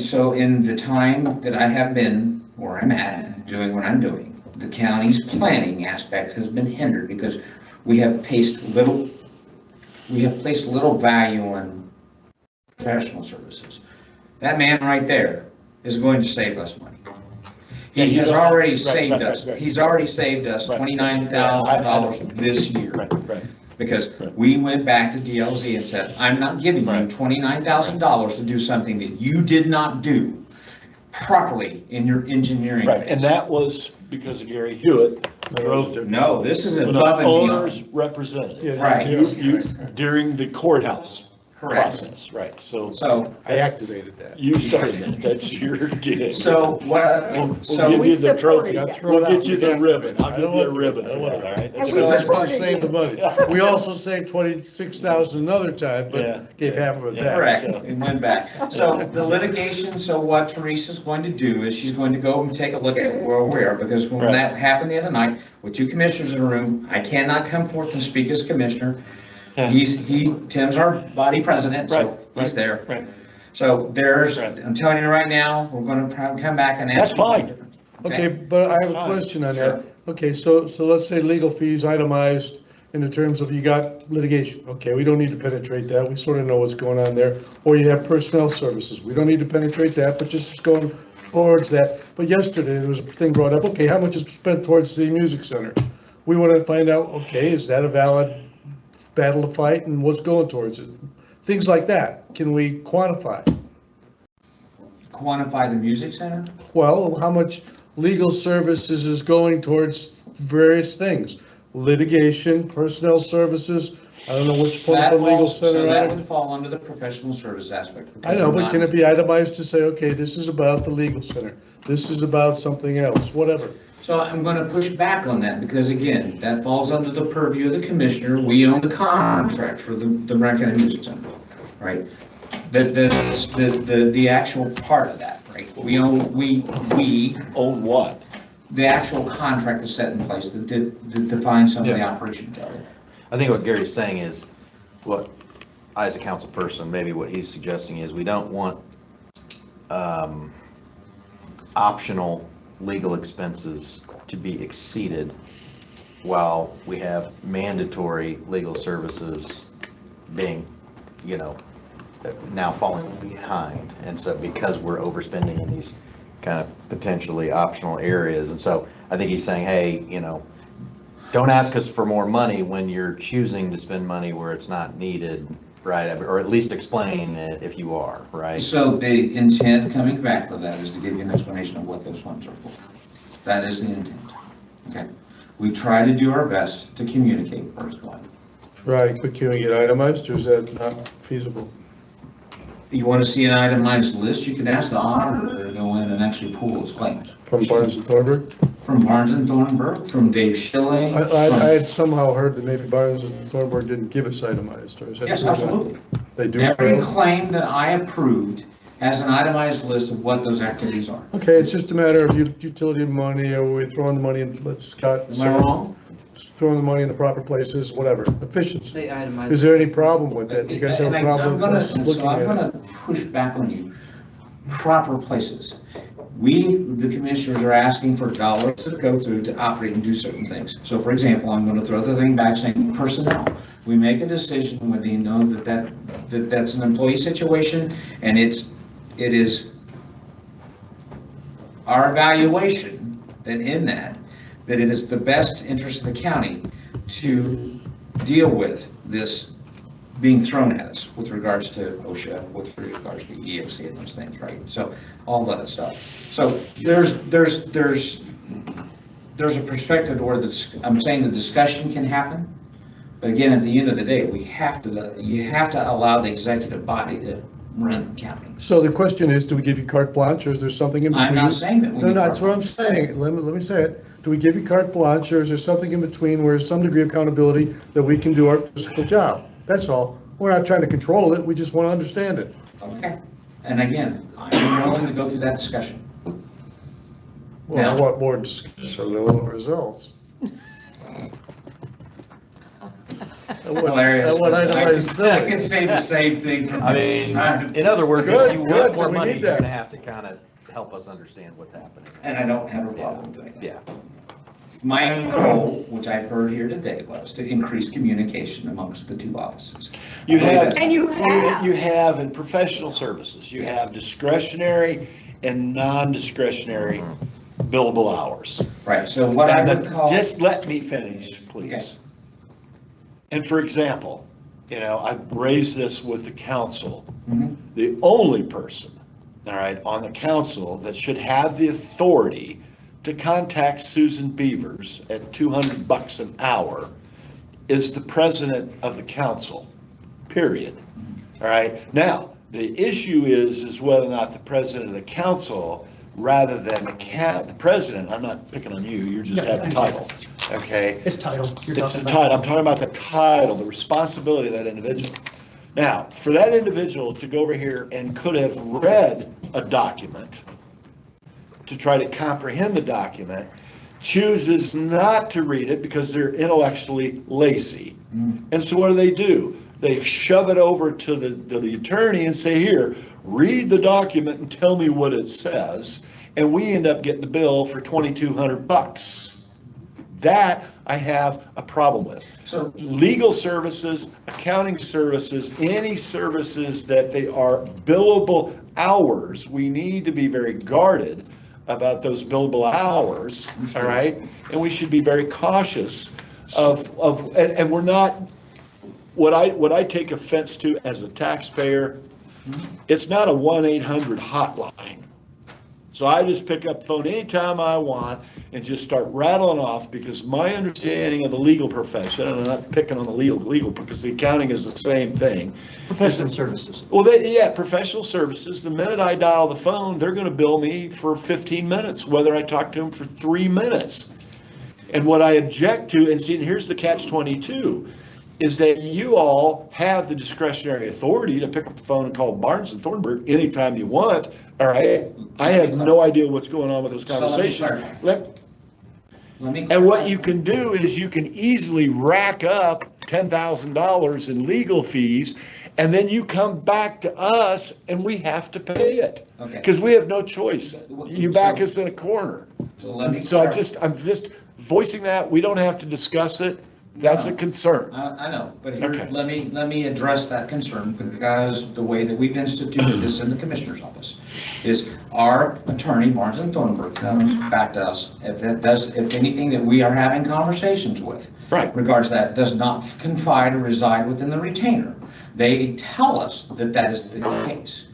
Speaker 11: so in the time that I have been where I'm at, doing what I'm doing, the county's planning aspect has been hindered because we have placed little value on professional services. That man right there is going to save us money.
Speaker 4: Yeah,
Speaker 11: He
Speaker 4: you
Speaker 11: has
Speaker 4: don't-
Speaker 11: already
Speaker 4: right,
Speaker 11: saved
Speaker 4: right,
Speaker 11: us,
Speaker 4: right, right.
Speaker 11: he's already saved us
Speaker 4: Right.
Speaker 11: $29,000 this year.
Speaker 4: Right.
Speaker 11: Because
Speaker 4: Right.
Speaker 11: we went back to DLZ and said, I'm not giving you
Speaker 4: Right.
Speaker 11: $29,000 to do something that you did not do properly in your engineering.
Speaker 4: Right, and that was because of Gary Hewitt, drove through.
Speaker 11: No, this is
Speaker 4: An
Speaker 11: above and
Speaker 4: owner's
Speaker 11: beyond.
Speaker 4: representative.
Speaker 11: Right.
Speaker 4: You, during the courthouse
Speaker 11: Correct.
Speaker 4: process, right, so
Speaker 11: So,
Speaker 9: I activated that.
Speaker 4: you started that, that's your gig.
Speaker 11: so what,
Speaker 4: We'll
Speaker 11: so.
Speaker 4: give
Speaker 8: We
Speaker 4: you the trophy,
Speaker 8: supported you.
Speaker 4: we'll get you the ribbon, I'll
Speaker 9: I
Speaker 4: give
Speaker 9: don't
Speaker 4: you a
Speaker 9: want
Speaker 4: ribbon
Speaker 9: the- I
Speaker 4: for
Speaker 9: don't
Speaker 4: that,
Speaker 9: want
Speaker 4: all right?
Speaker 8: And
Speaker 9: So
Speaker 8: we
Speaker 9: that's not
Speaker 8: supported
Speaker 9: saving the money. We also saved 26,000 another time,
Speaker 4: Yeah.
Speaker 9: but gave half of it
Speaker 4: Yeah.
Speaker 9: back.
Speaker 11: Correct,
Speaker 4: so-
Speaker 11: it went back. So the litigation, so what Teresa's going to do is she's going to go and take a look at where we are, because when
Speaker 4: Right.
Speaker 11: that happened the other night, with two commissioners in the room, I cannot come forth and speak as commissioner.
Speaker 4: Yeah.
Speaker 11: Tim's our body president, so
Speaker 4: Right,
Speaker 11: he's
Speaker 4: right,
Speaker 11: there.
Speaker 4: right.
Speaker 11: So
Speaker 4: Right.
Speaker 11: I'm telling you right now, we're gonna probably come back and ask.
Speaker 4: That's
Speaker 11: you
Speaker 4: fine.
Speaker 11: something.
Speaker 9: Okay, but I have a
Speaker 4: Fine.
Speaker 9: question on
Speaker 11: Sure.
Speaker 9: that. Okay, so let's say legal fees itemized in the terms of you got litigation. Okay, we don't need to penetrate that. We sort of know what's going on there. Or you have personnel services. We don't need to penetrate that, but just going towards that. But yesterday, there was a thing brought up, okay, how much is spent towards the music center? We want to find out, okay, is that a valid battle to fight and what's going towards it? Things like that. Can we quantify?
Speaker 11: Quantify the music center?
Speaker 9: Well, how much legal services is going towards various things? Litigation, personnel services, I don't know which point
Speaker 11: That
Speaker 9: of the legal
Speaker 11: falls- So
Speaker 9: center.
Speaker 11: that
Speaker 9: item.
Speaker 11: would fall under the professional service aspect.
Speaker 9: I know, but can it be itemized to say, okay, this is about the legal center, this is about something else, whatever?
Speaker 11: So I'm going to push back on that because again, that falls under the purview of the commissioner. We own the contract for the Marion County Music Center, right? The actual part of that, right? We
Speaker 4: Own what?
Speaker 11: the actual contract is set in place that defines some of the
Speaker 3: Yeah.
Speaker 11: operations of it.
Speaker 3: I think what Gary's saying is, what I as a council person, maybe what he's suggesting is we don't want optional legal expenses to be exceeded while we have mandatory legal services being, you know, now falling behind. And so because we're overspending in these kind of potentially optional areas. And so I think he's saying, hey, you know, don't ask us for more money when you're choosing to spend money where it's not needed, right? Or at least explain it if you are, right?
Speaker 11: So the intent coming back for that is to give you an explanation of what those funds are for. That is the intent, okay? We try to do our best to communicate where it's going.
Speaker 9: Right, but can we get itemized, or is that not feasible?
Speaker 11: You want to see an itemized list, you can ask the auditor to go in and actually pull those claims.
Speaker 9: From Barnes and Thornburg?
Speaker 11: From Barnes and Thornburg, from Dave Schilling.
Speaker 9: I had somehow heard that maybe Barnes and Thornburg didn't give us itemized, or is that?
Speaker 11: Yes,
Speaker 9: true?
Speaker 11: absolutely.
Speaker 9: They do?
Speaker 11: Every claim that I approved has an itemized list of what those activities are.
Speaker 9: Okay, it's just a matter of utility money, or we throwing the money in, let Scott.
Speaker 11: Am I wrong?
Speaker 9: Throwing the money in the proper places, whatever, efficiency.
Speaker 12: They itemize.
Speaker 9: Is there any problem with that? Do you guys have a
Speaker 11: And
Speaker 9: problem
Speaker 11: I'm
Speaker 9: with
Speaker 11: gonna,
Speaker 9: us
Speaker 11: so
Speaker 9: looking
Speaker 11: I'm
Speaker 9: at
Speaker 11: gonna
Speaker 9: it?
Speaker 11: push back on you. Proper places. We, the commissioners, are asking for dollars to go through to operate and do certain things. So for example, I'm gonna throw the thing back saying personnel. We make a decision when they know that's an employee situation, and it is our evaluation that it is the best interest of the county to deal with this being thrown at us with regards to OSHA, with regards to EOC and those things, right? So all that stuff. So there's a perspective where I'm saying the discussion can happen, but again, at the end of the day, you have to allow the executive body to run the county.
Speaker 9: So the question is, do we give you carte blanche, or is there something in between?
Speaker 11: I'm not saying that we
Speaker 9: No,
Speaker 11: need
Speaker 9: no, that's
Speaker 11: carte
Speaker 9: what I'm saying. Let me say it. Do we give you carte blanche, or is there something in between where there's some degree of accountability that we can do our physical job? That's all. We're not trying to control it, we just want to understand it.
Speaker 11: Okay. And again, I'm willing to go through that discussion.
Speaker 9: Well, I
Speaker 11: Now-
Speaker 9: want more discussion, a little results.
Speaker 11: Hilarious.
Speaker 9: I want itemized
Speaker 11: I
Speaker 9: billing.
Speaker 11: can say the same thing from
Speaker 3: I
Speaker 11: this
Speaker 3: mean,
Speaker 11: time.
Speaker 3: in other words,
Speaker 9: Good,
Speaker 3: if you
Speaker 9: good,
Speaker 3: want more
Speaker 9: we
Speaker 3: money,
Speaker 9: need
Speaker 3: you're
Speaker 9: that.
Speaker 3: gonna have to kind of help us understand what's happening.
Speaker 11: And I don't have a problem doing that.
Speaker 3: Yeah.
Speaker 11: My goal, which I've heard here today, was to increase communication amongst the two offices.
Speaker 4: You have.
Speaker 8: And you have.
Speaker 4: You have in professional services, you have discretionary and non-discretionary billable hours.
Speaker 11: Right, so what I would call.
Speaker 4: Just let me finish, please. And for example, I've raised this with the council.
Speaker 11: Mhm.
Speaker 4: The only person, all right, on the council that should have the authority to contact Susan Beavers at $200 an hour is the president of the council, period. All right, now, the issue is whether or not the president of the council, rather than the president, I'm not picking on you, you just have the title, okay?
Speaker 1: It's title. You're
Speaker 4: It's
Speaker 1: talking
Speaker 4: the
Speaker 1: about.
Speaker 4: title, I'm talking about the title, the responsibility of that individual. Now, for that individual to go over here and could have read a document to try to comprehend the document, chooses not to read it because they're intellectually lazy. And so what do? They shove it over to the attorney and say, here, read the document and tell me what it says. And we end up getting the bill for $2,200. That I have a problem with.
Speaker 11: So,
Speaker 4: Legal services, accounting services, any services that they are billable hours, we need to be very guarded about those billable hours, all right? And we should be very cautious and we're not, what I take offense to as a taxpayer, it's not a 1-800 hotline. So I just pick up the phone anytime I want and just start rattling off, because my understanding of the legal profession, and I'm not picking on the legal because the accounting is the same thing.
Speaker 1: Professional services.
Speaker 4: Well, professional services, the minute I dial the phone, they're going to bill me for 15 minutes, whether I talk to them for 3 minutes. And what I object to, and see, and here's the catch-22, is that you all have the discretionary authority to pick up the phone and call Barnes and Thornburg anytime you want, all right? I have no idea what's going on with those conversations. And what you can do is you can easily rack up $10,000 in legal fees, and then you come back to us and we have to pay it.
Speaker 11: Okay.
Speaker 4: Because we have no choice. You back us in a corner.
Speaker 11: So let me.
Speaker 4: So I'm just voicing that. We don't have to discuss it. That's a concern.
Speaker 11: I know, but here,
Speaker 4: Okay.
Speaker 11: let me address that concern, because the way that we've instituted this in the Commissioner's office is our attorney, Barnes and Thornburg, comes back to us. If anything that we are having conversations with,
Speaker 4: Right.
Speaker 11: regards to that, does not confide or reside within the retainer. They tell us that that is the case.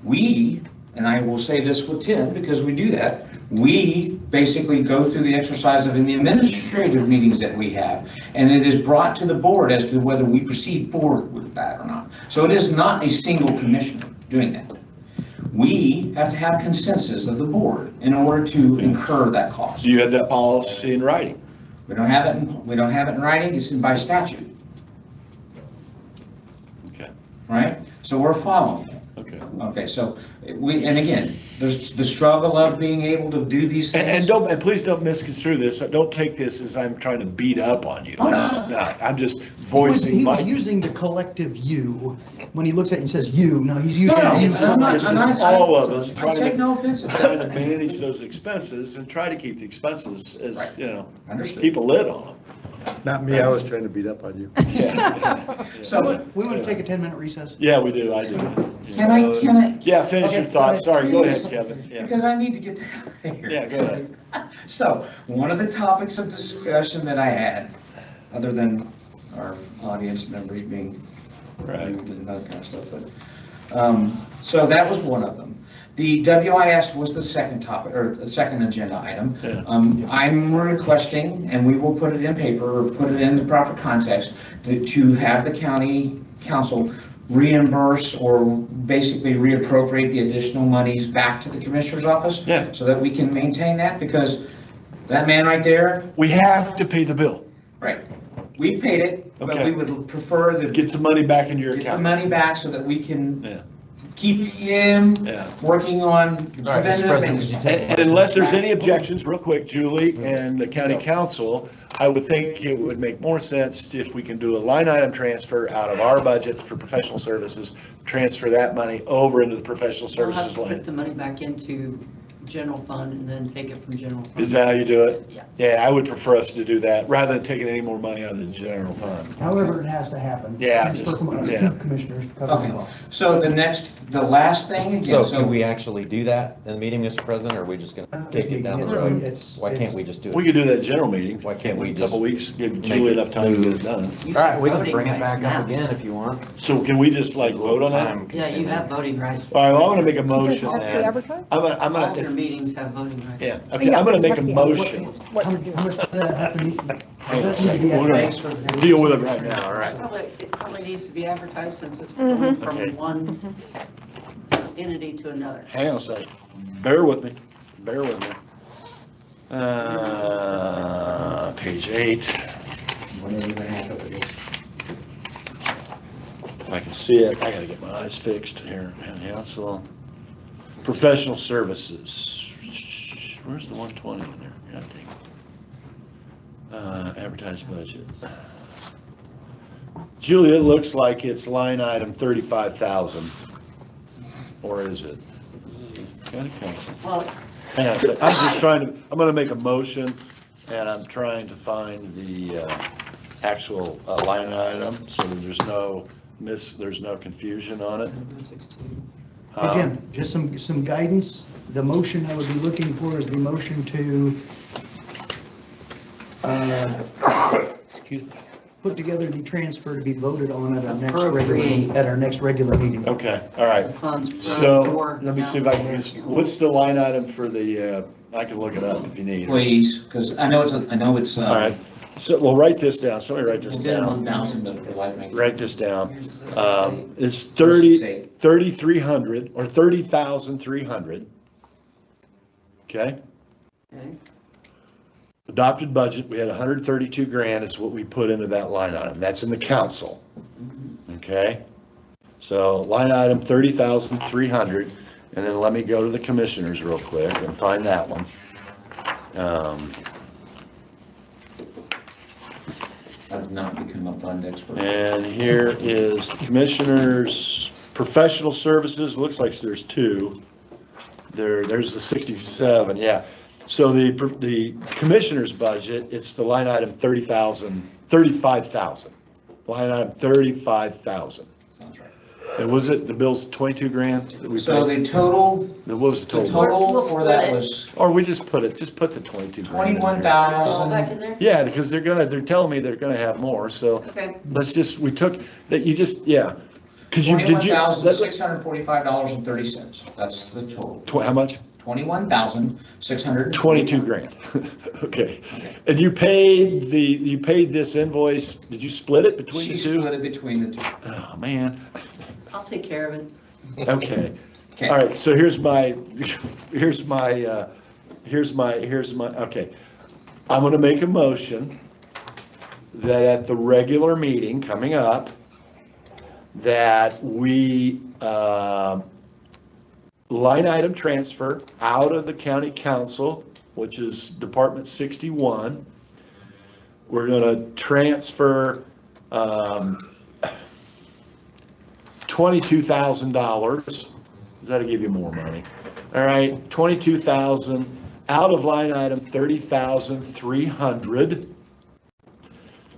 Speaker 11: We, and I will say this with Tim, because we do that, we basically go through the exercise of in the administrative meetings that we have, and it is brought to the board as to whether we proceed forward with that or not. So it is not a single commissioner doing that. We have to have consensus of the board in order to incur that cost.
Speaker 4: Do you have that policy in writing?
Speaker 11: We don't have it in writing, it's by statute,
Speaker 4: Okay,
Speaker 11: right? So we're following it.
Speaker 4: okay.
Speaker 11: Okay, so and again, there's the struggle of being able to do these things.
Speaker 4: And please don't misconstrue this. Don't take this as I'm trying to beat up on you.
Speaker 11: Oh, no.
Speaker 4: It's not. I'm just
Speaker 1: He
Speaker 4: voicing
Speaker 1: was
Speaker 4: my.
Speaker 1: using the collective you, when he looks at it and says you, no, he's using.
Speaker 11: No,
Speaker 1: you.
Speaker 4: It's just all of us
Speaker 11: I
Speaker 4: trying
Speaker 11: take
Speaker 4: to,
Speaker 11: no offense to
Speaker 4: trying to
Speaker 11: that.
Speaker 4: manage those expenses and try to keep the expenses as,
Speaker 11: Right.
Speaker 4: you know,
Speaker 11: Understood.
Speaker 4: keep a lid on them.
Speaker 9: Not me, I was trying to beat up on you.
Speaker 11: So,
Speaker 1: We want to take a 10-minute recess.
Speaker 4: Yeah, we do, I do.
Speaker 11: can I?
Speaker 4: Yeah, finish your
Speaker 1: Okay,
Speaker 4: thoughts.
Speaker 1: go
Speaker 4: Sorry, go ahead,
Speaker 11: Please.
Speaker 4: Kevin. Yeah,
Speaker 11: Because I need to get out of here.
Speaker 4: yeah, go ahead.
Speaker 11: So, one of the topics of discussion that I had, other than our audience members being
Speaker 4: Right.
Speaker 11: rude and that kind of stuff, but, so that was one of them. The WIS was the second topic, or the second agenda item.
Speaker 4: Yeah.
Speaker 11: I'm requesting, and we will put it in paper, or put it in the proper context, to have the county council reimburse or basically reappropriate the additional monies back to the commissioner's office.
Speaker 4: Yeah.
Speaker 11: So that we can maintain that, because that man right there,
Speaker 4: We have to pay the bill.
Speaker 11: right, we paid it, but
Speaker 4: Okay.
Speaker 11: we would prefer to
Speaker 4: Get some money back into your
Speaker 11: get the
Speaker 4: account.
Speaker 11: money back so that we can
Speaker 4: Yeah,
Speaker 11: keep him
Speaker 4: yeah.
Speaker 11: working on
Speaker 3: All right, Mr.
Speaker 11: preventative
Speaker 3: President, would you
Speaker 11: maintenance.
Speaker 3: take?
Speaker 4: And unless there's any objections, real quick, Julie and the county council, I would think it would make more sense if we can do a line item transfer out of our budget for professional services, transfer that money over into the professional
Speaker 12: We'll have
Speaker 4: services
Speaker 12: to put
Speaker 4: line.
Speaker 12: the money back into general fund and then take it from general fund.
Speaker 4: Is that how you do it?
Speaker 12: Yeah.
Speaker 4: Yeah, I would prefer us to do that, rather than taking any more money out of the general fund.
Speaker 1: However, it has to happen.
Speaker 4: Yeah,
Speaker 1: It's
Speaker 4: just-
Speaker 1: for
Speaker 4: yeah.
Speaker 1: commissioners because of
Speaker 11: Okay,
Speaker 1: the law.
Speaker 11: so the last thing again,
Speaker 3: So can we actually do that in the meeting, Mr. President, or are we just gonna kick it down the road? Why can't we just do
Speaker 4: We
Speaker 3: it?
Speaker 4: could do that general meeting.
Speaker 3: Why can't we
Speaker 4: In a couple
Speaker 3: just
Speaker 4: weeks, give
Speaker 3: make
Speaker 4: Julie
Speaker 3: it
Speaker 4: enough time to get
Speaker 3: move?
Speaker 4: it done.
Speaker 12: You
Speaker 3: All right,
Speaker 12: have
Speaker 3: we can
Speaker 12: voting
Speaker 3: bring it
Speaker 12: rights
Speaker 3: back
Speaker 12: now.
Speaker 3: up again if you want.
Speaker 4: So can we just like vote on that?
Speaker 3: Time
Speaker 12: Yeah, you have voting rights.
Speaker 4: All right, well, I'm gonna make a motion
Speaker 8: Have to
Speaker 4: then.
Speaker 8: advertise?
Speaker 4: I'm
Speaker 12: All your
Speaker 4: gonna,
Speaker 12: meetings have voting rights.
Speaker 4: yeah, okay, I'm gonna make a motion.
Speaker 1: How much does that have to be?
Speaker 4: Hang on a
Speaker 1: Does that need to be
Speaker 4: second. We're
Speaker 1: advertised?
Speaker 4: gonna deal with it right now, all right?
Speaker 12: It probably needs to be advertised since it's going from
Speaker 4: Okay.
Speaker 12: one entity to another.
Speaker 4: Hang on a second. Bear with me. Bear with me. Page 8. If I can see it, I gotta get my eyes fixed here. County Council. Professional services. Where's the 120 in there? God dang. Advertised budget. Julia, it looks like it's line item 35,000. Or is it? County Council.
Speaker 12: Well,
Speaker 4: Hang on a second. I'm just trying to, I'm gonna make a motion, and I'm trying to find the actual line item, so that there's no confusion on it.
Speaker 1: Hey, Jim, just some guidance. The motion I would be looking for is the motion to put together the transfer to be voted on at our next regular meeting.
Speaker 4: Okay, all right.
Speaker 12: funds.
Speaker 4: So, let me see if I can, what's the line item for the, I can look it up if you need.
Speaker 11: Please, because I know it's.
Speaker 4: All right, so we'll write this down. Somebody write this
Speaker 11: Instead of
Speaker 4: down.
Speaker 11: 1,000, but for life maintenance.
Speaker 4: Write this down. It's 3,300 or 30,300. Okay?
Speaker 12: Okay.
Speaker 4: Adopted budget, we had 132 grand is what we put into that line item. That's in the council. Okay? So line item 30,300, and then let me go to the commissioners real quick and find that one.
Speaker 11: I've not become a fund expert.
Speaker 4: And here is the commissioners' professional services. Looks like there's two. There's the 67, yeah. So the commissioner's budget, it's the line item 35,000. Line item 35,000.
Speaker 11: Sounds right.
Speaker 4: And was it, the bill's 22 grand that we
Speaker 11: So
Speaker 4: paid?
Speaker 11: the total,
Speaker 4: What was the
Speaker 11: the
Speaker 4: total?
Speaker 11: total for that was
Speaker 4: Or we just put the 22 grand. in there.
Speaker 10: All back
Speaker 11: 21,000.
Speaker 10: in there?
Speaker 4: Yeah, because they're telling me they're gonna have more, so
Speaker 10: Okay.
Speaker 4: we took, that you just, yeah. Cause you, did you?
Speaker 11: $21,645.30. That's the total.
Speaker 4: How much?
Speaker 11: 21,600.
Speaker 4: 22 grand. Okay. And you paid this invoice, did you split it between
Speaker 11: She
Speaker 4: the two?
Speaker 11: split it between the two.
Speaker 4: Oh, man.
Speaker 12: I'll take care of it.
Speaker 4: Okay.
Speaker 11: Okay.
Speaker 4: All right, so here's my, okay. I'm gonna make a motion that at the regular meeting coming up, that we, line item transfer out of the county council, which is Department 61. We're gonna transfer, $22,000. That'll give you more money. All right, 22,000 out of line item 30,300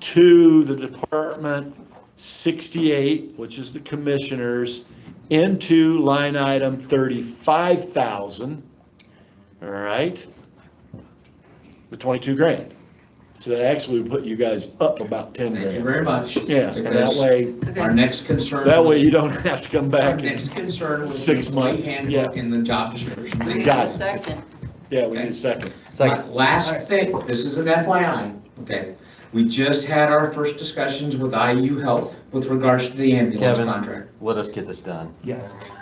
Speaker 4: to the Department 68, which is the commissioners, into line item 35,000. All right, the 22 grand. So that actually would put you guys up about 10 grand.
Speaker 11: Thank you very much.
Speaker 4: Yeah, and that way,
Speaker 11: Our next concern.
Speaker 4: that way
Speaker 11: was-
Speaker 4: you don't have to come
Speaker 11: Our
Speaker 4: back.
Speaker 11: next concern was the
Speaker 4: 6 months,
Speaker 11: employee handbook in the job description.
Speaker 4: Got it.
Speaker 12: Second.
Speaker 4: Yeah, we need a second.
Speaker 11: Last thing, this is an FYI, okay? We just had our first discussions with IU Health with regards to the ambulance
Speaker 3: Kevin.
Speaker 11: contract.
Speaker 3: Let us get this done.
Speaker 1: Yeah.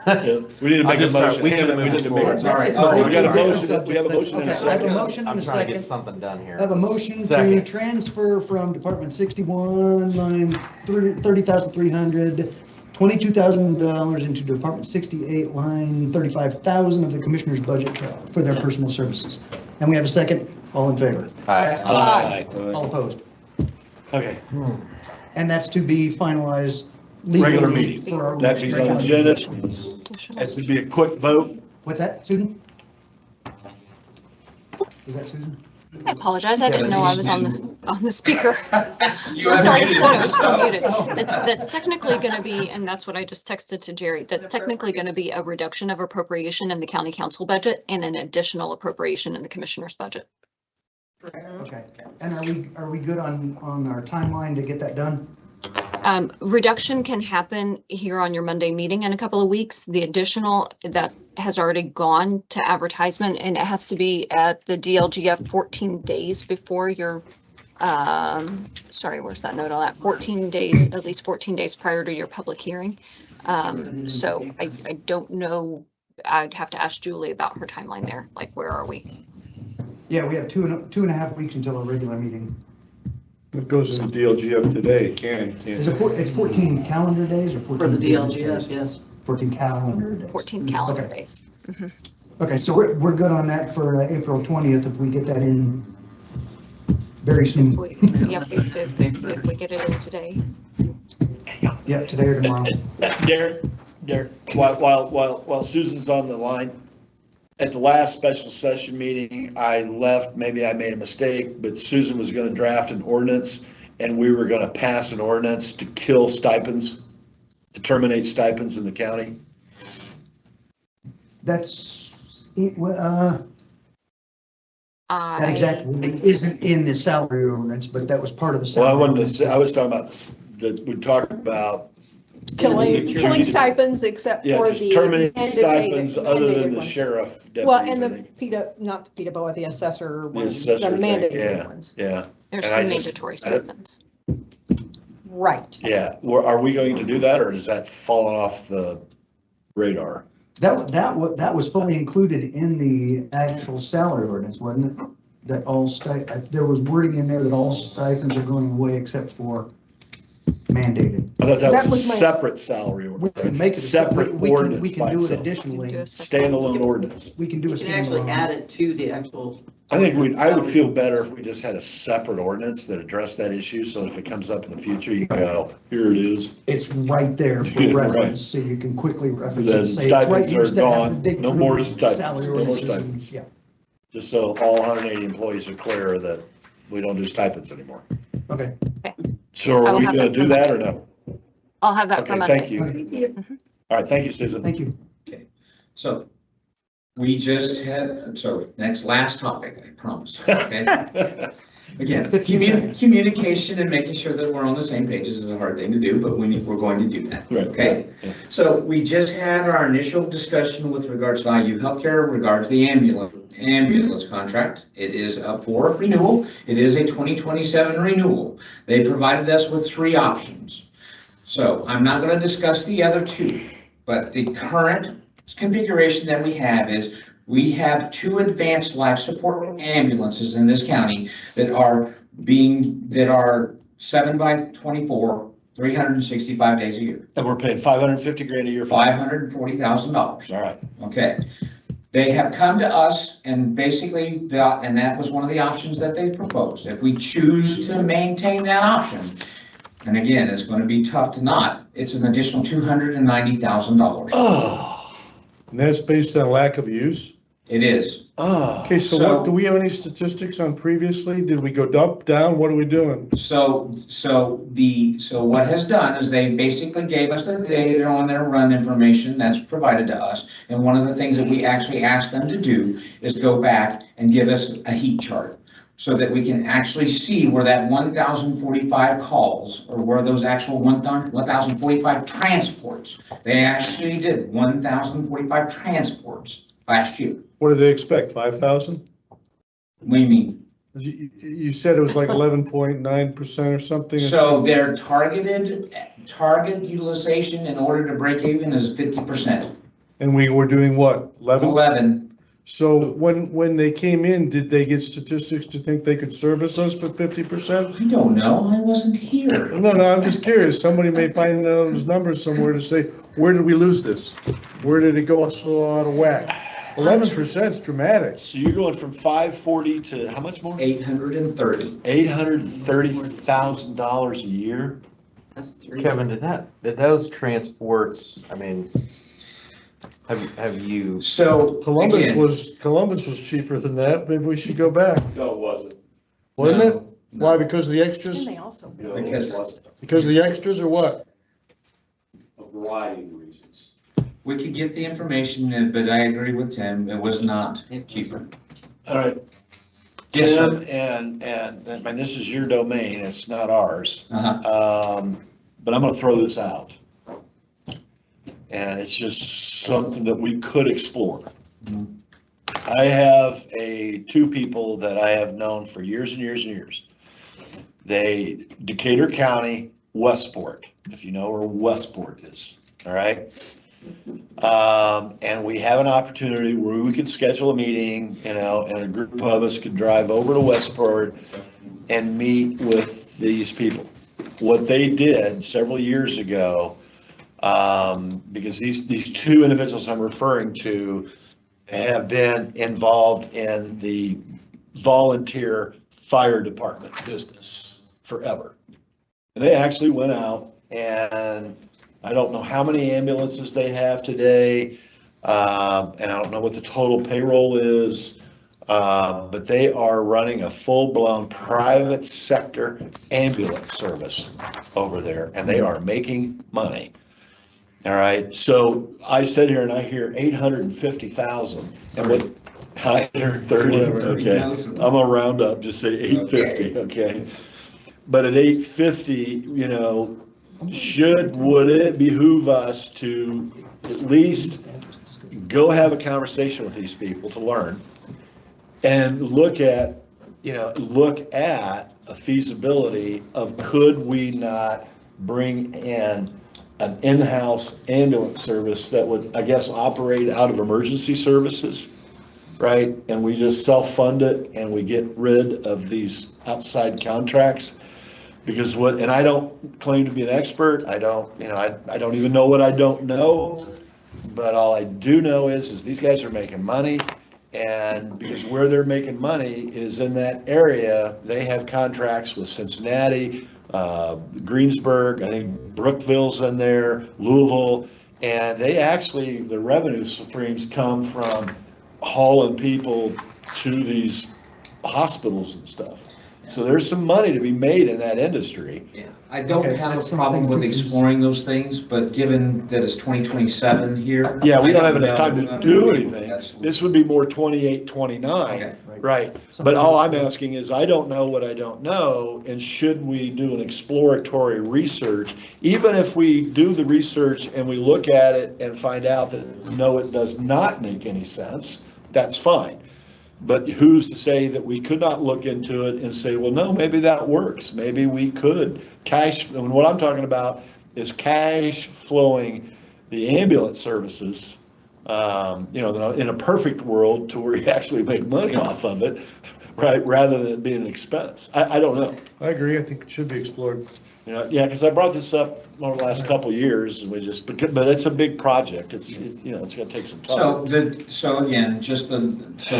Speaker 4: Yeah, we need to make a
Speaker 3: I'm just trying-
Speaker 4: motion.
Speaker 3: we need to
Speaker 4: We
Speaker 3: move
Speaker 4: need to make
Speaker 3: forward.
Speaker 4: a-
Speaker 11: All right.
Speaker 4: Oh, we got a
Speaker 1: Okay.
Speaker 4: motion, we have a motion and a
Speaker 1: Okay, I have a
Speaker 4: second.
Speaker 1: motion
Speaker 3: I'm
Speaker 1: and a
Speaker 3: trying to get
Speaker 1: second.
Speaker 3: something done here.
Speaker 1: I have a motion to
Speaker 3: Second.
Speaker 1: transfer from Department 61, line 30,300, $22,000 into Department 68, line 35,000 of the Commissioner's budget for their personal services. And we have a second. All in favor?
Speaker 4: Aye.
Speaker 1: All opposed?
Speaker 4: Okay,
Speaker 1: And that's to be finalized
Speaker 4: Regular
Speaker 1: legally
Speaker 4: meeting.
Speaker 1: for our.
Speaker 4: That means on the agenda. Has to be a quick vote.
Speaker 1: What's that, Susan? Is that Susan?
Speaker 13: I apologize, I didn't know I was on the speaker.
Speaker 11: You
Speaker 13: I'm sorry, I
Speaker 11: unmuted
Speaker 13: thought it was still
Speaker 11: yourself.
Speaker 13: muted. That's technically gonna be, and that's what I just texted to Jerry, that's technically gonna be a reduction of appropriation in the county council budget and an additional appropriation in the commissioner's budget.
Speaker 1: Okay. And are we good on our timeline to get that done?
Speaker 13: Reduction can happen here on your Monday meeting in a couple of weeks. The additional that has already gone to advertisement, and it has to be at the DLGF 14 days before your, sorry, where's that note on that? 14 days, at least 14 days prior to your public hearing. So I don't know, I'd have to ask Julie about her timeline there, like where are we?
Speaker 1: Yeah, we have two and a half weeks until our regular meeting.
Speaker 4: It goes in the DLGF today,
Speaker 1: Is it, it's 14 calendar days or 14?
Speaker 12: For the
Speaker 1: business
Speaker 12: DLGF,
Speaker 1: days?
Speaker 12: yes.
Speaker 1: 14 calendar days.
Speaker 13: 14 calendar
Speaker 1: Okay.
Speaker 13: days.
Speaker 1: Okay, so we're good on that for April 20th if we get that in very soon.
Speaker 13: Yep, if we get it in today.
Speaker 1: Yeah, today or tomorrow.
Speaker 4: Derek, while Susan's on the line, at the last special session meeting, I left, maybe I made a mistake, but Susan was gonna draft an ordinance, and we were gonna pass an ordinance to kill stipends, to terminate stipends in the county.
Speaker 1: That's, that
Speaker 13: I-
Speaker 1: exactly isn't in the salary ordinance, but that was part of the
Speaker 4: Well,
Speaker 1: salary.
Speaker 4: I wanted to
Speaker 1: ordinance.
Speaker 4: say, I was talking about, that we talked about,
Speaker 8: Killing stipends except
Speaker 4: yeah,
Speaker 8: for
Speaker 4: just
Speaker 8: the
Speaker 4: terminate
Speaker 8: mandated
Speaker 4: stipends other than the
Speaker 8: ones.
Speaker 4: sheriff
Speaker 8: Well,
Speaker 4: deputies,
Speaker 8: and
Speaker 4: I
Speaker 8: the
Speaker 4: think.
Speaker 8: PETA, not the PETA, but the assessor
Speaker 4: The
Speaker 8: ones, the
Speaker 4: assessor thing,
Speaker 8: mandated
Speaker 4: yeah,
Speaker 8: ones.
Speaker 4: yeah,
Speaker 13: There's
Speaker 4: And I
Speaker 13: some
Speaker 4: just-
Speaker 13: mandatory stipends.
Speaker 8: Right.
Speaker 4: yeah. Are we going to do that, or is that falling off the radar?
Speaker 1: That was fully included in the actual salary ordinance, wasn't it? That all there was wording in there that all stipends are going away except for mandated.
Speaker 4: I thought that
Speaker 8: That
Speaker 4: was a
Speaker 8: was my-
Speaker 4: separate salary
Speaker 1: We
Speaker 4: ordinance,
Speaker 1: can make it,
Speaker 4: separate
Speaker 1: we
Speaker 4: ordinance
Speaker 1: can
Speaker 4: by
Speaker 1: do it
Speaker 4: itself,
Speaker 1: additionally.
Speaker 13: Do a second.
Speaker 4: standalone ordinance.
Speaker 1: We can do a
Speaker 12: You can actually add
Speaker 1: standalone.
Speaker 12: it to the actual.
Speaker 4: I think I would feel better if we just had a separate ordinance that addressed that issue, so if it comes up in the future, you go, here it is.
Speaker 1: It's right there for
Speaker 4: Yeah, right.
Speaker 1: reference, so you can quickly reference it.
Speaker 4: The
Speaker 1: and say it's right
Speaker 4: stipends
Speaker 1: here,
Speaker 4: are
Speaker 1: instead of having
Speaker 4: gone.
Speaker 1: to dig
Speaker 4: No
Speaker 1: through
Speaker 4: more
Speaker 1: the
Speaker 4: stipends.
Speaker 1: salary
Speaker 4: No more
Speaker 1: ordinances and-
Speaker 4: stipends.
Speaker 1: Yeah.
Speaker 4: just so all 180 employees are clear that we don't do stipends anymore.
Speaker 1: Okay.
Speaker 4: So
Speaker 13: I
Speaker 4: are
Speaker 13: will
Speaker 4: we
Speaker 13: have
Speaker 4: gonna
Speaker 13: that
Speaker 4: do
Speaker 13: for
Speaker 4: that or
Speaker 13: Monday.
Speaker 4: no?
Speaker 13: I'll have that for
Speaker 4: Okay,
Speaker 13: Monday.
Speaker 4: thank you. All right, thank you, Susan.
Speaker 1: Thank you.
Speaker 11: So we just had, so last topic, I promise, okay? Again,
Speaker 1: 15 seconds.
Speaker 11: communication and making sure that we're on the same page is a hard thing to do, but we're going to do that,
Speaker 4: Right,
Speaker 11: okay?
Speaker 4: yeah.
Speaker 11: So we just had our initial discussion with regards to IU Healthcare, regards to the ambulance contract. It is up for renewal. It is a 2027 renewal. They provided us with 3 options. So I'm not going to discuss the other 2, but the current configuration that we have is we have 2 advanced life support ambulances in this county that are 7x24, 365 days a year.
Speaker 4: And we're paying 550 grand a year for that.
Speaker 11: $540,000.
Speaker 4: All right.
Speaker 11: Okay. They have come to us and basically, and that was one of the options that they proposed. If we choose to maintain that option, and again, it's going to be tough to not, it's an additional $290,000.
Speaker 4: Oh,
Speaker 9: And that's based on lack of use?
Speaker 11: It is.
Speaker 4: oh.
Speaker 9: Okay, so what, do we have any statistics on previously? Did we go up, down? What are we doing?
Speaker 11: So what has done is they basically gave us the data on their run information that's provided to us. And one of the things that we actually asked them to do is go back and give us a heat chart so that we can actually see where that 1,045 calls or where those actual 1,045 transports. They actually did 1,045 transports last year.
Speaker 9: What did they expect, 5,000?
Speaker 11: What do you mean?
Speaker 9: You said it was like 11.9% or something?
Speaker 11: So their target utilization in order to break even is 50%.
Speaker 9: And we were doing what, 11?
Speaker 11: 11.
Speaker 9: So when they came in, did they get statistics to think they could service us for 50%?
Speaker 11: I don't know, I wasn't here.
Speaker 9: No, I'm just curious. Somebody may find those numbers somewhere to say, where did we lose this? Where did it go so out of whack? 11% is dramatic.
Speaker 4: So you're going from 540 to how much more?
Speaker 11: 830.
Speaker 4: $830,000 a year?
Speaker 12: That's 3.
Speaker 3: Kevin, did those transports, I mean, have you,
Speaker 11: So
Speaker 9: Columbus
Speaker 11: again,
Speaker 9: was cheaper than that. Maybe we should go back.
Speaker 4: No, it wasn't.
Speaker 9: Wasn't it?
Speaker 11: No.
Speaker 9: Why, because of the
Speaker 8: And
Speaker 9: extras?
Speaker 8: they also.
Speaker 11: Because-
Speaker 9: Because of the extras or what?
Speaker 4: A variety of reasons.
Speaker 11: we could get the information, but I agree with Tim, it was not cheaper.
Speaker 4: All right.
Speaker 11: Yes, sir.
Speaker 4: Tim, and I mean, this is your domain, it's not ours.
Speaker 11: Uh-huh.
Speaker 4: But I'm gonna throw this out. And it's just something that we could explore.
Speaker 11: Mhm.
Speaker 4: I have 2 people that I have known for years and years and years. Decatur County, Westport, if you know where Westport is, all right? And we have an opportunity where we could schedule a meeting, and a group of us could drive over to Westport and meet with these people. What they did several years ago, because these 2 individuals I'm referring to have been involved in the volunteer fire department business forever. And they actually went out, and I don't know how many ambulances they have today, and I don't know what the total payroll is, but they are running a full-blown private sector ambulance service over there, and they are making money. All right, so I sit here and I hear 850,000, and what, 930, okay, I'm gonna round up, just say 850, okay? But at 850, would it behoove us to at least go have a conversation with these people to learn and look at a feasibility of, could we not bring in an in-house ambulance service that would, I guess, operate out of emergency services, right? And we just self-fund it and we get rid of these outside contracts. Because and I don't claim to be an expert. I don't even know what I don't know. But all I do know is these guys are making money. And because where they're making money is in that area, they have contracts with Cincinnati, Greensburg, I think Brookville's in there, Louisville, and the revenue streams come from hauling people to these hospitals and stuff. So there's some money to be made in that industry.
Speaker 11: Yeah, I don't
Speaker 1: Okay,
Speaker 11: have
Speaker 1: that's
Speaker 11: a problem
Speaker 1: something
Speaker 11: with
Speaker 1: we can-
Speaker 11: exploring those things, but given that it's 2027 here.
Speaker 4: Yeah, we
Speaker 11: I
Speaker 4: don't have
Speaker 11: know
Speaker 4: enough time to
Speaker 11: that-
Speaker 4: do anything.
Speaker 11: That's-
Speaker 4: This would be more 28, 29,
Speaker 11: Okay.
Speaker 4: right?
Speaker 1: Something
Speaker 4: But all I'm
Speaker 1: that's-
Speaker 4: asking is, I don't know what I don't know, and should we do an exploratory research? Even if we do the research and we look at it and find out that, no, it does not make any sense, that's fine. But who's to say that we could not look into it and say, well, no, maybe that works. Maybe we could cash, and what I'm talking about is cash flowing the ambulance services, in a perfect world to where you actually make money off of it, right, rather than it being an expense. I don't know.
Speaker 9: I agree, I think it should be explored.
Speaker 4: Yeah, because I brought this up over the last couple of years, and but it's a big project. It's gonna take some time.
Speaker 11: So again, so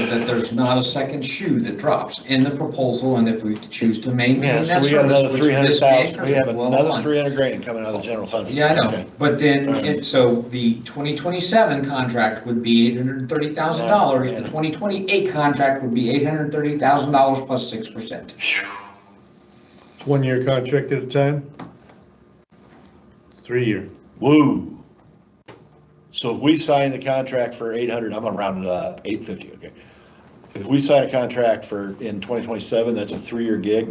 Speaker 11: that there's not a second shoe that drops in the proposal, and if we choose to maintain
Speaker 4: Yeah,
Speaker 11: that
Speaker 4: so we got
Speaker 11: service,
Speaker 4: another
Speaker 11: which
Speaker 4: 300,000, we have
Speaker 11: well,
Speaker 4: another
Speaker 11: hold on.
Speaker 4: 300 grand coming out of the general fund.
Speaker 11: Yeah, I know,
Speaker 4: Okay.
Speaker 11: but then,
Speaker 4: All right.
Speaker 11: so the 2027 contract would be $830,000,
Speaker 4: Yeah.
Speaker 11: the 2028 contract would be $830,000 plus 6%.
Speaker 9: It's 1-year contract at a time? 3-year.
Speaker 4: Woo. So if we sign the contract for 800, I'm gonna round it up, 850, okay. If we sign a contract in 2027, that's a 3-year gig.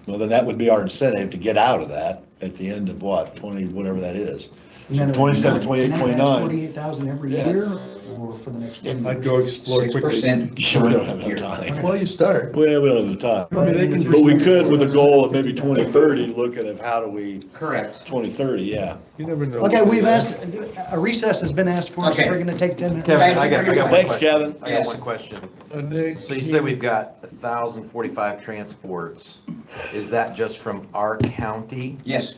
Speaker 4: Well, then that would be our incentive to get out of that at the end of what, 20, whatever that is.
Speaker 1: And
Speaker 4: So
Speaker 1: then it-
Speaker 4: 27, 28,
Speaker 1: and then that's
Speaker 4: 29.
Speaker 1: 48,000 every
Speaker 4: Yeah.
Speaker 1: year, or for the next 10 years?
Speaker 9: I'd go explore quickly.
Speaker 11: 6%.
Speaker 4: Yeah, we don't have enough time.
Speaker 9: Well, you start.
Speaker 4: Well, we don't have enough time.
Speaker 9: I mean, they can do
Speaker 4: But we
Speaker 9: something.
Speaker 4: could, with a goal of maybe 2030, looking at how do we,
Speaker 11: Correct.
Speaker 4: 2030, yeah.
Speaker 9: You never know.
Speaker 1: Okay, we've asked, a recess has been asked for us,
Speaker 11: Okay.
Speaker 1: we're gonna take 10 minutes.
Speaker 3: Kevin,
Speaker 11: Thank
Speaker 3: I
Speaker 11: you
Speaker 3: got,
Speaker 11: for
Speaker 3: I
Speaker 11: your
Speaker 3: got
Speaker 11: time.
Speaker 3: one
Speaker 4: Thanks,
Speaker 3: question.
Speaker 4: Kevin.
Speaker 3: I got
Speaker 11: Yes.
Speaker 3: one question.
Speaker 9: And they-
Speaker 3: So you said we've got 1,045 transports. Is that just from our county?
Speaker 11: Yes,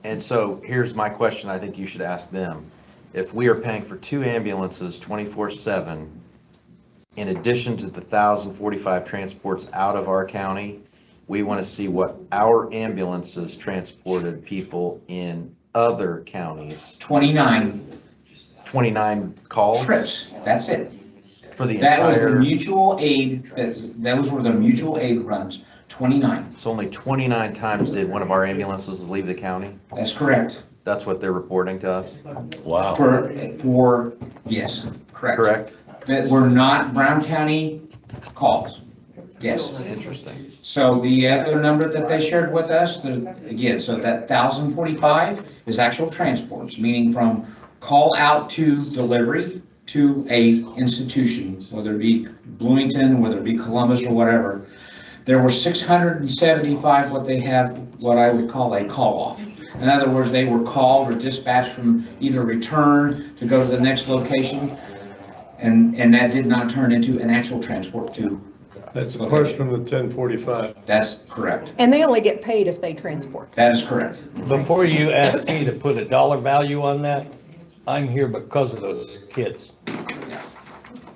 Speaker 3: And so here's my question, I think you should ask them. If we are paying for 2 ambulances 24/7, in addition to the 1,045 transports out of our county, we want to see what our ambulances transported people in other counties.
Speaker 11: 29
Speaker 3: 29 calls
Speaker 11: trips, that's it.
Speaker 3: for the
Speaker 11: That was the
Speaker 3: entire,
Speaker 11: mutual aid, those were the mutual aid runs, 29.
Speaker 3: so only 29 times did one of our ambulances leave the county?
Speaker 11: That's correct.
Speaker 3: That's what they're reporting to us,
Speaker 4: Wow.
Speaker 11: Yes, correct.
Speaker 3: correct?
Speaker 11: That were not Brown County calls. Yes.
Speaker 3: Interesting.
Speaker 11: So the other number that they shared with us, again, so that 1,045 is actual transports, meaning from call out to delivery to a institution, whether it be Bloomington, whether it be Columbus or whatever. There were 675 what I would call a call-off. In other words, they were called or dispatched from either return to go to the next location, and that did not turn into an actual transport to.
Speaker 9: That's apart from the 1045.
Speaker 11: That's correct.
Speaker 8: And they only get paid if they transport.
Speaker 11: That is correct.
Speaker 14: Before you ask me to put a dollar value on that, I'm here because of those kids.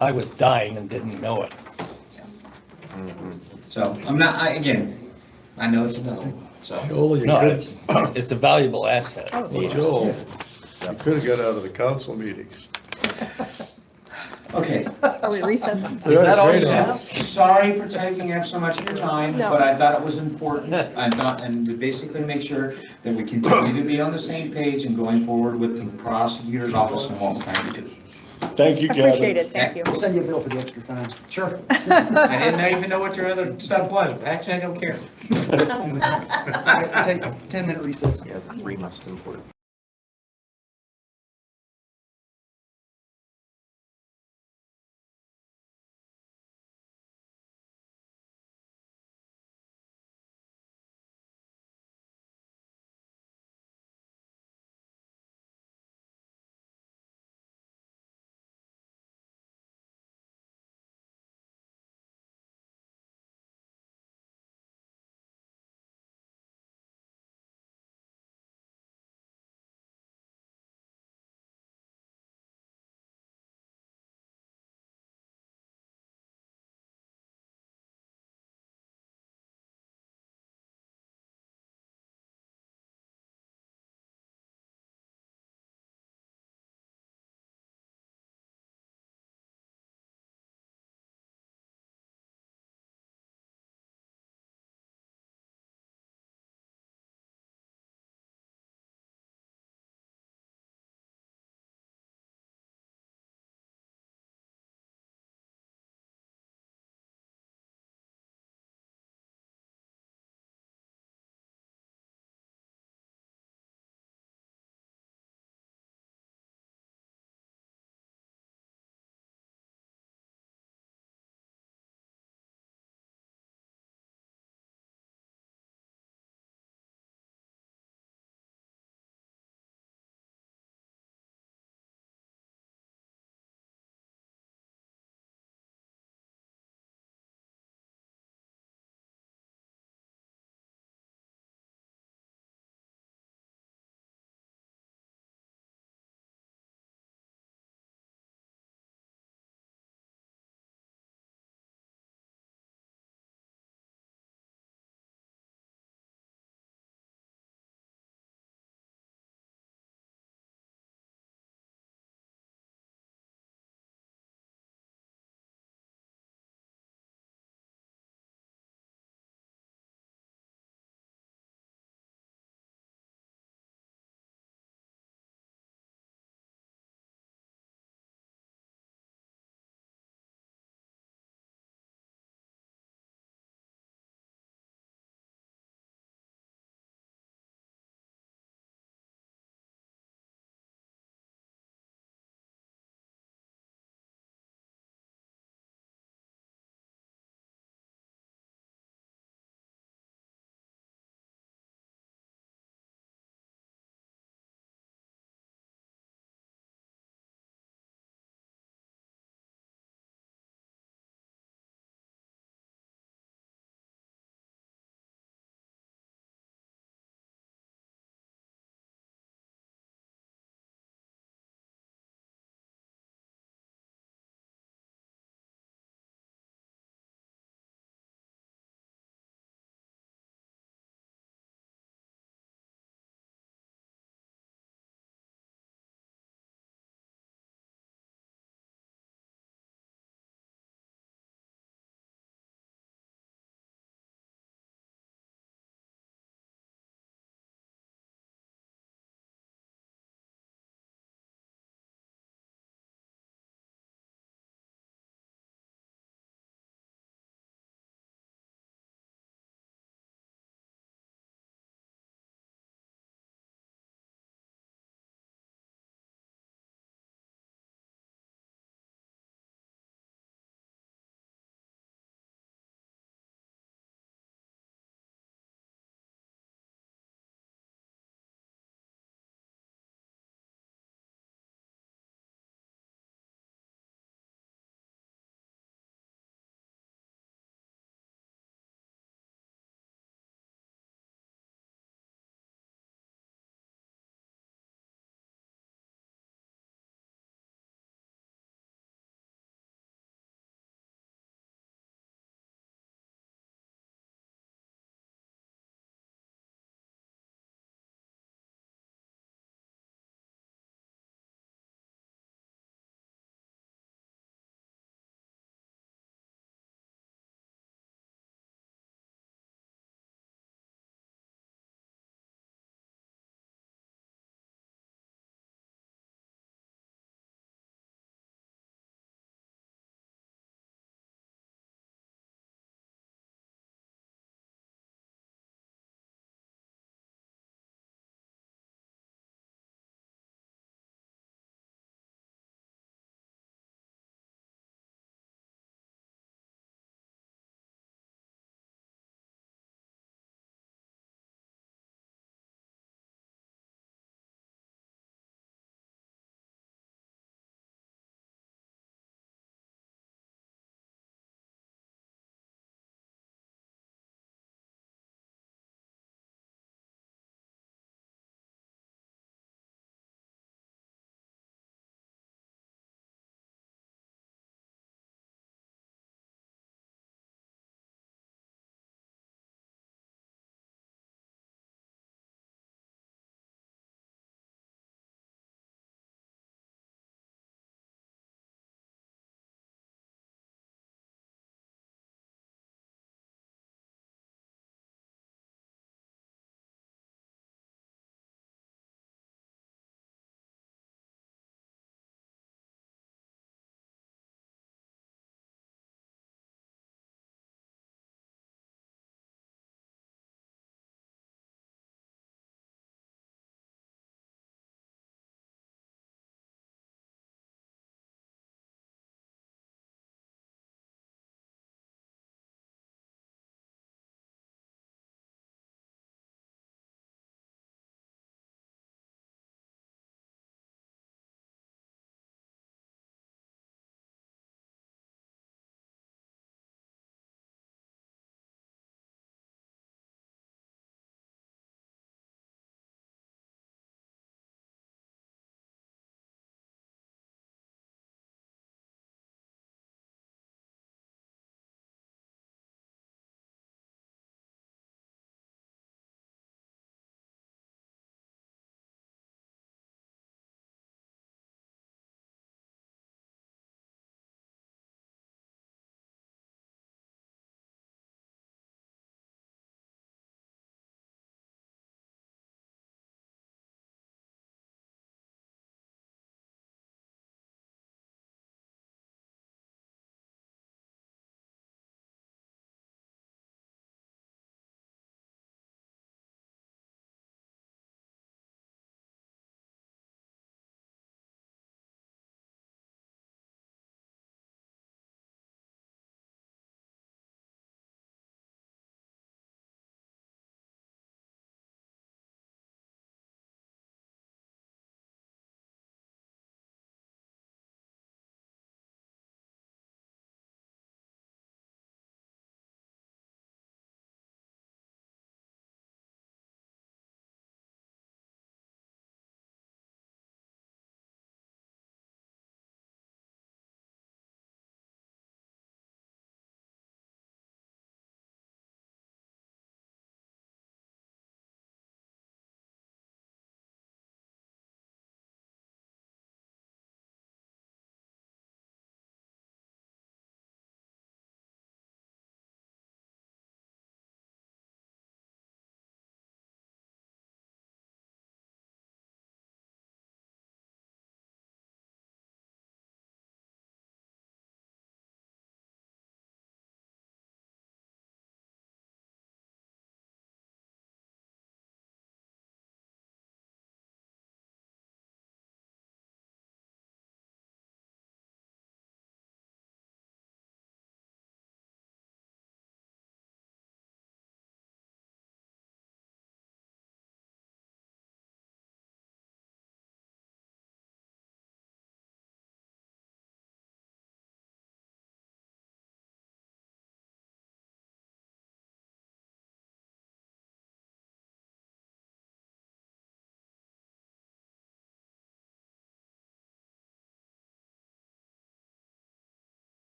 Speaker 14: I was dying and didn't know it.
Speaker 11: So I'm not, I know it's available, so.
Speaker 9: Joel, you
Speaker 14: No,
Speaker 9: could,
Speaker 14: it's a valuable asset.
Speaker 9: Joel, you could have got out of the council meetings.
Speaker 11: Okay,
Speaker 8: Are we recessing?
Speaker 3: Is that all you
Speaker 9: Great.
Speaker 3: have?
Speaker 11: sorry for taking up so much of your time,
Speaker 8: No.
Speaker 11: but I thought it was important. And to basically make sure that we continue to be on the same page and going forward with the prosecutor's office and what we're trying to do.
Speaker 4: Thank you, Kevin.
Speaker 8: Appreciate it, thank you.
Speaker 1: We'll send you a bill for the extra time.
Speaker 11: Sure. I didn't even know what your other stuff was, but actually I don't care.
Speaker 1: Take a 10-minute recess.
Speaker 3: Yeah, the 3 most important.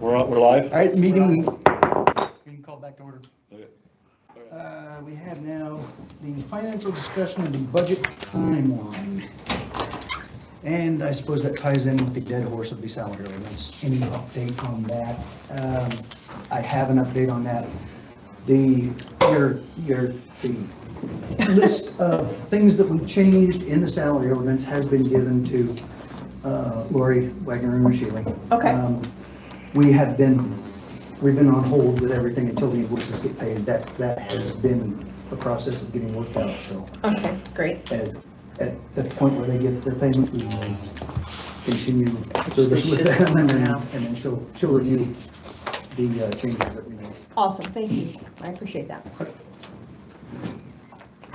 Speaker 4: We're live?
Speaker 1: All right, meeting called back to order.
Speaker 4: Okay.
Speaker 1: We have now the financial discussion and the budget timeline. And I suppose that ties in with the dead horse of the salary ordinance. Any update on that? I have an update on that. The list of things that we changed in the salary ordinance has been given to Lori Wagner and Shealy.
Speaker 8: Okay.
Speaker 1: We've been on hold with everything until the invoices get paid. That has been a process of getting worked out, so.
Speaker 8: Okay, great.
Speaker 1: At the point where they get their payment, we will continue service with them, and then she'll review the changes that we made.
Speaker 8: Awesome, thank you. I appreciate that.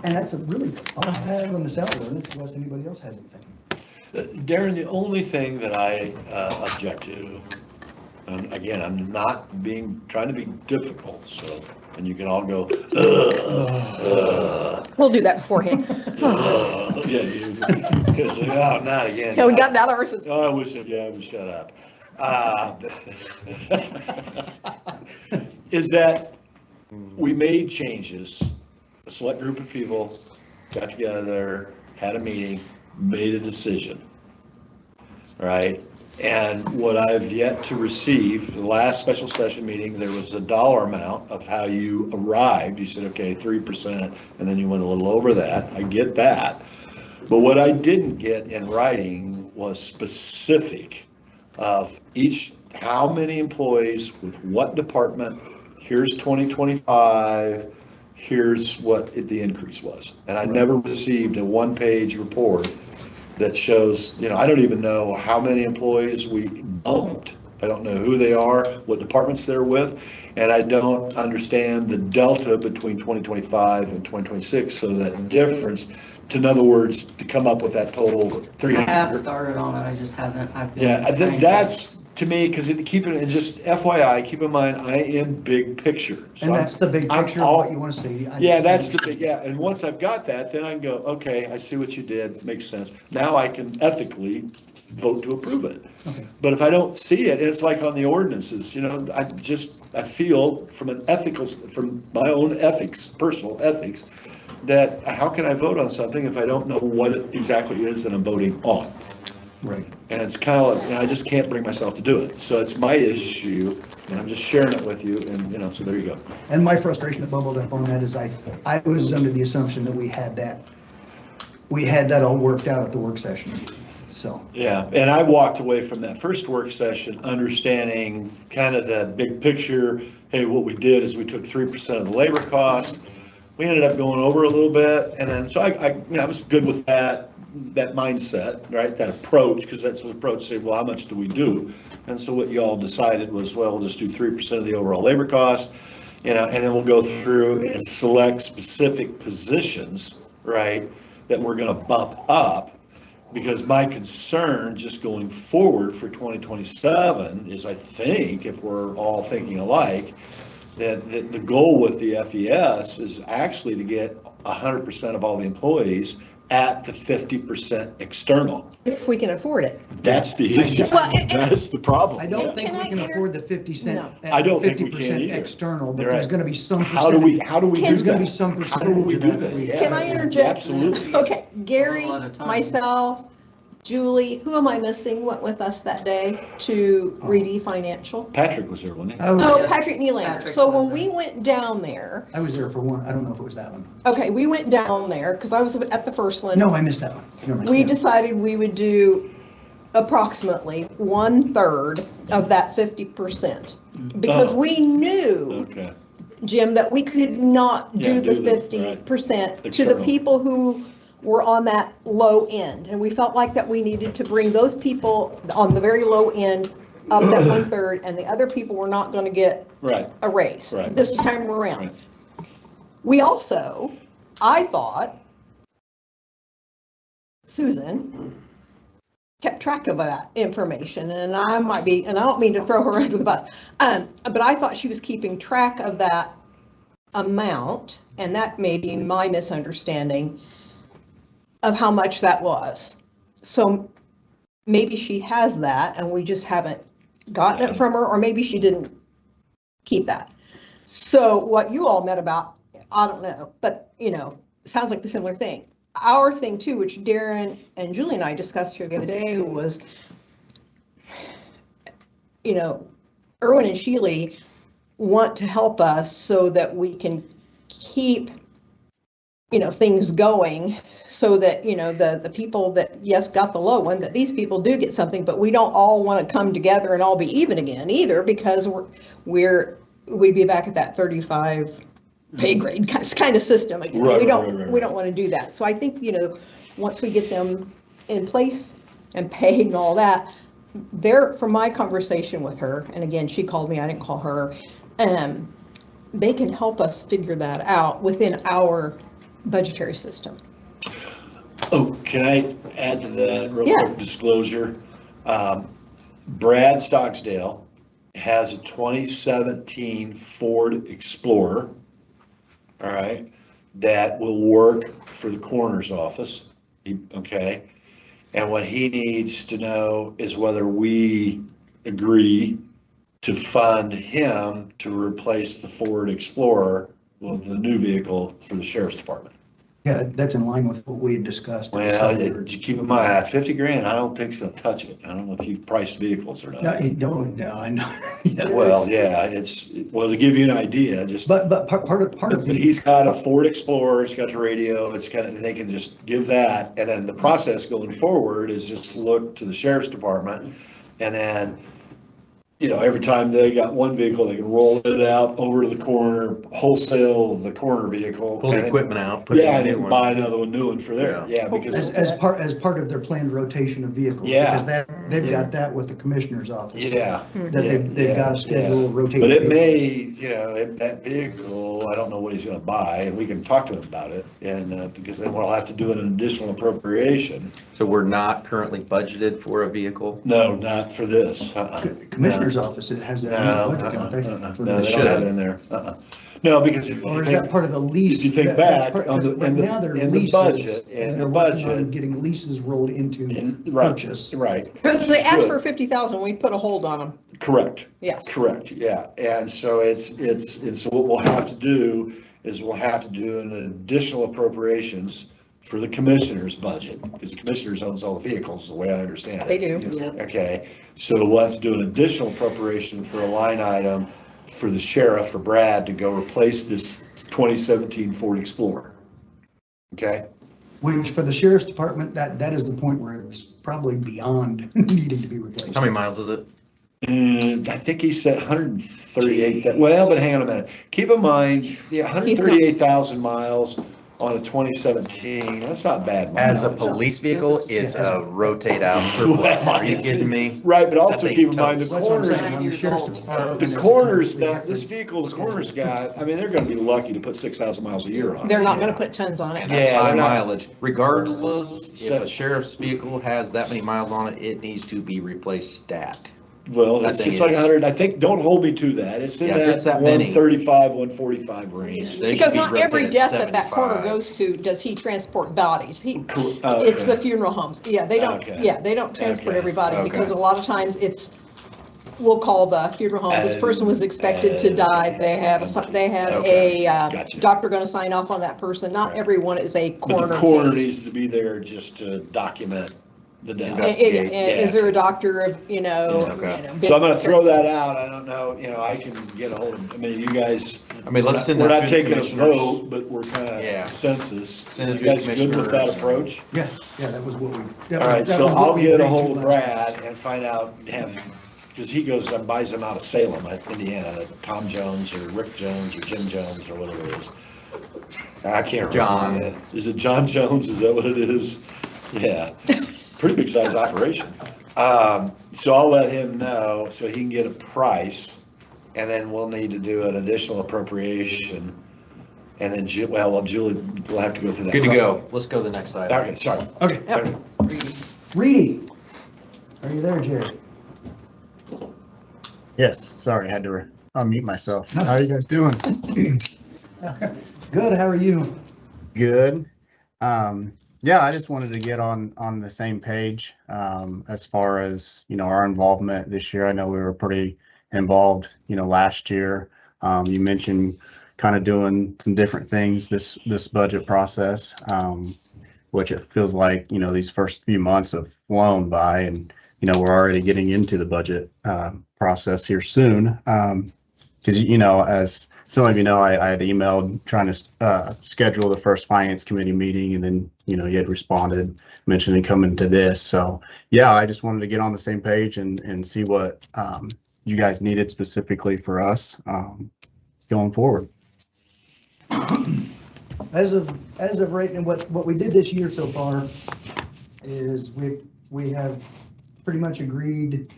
Speaker 1: And that's really all I have on the salary ordinance, unless anybody else has anything.
Speaker 4: Darren, the only thing that I object to, and again, I'm not trying to be difficult, so, and you can all go,
Speaker 8: We'll do that beforehand.
Speaker 4: yeah, because, oh, not again.
Speaker 8: Yeah, we got that horses.
Speaker 4: Oh, I wish, yeah, I would shut up. Is that we made changes, a select group of people got together, had a meeting, made a decision, right? And what I've yet to receive, the last special session meeting, there was a dollar amount of how you arrived. You said, okay, 3%, and then you went a little over that. I get that. But what I didn't get in writing was specific of how many employees with what department, here's 2025, here's what the increase was. And I never received a one-page report that shows, I don't even know how many employees we bumped. I don't know who they are, what departments they're with, and I don't understand the delta between 2025 and 2026, so that difference, in other words, to come up with that total 300.
Speaker 12: I have started on it, I just haven't.
Speaker 4: Yeah, that's, to me, because just FYI, keep in mind, I am big picture. So
Speaker 1: And that's the big picture of what you want to see.
Speaker 4: Yeah, that's the big, and once I've got that, then I can go, okay, I see what you did, makes sense. Now I can ethically vote to approve it.
Speaker 1: Okay.
Speaker 4: But if I don't see it, it's like on the ordinances, I feel from my own ethics, personal ethics, that how can I vote on something if I don't know what it exactly is that I'm voting on?
Speaker 1: Right.
Speaker 4: And it's kind of like, I just can't bring myself to do it. So it's my issue, and I'm just sharing it with you, and so there you go.
Speaker 1: And my frustration that bubbled up on that is I was under the assumption that we had that all worked out at the work session, so.
Speaker 4: Yeah, and I walked away from that first work session understanding kind of the big picture. Hey, what we did is we took 3% of the labor cost. We ended up going over a little bit, and then, so I was good with that mindset, right, that approach, because that's the approach, say, well, how much do we do? And so what you all decided was, well, we'll just do 3% of the overall labor cost, and then we'll go through and select specific positions, right, that we're going to bump up, because my concern just going forward for 2027 is, I think, if we're all thinking alike, that the goal with the FES is actually to get 100% of all the employees at the 50% external.
Speaker 8: If we can afford it.
Speaker 4: That's the issue.
Speaker 8: Well,
Speaker 4: That's the problem.
Speaker 1: I don't think we can afford the 50 cent.
Speaker 8: No.
Speaker 4: I don't think we can
Speaker 1: 50%
Speaker 4: either.
Speaker 1: external, but
Speaker 4: You're
Speaker 1: there's
Speaker 4: right.
Speaker 1: going to be some
Speaker 4: How do we
Speaker 1: percentage.
Speaker 4: do
Speaker 1: There's
Speaker 4: that?
Speaker 1: going to be some
Speaker 4: How do we
Speaker 1: percentage
Speaker 4: do
Speaker 1: of that
Speaker 4: that?
Speaker 1: we
Speaker 4: Yeah.
Speaker 8: Can I interject?
Speaker 4: Absolutely.
Speaker 8: Okay, Gary,
Speaker 12: A lot of time.
Speaker 8: myself, Julie, who am I missing, went with us that day to Reedy Financial?
Speaker 4: Patrick was there, wasn't he?
Speaker 8: Oh,
Speaker 12: Yes.
Speaker 8: Patrick Nylander.
Speaker 12: Patrick
Speaker 8: So
Speaker 12: was
Speaker 8: when we went down there,
Speaker 1: I was there for one. I don't know if it was that one.
Speaker 8: okay, we went down there because I was at the first one.
Speaker 1: No, I missed that one. Never mind.
Speaker 8: We
Speaker 1: Yeah.
Speaker 8: decided we would do approximately 1/3 of that 50%. Because
Speaker 4: Oh.
Speaker 8: we knew,
Speaker 4: Okay.
Speaker 8: Jim, that we could not
Speaker 4: Yeah,
Speaker 8: do the
Speaker 4: do the- right.
Speaker 8: 50% to the
Speaker 4: External.
Speaker 8: people who were on that low end. And we felt like that we needed to bring those people on the very low end of that 1/3, and the other people were not going to get
Speaker 4: Right.
Speaker 8: a raise
Speaker 4: Right.
Speaker 8: this time around.
Speaker 4: Right.
Speaker 8: We also, I thought, Susan kept track of that information, and I might be, and I don't mean to throw her under the bus, but I thought she was keeping track of that amount, and that may be my misunderstanding of how much that was. So maybe she has that, and we just haven't gotten it from her, or maybe she didn't keep that. So what you all met about, I don't know, but sounds like the similar thing. Our thing too, which Darren and Julie and I discussed here the other day, was, Erwin and Sheely want to help us so that we can keep, things going, so that, the people that, yes, got the low one, that these people do get something, but we don't all want to come together and all be even again either, because we'd be back at that 35 pay grade kind of system again.
Speaker 4: Right,
Speaker 8: we
Speaker 4: right.
Speaker 8: don't want to do that. So I think, once we get them in place and paid and all that, from my conversation with her, and again, she called me, I didn't call her, they can help us figure that out within our budgetary system.
Speaker 4: Oh, can I add to that real
Speaker 8: Yeah.
Speaker 4: quick disclosure? Brad Stocksdale has a 2017 Ford Explorer, all right, that will work for the coroner's office, okay? And what he needs to know is whether we agree to fund him to replace the Ford Explorer with the new vehicle for the sheriff's department.
Speaker 1: Yeah, that's in line with what we had discussed.
Speaker 4: Well, keep in mind, at 50 grand, I don't think it's gonna touch it. I don't know if you've priced vehicles or
Speaker 1: No,
Speaker 4: not.
Speaker 1: you don't, no, I know. Yeah.
Speaker 4: Well, yeah, to give you an idea, just.
Speaker 1: But part of
Speaker 4: But
Speaker 1: the,
Speaker 4: he's got a Ford Explorer, it's got the radio, they can just give that, and then the process going forward is just look to the sheriff's department, and then, every time they got one vehicle, they can roll it out over to the coroner, wholesale the coroner vehicle.
Speaker 3: Pull the
Speaker 4: and then-
Speaker 3: equipment out, put it
Speaker 4: Yeah,
Speaker 3: in
Speaker 4: and
Speaker 3: a new
Speaker 4: then
Speaker 3: one.
Speaker 4: buy another one new one for there, yeah,
Speaker 1: as,
Speaker 4: because,
Speaker 1: as part of their planned rotation of vehicles.
Speaker 4: Yeah.
Speaker 1: Because they've got that with the commissioner's office.
Speaker 4: yeah.
Speaker 1: That
Speaker 4: yeah,
Speaker 1: they've got
Speaker 4: yeah,
Speaker 1: a schedule rotation.
Speaker 4: But it may, that vehicle, I don't know what he's gonna buy, and we can talk to him about it, and, because then we'll have to do an additional appropriation.
Speaker 3: So we're not currently budgeted for a vehicle?
Speaker 4: No, not for this.
Speaker 1: Commissioner's office, it has that
Speaker 4: No,
Speaker 1: in the budget, don't they? For
Speaker 4: no,
Speaker 1: the
Speaker 4: they don't have it in there. No, because if
Speaker 1: Or
Speaker 4: you
Speaker 1: is that
Speaker 4: think,
Speaker 1: part of the lease?
Speaker 4: if you think
Speaker 1: That's
Speaker 4: back,
Speaker 1: part-
Speaker 4: on the-
Speaker 1: right
Speaker 4: in the-
Speaker 1: now they're
Speaker 4: in the
Speaker 1: leases,
Speaker 4: budget-
Speaker 1: and
Speaker 4: in
Speaker 1: they're
Speaker 4: the
Speaker 1: working on
Speaker 4: budget-
Speaker 1: getting leases rolled into
Speaker 4: right,
Speaker 1: purchase.
Speaker 4: right.
Speaker 8: Because they asked for
Speaker 4: Good.
Speaker 8: 50,000, we put a hold on them.
Speaker 4: Correct.
Speaker 8: Yes.
Speaker 4: Correct, yeah. And so it's what we'll have to do is we'll have to do an additional appropriations for the commissioner's budget, because the commissioners owns all the vehicles, the way I understand it.
Speaker 8: They do.
Speaker 4: Okay, so we'll have to do an additional appropriation for a line item for the sheriff, for Brad, to go replace this 2017 Ford Explorer. Okay?
Speaker 1: Which for the sheriff's department, that is the point where it's probably beyond needing to be replaced.
Speaker 3: How many miles is it?
Speaker 4: And I think he said 138, well, but hang on a minute. Keep in mind, 138,000 miles on a 2017, that's not bad.
Speaker 3: As a
Speaker 4: miles.
Speaker 3: police vehicle, it's a rotate out surplus. Are you kidding me?
Speaker 4: Right, but also
Speaker 3: That
Speaker 4: keep in
Speaker 3: thing
Speaker 4: mind, the
Speaker 1: That's what I'm
Speaker 4: coroner's,
Speaker 1: saying, on the sheriff's department.
Speaker 4: the coroner's, now, this vehicle, the coroner's got, I mean, they're gonna be lucky to put 6,000 miles a year on it.
Speaker 8: They're not going to put tons on it.
Speaker 3: That's
Speaker 4: Yeah,
Speaker 3: high
Speaker 4: they're not-
Speaker 3: mileage. Regardless, if
Speaker 4: So-
Speaker 3: a sheriff's vehicle has that many miles on it, it needs to be replaced stat.
Speaker 4: Well,
Speaker 3: That
Speaker 4: it's
Speaker 3: thing
Speaker 4: just like
Speaker 3: is-
Speaker 4: 100, I think, don't hold me to that, it's in
Speaker 3: Yeah, if
Speaker 4: that
Speaker 3: it's that many.
Speaker 4: 135, 145 range.
Speaker 3: They should
Speaker 8: Because
Speaker 3: be
Speaker 8: not every
Speaker 3: rotated
Speaker 8: death that coroner
Speaker 3: 75.
Speaker 8: goes to, does he transport bodies.
Speaker 4: Okay.
Speaker 8: It's the funeral homes. Yeah, they don't,
Speaker 4: Okay.
Speaker 8: they don't transport
Speaker 4: Okay.
Speaker 8: everybody,
Speaker 3: Okay.
Speaker 8: because a lot of times we'll call the funeral home, this person was expected to die, they have
Speaker 4: Okay.
Speaker 8: a
Speaker 4: Gotcha.
Speaker 8: doctor going to sign off on that person. Not
Speaker 4: Right.
Speaker 8: everyone is a
Speaker 4: But
Speaker 8: coroner
Speaker 4: the coroner
Speaker 8: case.
Speaker 4: needs to be there just to document the death.
Speaker 3: Investigate.
Speaker 8: Is there a doctor of,
Speaker 3: Okay.
Speaker 4: So I'm gonna throw that out, I don't know, I can get a hold of, I mean, you guys,
Speaker 3: I mean, let's send
Speaker 4: we're
Speaker 3: that
Speaker 4: not
Speaker 3: to the
Speaker 4: taking a
Speaker 3: commissioners.
Speaker 4: vote, but we're kind of
Speaker 3: Yeah.
Speaker 4: consensus.
Speaker 3: Send it
Speaker 4: You
Speaker 3: to the
Speaker 4: guys good with that
Speaker 3: commissioners.
Speaker 4: approach?
Speaker 1: Yeah, that was what we.
Speaker 4: All right, so I'll get a hold of Brad and find out, because he goes and buys them out of Salem, Indiana, Tom Jones or Rick Jones or Jim Jones or whatever it is. I can't remember.
Speaker 3: John.
Speaker 4: Is it John Jones? Is that what it is? Yeah, pretty big size operation. So I'll let him know so he can get a price, and then we'll need to do an additional appropriation. And then, Julie, we'll have to go through that.
Speaker 3: Good to go. Let's go to the next item.
Speaker 4: Okay, sorry.
Speaker 1: Okay,
Speaker 4: Okay.
Speaker 1: Reedy, are you there, Jerry?
Speaker 15: Yes, sorry, I had to unmute myself. How are you guys doing?
Speaker 1: Good, how are you?
Speaker 15: Good. Yeah, I just wanted to get on the same page as far as, our involvement this year. I know we were pretty involved, last year. You mentioned kind of doing some different things this budget process, which it feels like, these first few months have flown by, and, we're already getting into the budget process here soon. Because, as some of you know, I had emailed trying to schedule the first finance committee meeting, and then, you had responded mentioning coming to this. So, yeah, I just wanted to get on the same page and see what you guys needed specifically for us going forward.
Speaker 1: As of right now, what we did this year so far is we have pretty much agreed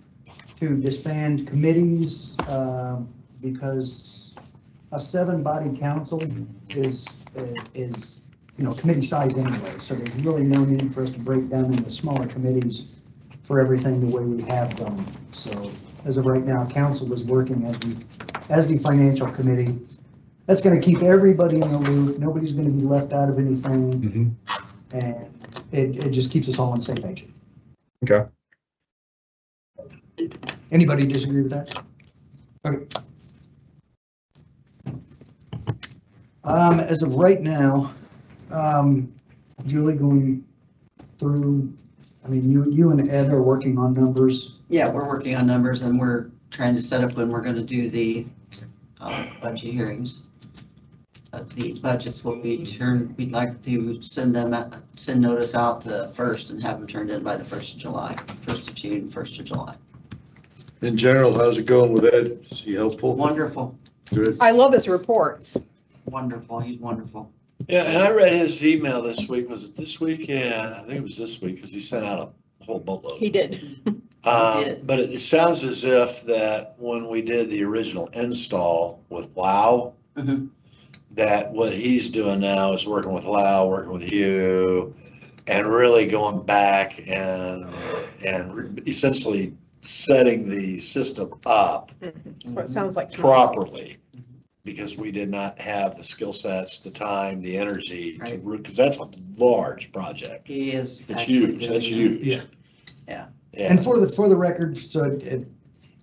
Speaker 1: to disband committees because a 7-body council is committee size anyway. So there's really no need for us to break down into smaller committees for everything the way we have done. So as of right now, council is working as the financial committee. That's going to keep everybody in the loop. Nobody's going to be left out of anything. And it just keeps us all on the same page.
Speaker 15: Okay.
Speaker 1: Anybody disagree with that? Okay. As of right now, Julie, going through, I mean, you and Ed are working on numbers.
Speaker 12: Yeah, we're working on numbers, and we're trying to set up when we're going to do the budget hearings. The budgets will be turned, we'd like to send notice out first and have them turned in by the 1st of July, 1st of June, 1st of July.
Speaker 4: In general, how's it going with Ed? Is he helpful?
Speaker 12: Wonderful,
Speaker 4: Good.
Speaker 8: I love his reports.
Speaker 12: wonderful, he's wonderful.
Speaker 4: Yeah, and I read his email this week. Was it this week? Yeah, I think it was this week because he sent out a whole boatload.
Speaker 8: He did.
Speaker 12: did.
Speaker 4: But it sounds as if that when we did the original install with Wow,
Speaker 12: Mhm.
Speaker 4: that what he's doing now is working with Lau, working with you, and really going back and essentially setting the system up
Speaker 8: That's what it sounds like to me.
Speaker 4: properly, because we did not have the skill sets, the time, the energy to, because that's a large project.
Speaker 12: He is.
Speaker 4: It's
Speaker 12: actually
Speaker 4: huge,
Speaker 12: doing
Speaker 4: that's
Speaker 12: it.
Speaker 4: huge.
Speaker 12: Yeah.
Speaker 4: Yeah.
Speaker 1: And for the record, so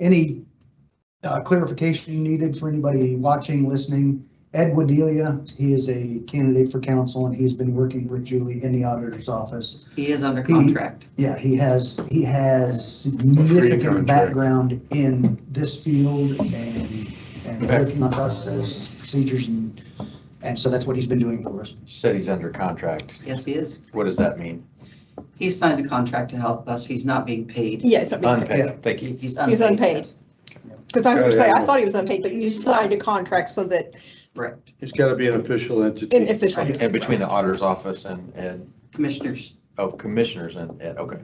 Speaker 1: any clarification needed for anybody watching, listening, Ed Wadelia, he is a candidate for council, and he's been working with Julie in the auditor's office.
Speaker 12: He is under contract.
Speaker 1: Yeah, he has significant
Speaker 4: contract.
Speaker 1: background in this field and working on processes, procedures, and so that's what he's been doing for us.
Speaker 3: Said he's under contract.
Speaker 12: Yes, he is.
Speaker 3: What does that mean?
Speaker 12: He's signed a contract to help us. He's not being paid.
Speaker 8: Yeah, it's not being paid.
Speaker 3: Unpaid, thank you.
Speaker 12: He's
Speaker 8: He's unpaid. Because I was going to say, I
Speaker 4: Yeah.
Speaker 8: thought he was unpaid, but you signed a contract so that,
Speaker 12: Right.
Speaker 4: It's gotta be an official entity.
Speaker 8: in official.
Speaker 3: And between the auditor's office and,
Speaker 12: Commissioners.
Speaker 3: commissioners and, okay.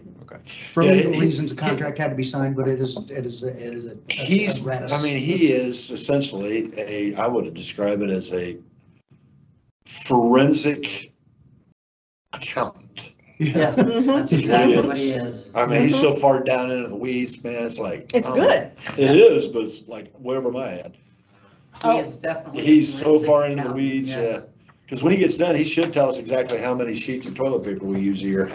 Speaker 1: For
Speaker 4: Yeah,
Speaker 1: legal
Speaker 4: he-
Speaker 1: reasons, a contract had to be signed, but it is a.
Speaker 4: He's, I mean, he is essentially I would describe it as a forensic accountant.
Speaker 12: Yes, that's exactly what he is.
Speaker 4: I mean, he's so far down into the weeds, man, it's like.
Speaker 8: It's
Speaker 4: oh,
Speaker 8: good.
Speaker 4: It is, but it's like, where am I at?
Speaker 12: He is definitely.
Speaker 4: He's so far into the
Speaker 12: accountant,
Speaker 4: weeds,
Speaker 12: yes.
Speaker 4: yeah. Because when he gets done, he should tell us exactly how many sheets of toilet paper we use a year.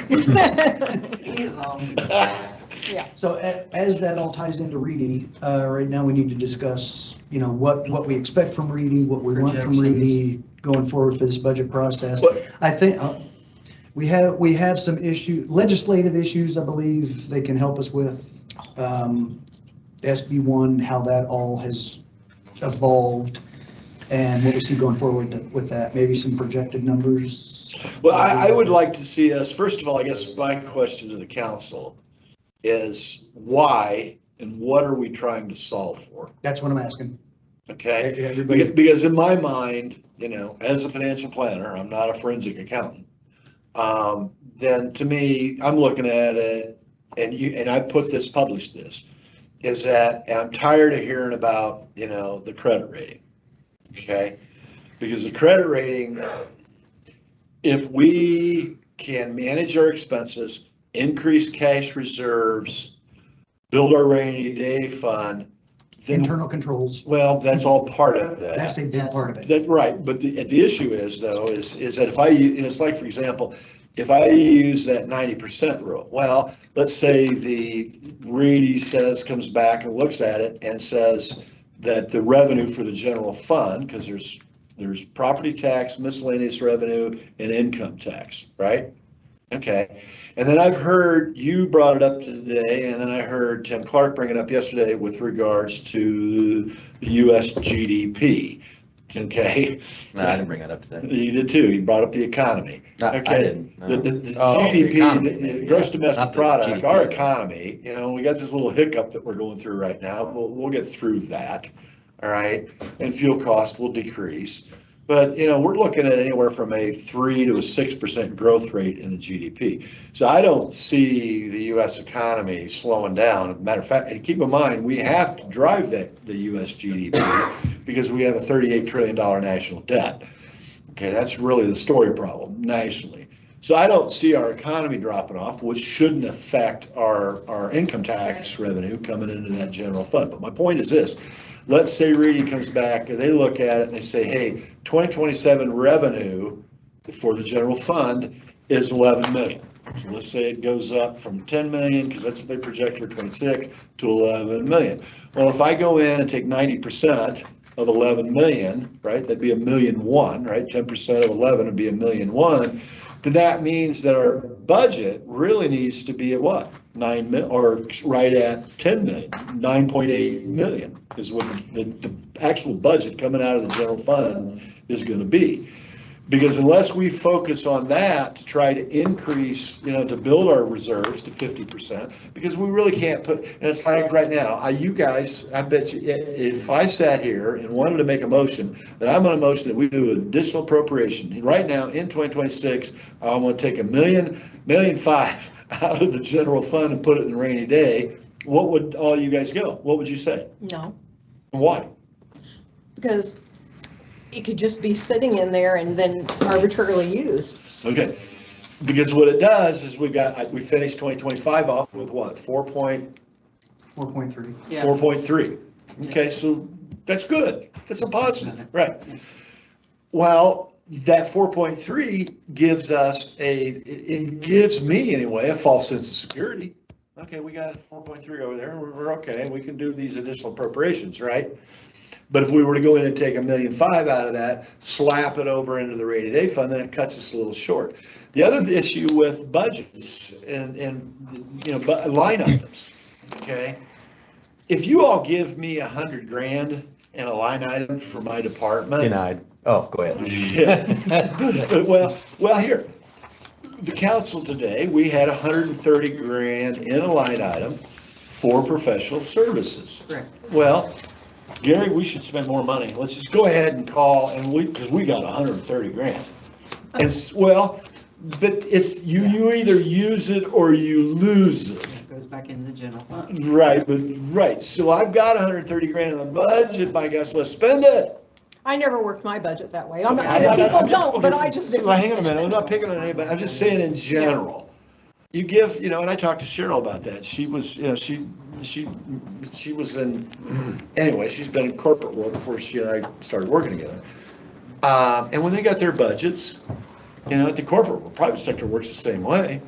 Speaker 12: He is all.
Speaker 1: So as that all ties into Reedy, right now we need to discuss, what we expect from Reedy, what we want from Reedy going forward for this budget process. I think we have some legislative issues, I believe they can help us with, SB1, how that all has evolved and what we see going forward with that, maybe some projected numbers.
Speaker 4: Well, I would like to see us, first of all, I guess my question to the council is why and what are we trying to solve for?
Speaker 1: That's what I'm asking.
Speaker 4: Okay?
Speaker 1: Everybody.
Speaker 4: Because in my mind, as a financial planner, I'm not a forensic accountant. Then to me, I'm looking at it, and I published this, is that, and I'm tired of hearing about, the credit rating. Okay? Because the credit rating, if we can manage our expenses, increase cash reserves, build our rainy day fund, then,
Speaker 1: Internal controls,
Speaker 4: well, that's all part of that.
Speaker 1: that's a big part of it.
Speaker 4: Right, but the issue is though, is that if it's like, for example, if I use that 90% rule, well, let's say the Reedy comes back and looks at it and says that the revenue for the general fund, because there's property tax, miscellaneous revenue, and income tax, right? Okay. And then I've heard you brought it up today, and then I heard Tim Clark bring it up yesterday with regards to the US GDP. Okay.
Speaker 3: No, I didn't bring that up today.
Speaker 4: You did too. You brought up the economy.
Speaker 3: No, I
Speaker 4: Okay.
Speaker 3: didn't, no.
Speaker 4: The
Speaker 3: Oh, the
Speaker 4: GDP,
Speaker 3: economy,
Speaker 4: the gross domestic
Speaker 3: not the
Speaker 4: product,
Speaker 3: GDP.
Speaker 4: our economy, we got this little hiccup that we're going through right now. We'll get through that. All right. And fuel cost will decrease. But, we're looking at anywhere from a 3 to a 6% growth rate in the GDP. So I don't see the U.S. economy slowing down. As a matter of fact, and keep in mind, we have to drive the U.S. GDP because we have a $38 trillion national debt. Okay, that's really the story problem nationally. So I don't see our economy dropping off, which shouldn't affect our income tax revenue coming into that general fund. But my point is this. Let's say Reedy comes back and they look at it and they say, hey, 2027 revenue for the general fund is 11 million. So let's say it goes up from 10 million, because that's what they project for 26, to 11 million. Well, if I go in and take 90% of 11 million, right, that'd be $1.1 million, right? 10% of 11 would be $1.1 million. Then that means that our budget really needs to be at what? 9 million, or right at 10 million, 9.8 million is what the actual budget coming out of the general fund is going to be. Because unless we focus on that to try to increase, to build our reserves to 50%, because we really can't and it's like right now, you guys, I bet you, if I sat here and wanted to make a motion, that I'm going to motion that we do an additional appropriation. And right now, in 2026, I'm going to take $1.5 million out of the general fund and put it in the rainy day. What would all you guys go? What would you say?
Speaker 8: No,
Speaker 4: Why?
Speaker 8: because it could just be sitting in there and then arbitrarily used.
Speaker 4: Okay, because what it does is we finished 2025 off with what,
Speaker 1: 4.3.
Speaker 12: Yeah.
Speaker 4: 4.3. Okay, so that's good. That's a positive, right? Well, that 4.3 gives us it gives me anyway, a false sense of security. Okay, we got 4.3 over there. We're okay. We can do these additional appropriations, right? But if we were to go in and take $1.5 million out of that, slap it over into the rainy day fund, then it cuts us a little short. The other issue with budgets and line items, okay? If you all give me $100,000 in a line item for my department.
Speaker 3: Denied. Oh, go ahead.
Speaker 4: Yeah. Well, here, the council today, we had $130,000 in a line item for professional services.
Speaker 12: Correct.
Speaker 4: Well, Gary, we should spend more money. Let's just go ahead and call, because we got $130,000. But it's, you either use it or you lose it.
Speaker 12: It goes back into the general fund.
Speaker 4: Right. So I've got $130,000 in the budget, by gosh, let's spend it.
Speaker 8: I never worked my budget that way. I'm not saying that people don't, but I just didn't.
Speaker 4: Well, hang on a minute, I'm not picking on anybody, I'm just saying in general. You give, and I talked to Cheryl about that. She was, she was in, anyway, she's been in corporate world before she and I started working together. And when they got their budgets, at the corporate, private sector works the same way.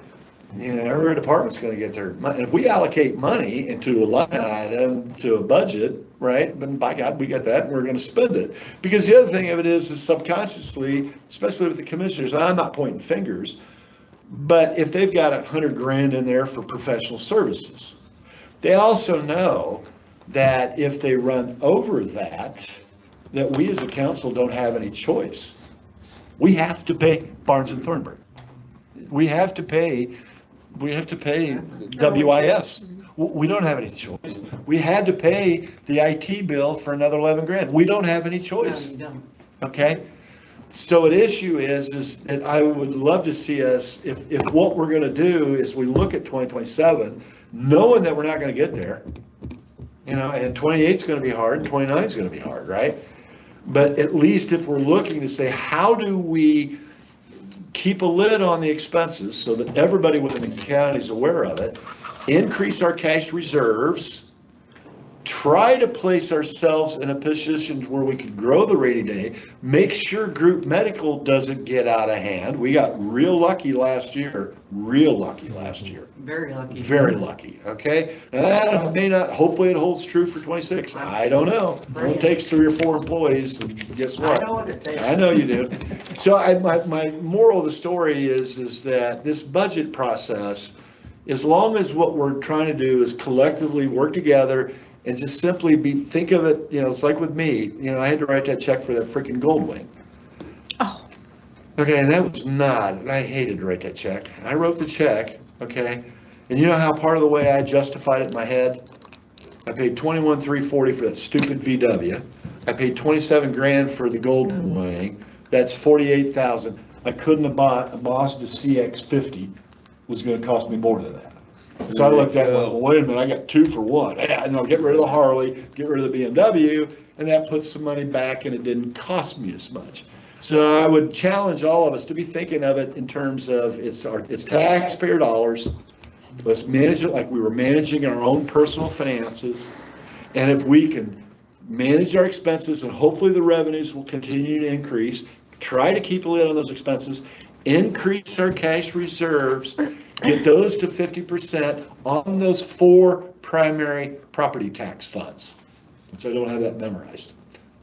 Speaker 4: Every department's going to get their money. And if we allocate money into a line item, to a budget, right, then by God, we got that and we're going to spend it. Because the other thing of it is subconsciously, especially with the commissioners, and I'm not pointing fingers, but if they've got $100,000 in there for professional services, they also know that if they run over that we as a council don't have any choice. We have to pay Barnes and Thornburg. We have to pay WIS. We don't have any choice. We had to pay the IT bill for another $11,000. We don't have any choice.
Speaker 12: No, you don't.
Speaker 4: Okay? So an issue is that I would love to see us, if what we're gonna do is we look at 2027, knowing that we're not gonna get there, and 28 is gonna be hard, 29 is gonna be hard, right? But at least if we're looking to say, how do we keep a lid on the expenses so that everybody within the county is aware of it, increase our cash reserves, try to place ourselves in a position where we could grow the rainy day, make sure group medical doesn't get out of hand. We got real lucky last year,
Speaker 12: Very lucky.
Speaker 4: very lucky, okay? Now, that may not, hopefully it holds true for 26, I don't know. It only takes 3 or 4 employees, and guess what?
Speaker 12: I know what it takes.
Speaker 4: I know you do. So my moral of the story is that this budget process, as long as what we're trying to do is collectively work together and just simply think of it, it's like with me, I had to write that check for that freaking gold wing.
Speaker 8: Oh.
Speaker 4: Okay, and that was not, I hated to write that check. I wrote the check, okay? And you know how part of the way I justified it in my head? I paid $21,340 for that stupid VW. I paid 27 grand for the gold wing. That's 48,000. I couldn't have bought a Mazda CX-50. Was going to cost me more than that. So I looked at it, well, wait a minute, I got 2 for 1. And I'll get rid of the Harley, get rid of the BMW, and that puts some money back, and it didn't cost me as much. So I would challenge all of us to be thinking of it in terms of it's taxpayer dollars. Let's manage it like we were managing our own personal finances. And if we can manage our expenses, and hopefully the revenues will continue to increase, try to keep a lid on those expenses, increase our cash reserves, get those to 50% on those 4 primary property tax funds, which I don't have that memorized.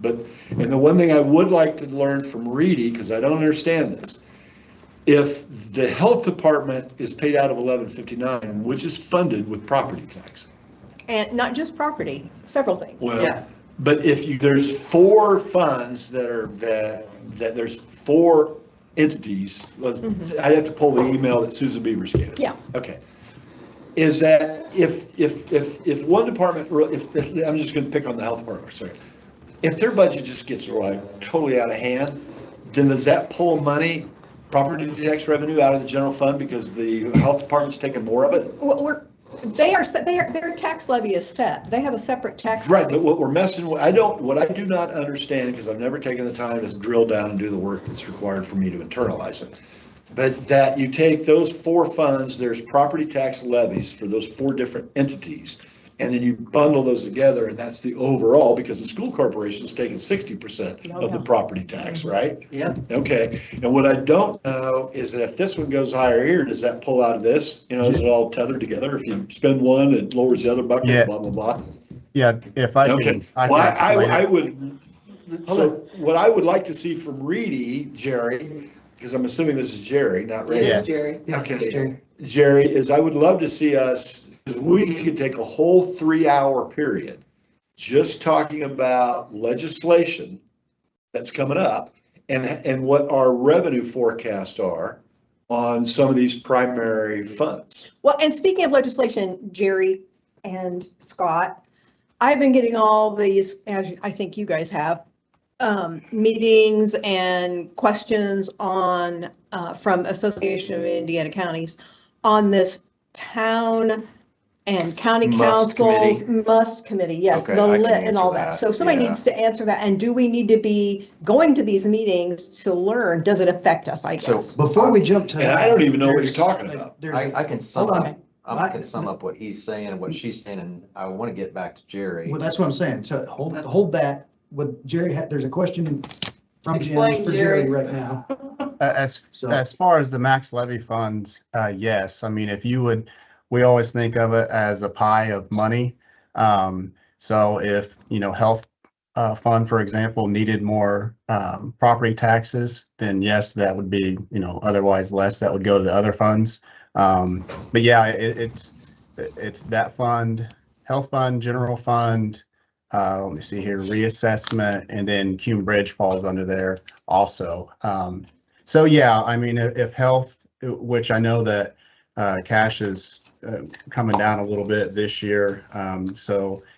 Speaker 4: And the one thing I would like to learn from Reedy, because I don't understand this, if the health department is paid out of 1159, which is funded with property tax.
Speaker 8: And not just property, several things.
Speaker 4: Well, but if there's 4 funds that there's 4 entities, I'd have to pull the email that Susan Beavers gave us.
Speaker 8: Yeah.
Speaker 4: Okay. Is that if one department, if I'm just going to pick on the health department for a second, if their budget just gets totally out of hand, then does that pull money, property tax revenue out of the general fund because the health department's taking more of it?
Speaker 8: Their tax levy is set. They have a separate tax
Speaker 4: Right,
Speaker 8: levy.
Speaker 4: but what we're messing with, what I do not understand, because I've never taken the time to drill down and do the work that's required for me to internalize it. But that you take those 4 funds, there's property tax levies for those 4 different entities, and then you bundle those together, and that's the overall, because the school corporation is taking 60% of the property tax, right?
Speaker 12: Yeah.
Speaker 4: Okay, and what I don't know is that if this one goes higher here, does that pull out of this? Is it all tethered together? If you spend one, it lowers the other bucket, blah, blah, blah.
Speaker 15: Yeah, if I
Speaker 4: Okay,
Speaker 15: can.
Speaker 4: well, I would, so what I would like to see from Reedy, Jerry, because I'm assuming this is Jerry, not Ray.
Speaker 12: It is Jerry.
Speaker 4: Okay, Jerry, is I would love to see us, because we could take a whole 3-hour period just talking about legislation that's coming up and what our revenue forecasts are on some of these primary funds.
Speaker 8: Well, and speaking of legislation, Jerry and Scott, I've been getting all these, as I think you guys have, meetings and questions on from Association of Indiana Counties on this town and county councils must committee, yes,
Speaker 3: Okay,
Speaker 8: the
Speaker 3: I can
Speaker 8: lit and all
Speaker 3: answer
Speaker 8: that.
Speaker 3: that,
Speaker 8: So somebody
Speaker 3: yeah.
Speaker 8: needs to answer that. And do we need to be going to these meetings to learn? Does it affect us, I
Speaker 3: So
Speaker 8: guess?
Speaker 1: Before we jump to
Speaker 4: And
Speaker 1: that.
Speaker 4: I don't even know what you're talking about.
Speaker 3: I can sum
Speaker 1: Hold on.
Speaker 3: up, I can sum up what he's saying and what she's saying, and I want to get back to Jerry.
Speaker 1: Well, that's what I'm saying. So hold that. What Jerry had, there's a question from Jim
Speaker 12: Explain,
Speaker 1: for
Speaker 12: Jerry.
Speaker 1: Jerry right now.
Speaker 15: As
Speaker 1: So-
Speaker 15: as far as the max levy funds, yes. I mean, we always think of it as a pie of money. So if, health fund, for example, needed more property taxes, then yes, that would be, otherwise less that would go to the other funds. But yeah, it's that fund, health fund, general fund. Let me see here, reassessment, and then Cume Bridge falls under there also. So yeah, I mean, if health, which I know that cash is coming down a little bit this year. And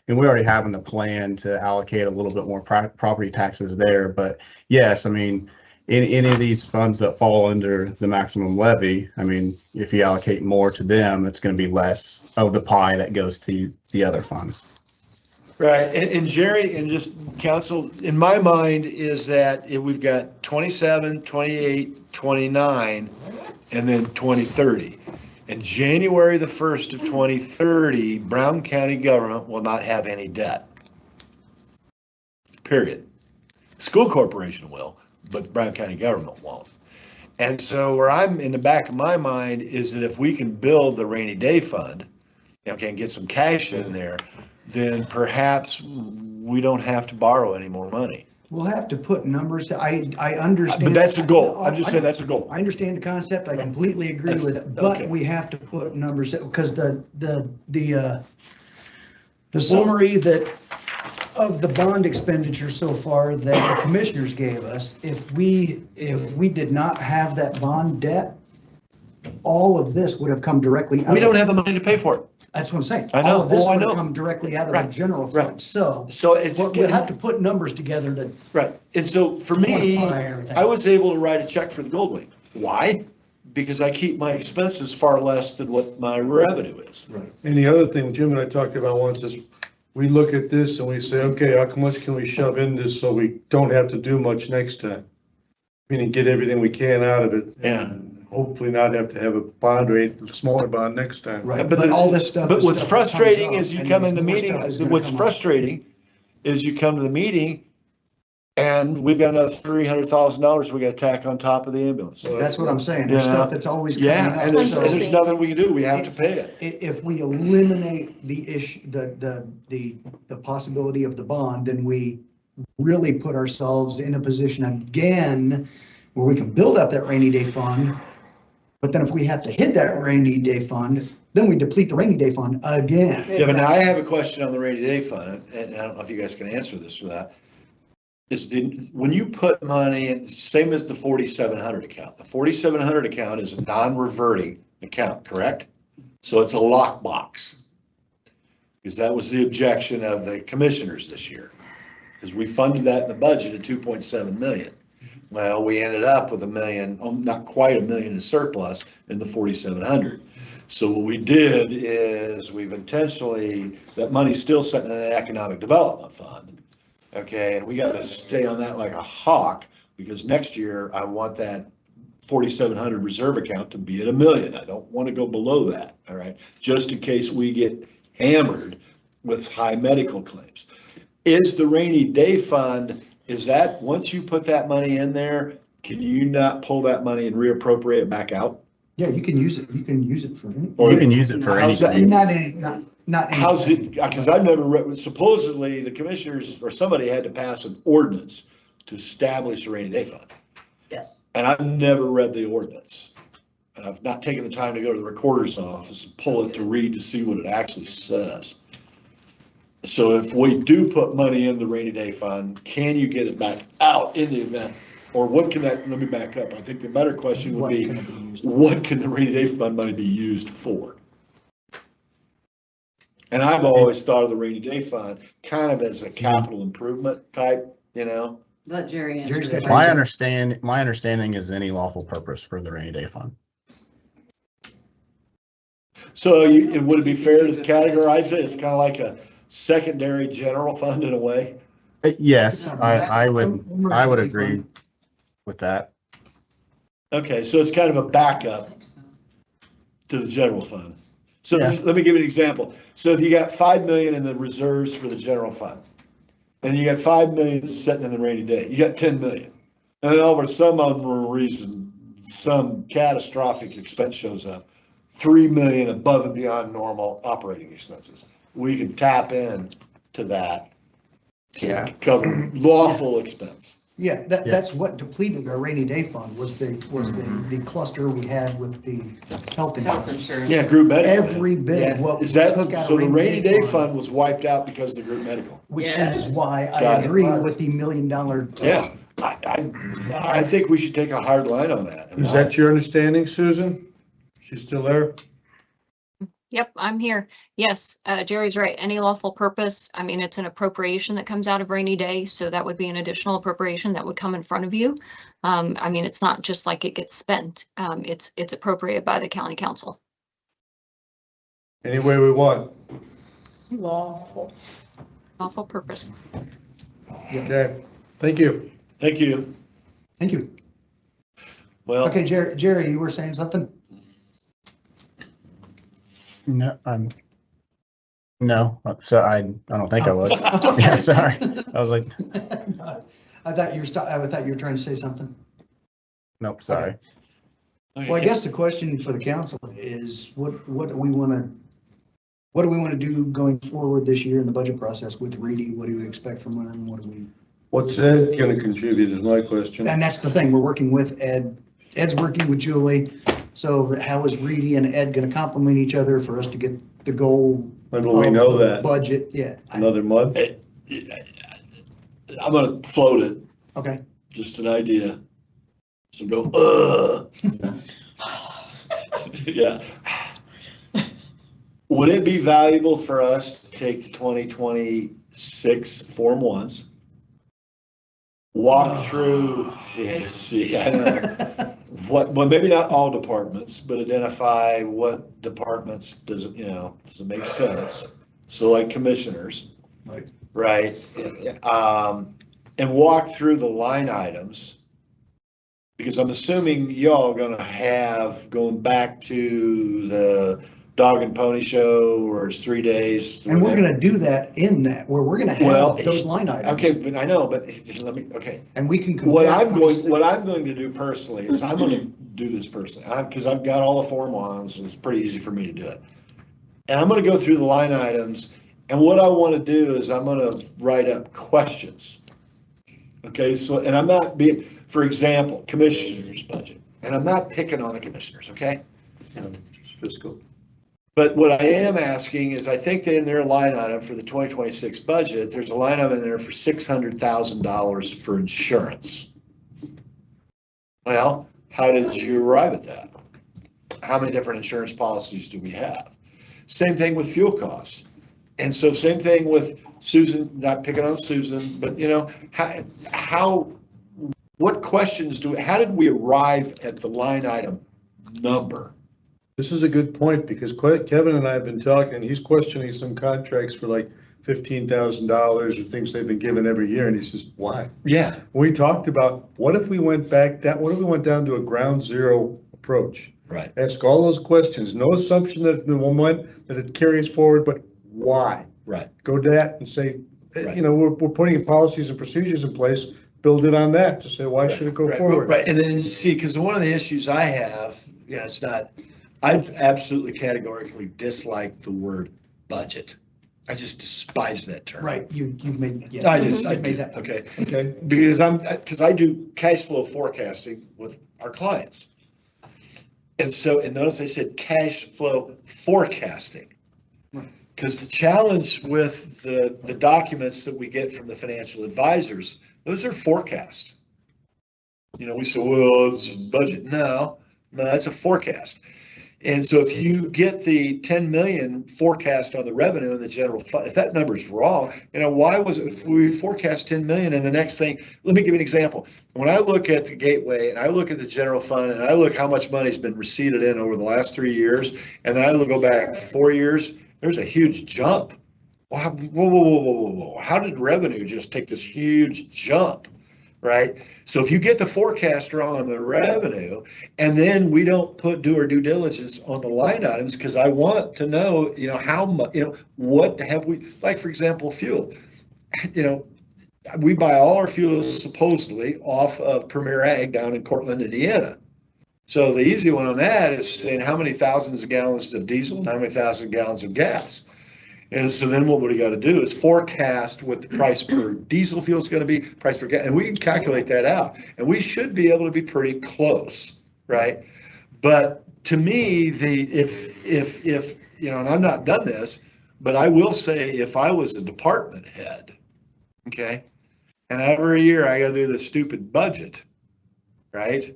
Speaker 15: we already have in the plan to allocate a little bit more property taxes there. But yes, I mean, in any of these funds that fall under the maximum levy, I mean, if you allocate more to them, it's going to be less of the pie that goes to the other funds.
Speaker 4: Right, and Jerry, and just council, in my mind, is that if we've got 27, 28, 29, and then 2030. And January the 1st of 2030, Brown County government will not have any debt. Period. School corporation will, but Brown County government won't. And so where I'm in the back of my mind is that if we can build the rainy day fund, okay, and get some cash in there, then perhaps we don't have to borrow any more money.
Speaker 1: We'll have to put numbers, I understand.
Speaker 4: But that's the goal. I'm just saying that's the goal.
Speaker 1: I understand the concept, I completely agree
Speaker 4: That's-
Speaker 1: with it, but
Speaker 4: okay.
Speaker 1: we have to put numbers, because the summary of the bond expenditure so far that the commissioners gave us, if we did not have that bond debt, all of this would have come directly out.
Speaker 4: We don't have the money to pay for it.
Speaker 1: That's what I'm saying.
Speaker 4: I know.
Speaker 1: All of this
Speaker 4: Oh, I
Speaker 1: would have
Speaker 4: know.
Speaker 1: come directly out of
Speaker 4: Right.
Speaker 1: the general
Speaker 4: Right.
Speaker 1: fund, so
Speaker 4: So it's,
Speaker 1: we'll have to put numbers together that.
Speaker 4: right, and so for me,
Speaker 1: Quantify everything.
Speaker 4: I was able to write a check for the Goldwing. Why? Because I keep my expenses far less than what my revenue is.
Speaker 9: Right. And the other thing Jim and I talked about once is, we look at this and we say, okay, how much can we shove in this so we don't have to do much next time? Meaning get everything we can out of it.
Speaker 4: Yeah.
Speaker 9: And hopefully not have to have a bond rate, a smaller bond next time.
Speaker 1: Right,
Speaker 4: But
Speaker 1: but all this stuff.
Speaker 4: But
Speaker 1: is
Speaker 4: what's
Speaker 1: stuff that comes
Speaker 4: frustrating
Speaker 1: up,
Speaker 4: is you
Speaker 1: and
Speaker 4: come
Speaker 1: there's
Speaker 4: in the
Speaker 1: more
Speaker 4: meeting,
Speaker 1: stuff that's gonna
Speaker 4: what's
Speaker 1: come up.
Speaker 4: frustrating is you come to the meeting and we've got another $300,000 we gotta tack on top of the ambulance.
Speaker 1: That's what I'm saying, there's
Speaker 4: Yeah.
Speaker 1: stuff that's always coming
Speaker 4: Yeah,
Speaker 1: up.
Speaker 4: and there's
Speaker 1: So
Speaker 4: nothing we can do, we have to pay it.
Speaker 1: if we eliminate the issue, the possibility of the bond, then we really put ourselves in a position again where we can build up that rainy day fund. But then if we have to hit that rainy day fund, then we deplete the rainy day fund again.
Speaker 4: Yeah, but now I have a question on the rainy day fund, and I don't know if you guys can answer this or that. When you put money in, same as the 4,700 account, the 4,700 account is a non-reverting account, correct? So it's a lockbox. Because that was the objection of the commissioners this year. Because we funded that in the budget at 2.7 million. Well, we ended up with $1 million, not quite $1 million in surplus in the 4,700. So what we did is we've intentionally, that money's still sitting in an economic development fund. Okay, and we got to stay on that like a hawk, because next year I want that 4,700 reserve account to be at $1 million. I don't want to go below that, all right? Just in case we get hammered with high medical claims. Is the rainy day fund, is that, once you put that money in there, can you not pull that money and reappropriate it back out?
Speaker 1: Yeah, you can use it for anything.
Speaker 4: Or
Speaker 15: You can use it for
Speaker 4: how's that-
Speaker 15: anything.
Speaker 1: Not.
Speaker 4: How's it, because I've never read, supposedly the commissioners or somebody had to pass an ordinance to establish a rainy day fund.
Speaker 12: Yes.
Speaker 4: And I've never read the ordinance. And I've not taken the time to go to the recorder's office and pull it to read to see what it actually says. So if we do put money in the rainy day fund, can you get it back out in the event? Or what can that, let me back up. I think the better question would be, what can the rainy day fund money be used for? And I've always thought of the rainy day fund kind of as a capital improvement type, you know?
Speaker 12: Let Jerry answer.
Speaker 1: Jerry's
Speaker 12: that.
Speaker 1: got
Speaker 15: My understanding is any lawful purpose for the rainy day fund.
Speaker 4: So would it be fair to categorize it? It's kind of like a secondary general fund in a way?
Speaker 15: Yes, I would agree with that.
Speaker 4: Okay, so it's kind of a backup to the general fund. So
Speaker 15: Yeah.
Speaker 4: let me give you an example. So if you got 5 million in the reserves for the general fund, and you got 5 million sitting in the rainy day, you got 10 million. And then over some unknown reason, some catastrophic expense shows up, 3 million above and beyond normal operating expenses. We can tap in to that to cover lawful expense.
Speaker 1: Yeah, that's what depleted our rainy day fund, was the cluster we had with the health
Speaker 12: Health
Speaker 1: insurance.
Speaker 12: insurance.
Speaker 4: Yeah, group medical.
Speaker 1: Every bit
Speaker 4: Yeah.
Speaker 1: of what we
Speaker 4: Is that,
Speaker 1: took out
Speaker 4: so
Speaker 1: of
Speaker 4: the rainy day
Speaker 1: fund,
Speaker 4: fund was wiped out because of the group medical?
Speaker 1: which
Speaker 12: Yes.
Speaker 1: is why I
Speaker 4: Got it.
Speaker 1: agree with the $1 million.
Speaker 4: Yeah, I think we should take a hard line on that.
Speaker 9: Is that your understanding, Susan? She's still there?
Speaker 13: Yep, I'm here. Yes, Jerry's right. Any lawful purpose, I mean, it's an appropriation that comes out of rainy day, so that would be an additional appropriation that would come in front of you. I mean, it's not just like it gets spent. It's appropriated by the county council.
Speaker 9: Any way we want.
Speaker 8: Lawful.
Speaker 13: Lawful purpose.
Speaker 9: Okay, thank you.
Speaker 4: Thank you.
Speaker 1: Thank you.
Speaker 4: Well,
Speaker 1: Okay, Jerry, you were saying something?
Speaker 15: No, no, so I don't think I was. Yeah, sorry. I was like,
Speaker 1: I thought I thought you were trying to say something.
Speaker 15: nope, sorry.
Speaker 1: Well, I guess the question for the council is what do we want to do going forward this year in the budget process with Reedy? What do we expect from them?
Speaker 4: What's Ed gonna contribute is my question.
Speaker 1: And that's the thing, we're working with Ed. Ed's working with Julie. So how is Reedy and Ed going to complement each other for us to get the goal?
Speaker 4: When will we know that?
Speaker 1: Budget, yeah.
Speaker 4: Another month? I'm gonna float it.
Speaker 1: Okay.
Speaker 4: Just an idea. So go, yeah. Would it be valuable for us to take the 2026 Form 1s? Walk through, see, I know. Well, maybe not all departments, but identify what departments does it make sense? So like commissioners. Right? And walk through the line items. Because I'm assuming y'all are gonna have, going back to the dog and pony show where it's 3 days.
Speaker 1: And we're gonna do that where we're gonna have those line items.
Speaker 4: Okay, but I know, but let me, okay.
Speaker 1: And we can compare.
Speaker 4: What I'm going to do personally is I'm gonna do this personally, because I've got all the Form 1s and it's pretty easy for me to do it. And I'm gonna go through the line items, and what I wanna do is I'm gonna write up questions. Okay, so, and I'm not being, for example, commissioner's budget, and I'm not picking on the commissioners, okay? Fiscal. But what I am asking is, I think that in their line item for the 2026 budget, there's a line item in there for $600,000 for insurance. Well, how did you arrive at that? How many different insurance policies do we have? Same thing with fuel costs. And so same thing with Susan, not picking on Susan, but what questions how did we arrive at the line item number?
Speaker 16: This is a good point, because Kevin and I have been talking, and he's questioning some contracts for like $15,000 or things they've been given every year, and he says, why?
Speaker 4: Yeah.
Speaker 16: We talked about, what if we went down to a ground zero approach?
Speaker 4: Right.
Speaker 16: Ask all those questions, no assumption that the moment that it carries forward, but why?
Speaker 4: Right.
Speaker 16: Go to that and say,
Speaker 4: Right.
Speaker 16: We're putting policies and procedures in place, build it on that to say, why should it go forward?
Speaker 4: Right, and then see, because one of the issues I have, it's not, I absolutely categorically dislike the word budget. I just despise that term.
Speaker 1: Right, you've made, yeah.
Speaker 4: I just, I
Speaker 1: made
Speaker 4: made
Speaker 1: that.
Speaker 4: that, okay. Because I do cash flow forecasting with our clients. And so, and notice I said cash flow forecasting. Because the challenge with the documents that we get from the financial advisors, those are forecasts. We say, well, it's a budget. No, that's a forecast. And so if you get the 10 million forecast on the revenue in the general fund, if that number is wrong, why was it, if we forecast 10 million and the next thing, let me give you an example. When I look at the gateway and I look at the general fund and I look how much money's been receipted in over the last 3 years, and then I go back 4 years, there's a huge jump. Whoa. How did revenue just take this huge jump? Right? So if you get the forecast wrong on the revenue, and then we don't do our due diligence on the line items, because I want to know, how much, what have we, like, for example, fuel. We buy all our fuel supposedly off of Premier Ag down in Cortland, Indiana. So the easy one on that is saying how many thousands of gallons of diesel and how many thousand gallons of gas. And so then what we got to do is forecast what the price per diesel fuel is going to be, price per gas, and we can calculate that out. And we should be able to be pretty close, right? But to me, if and I've not done this, but I will say, if I was a department head, okay, and every year I got to do this stupid budget, right?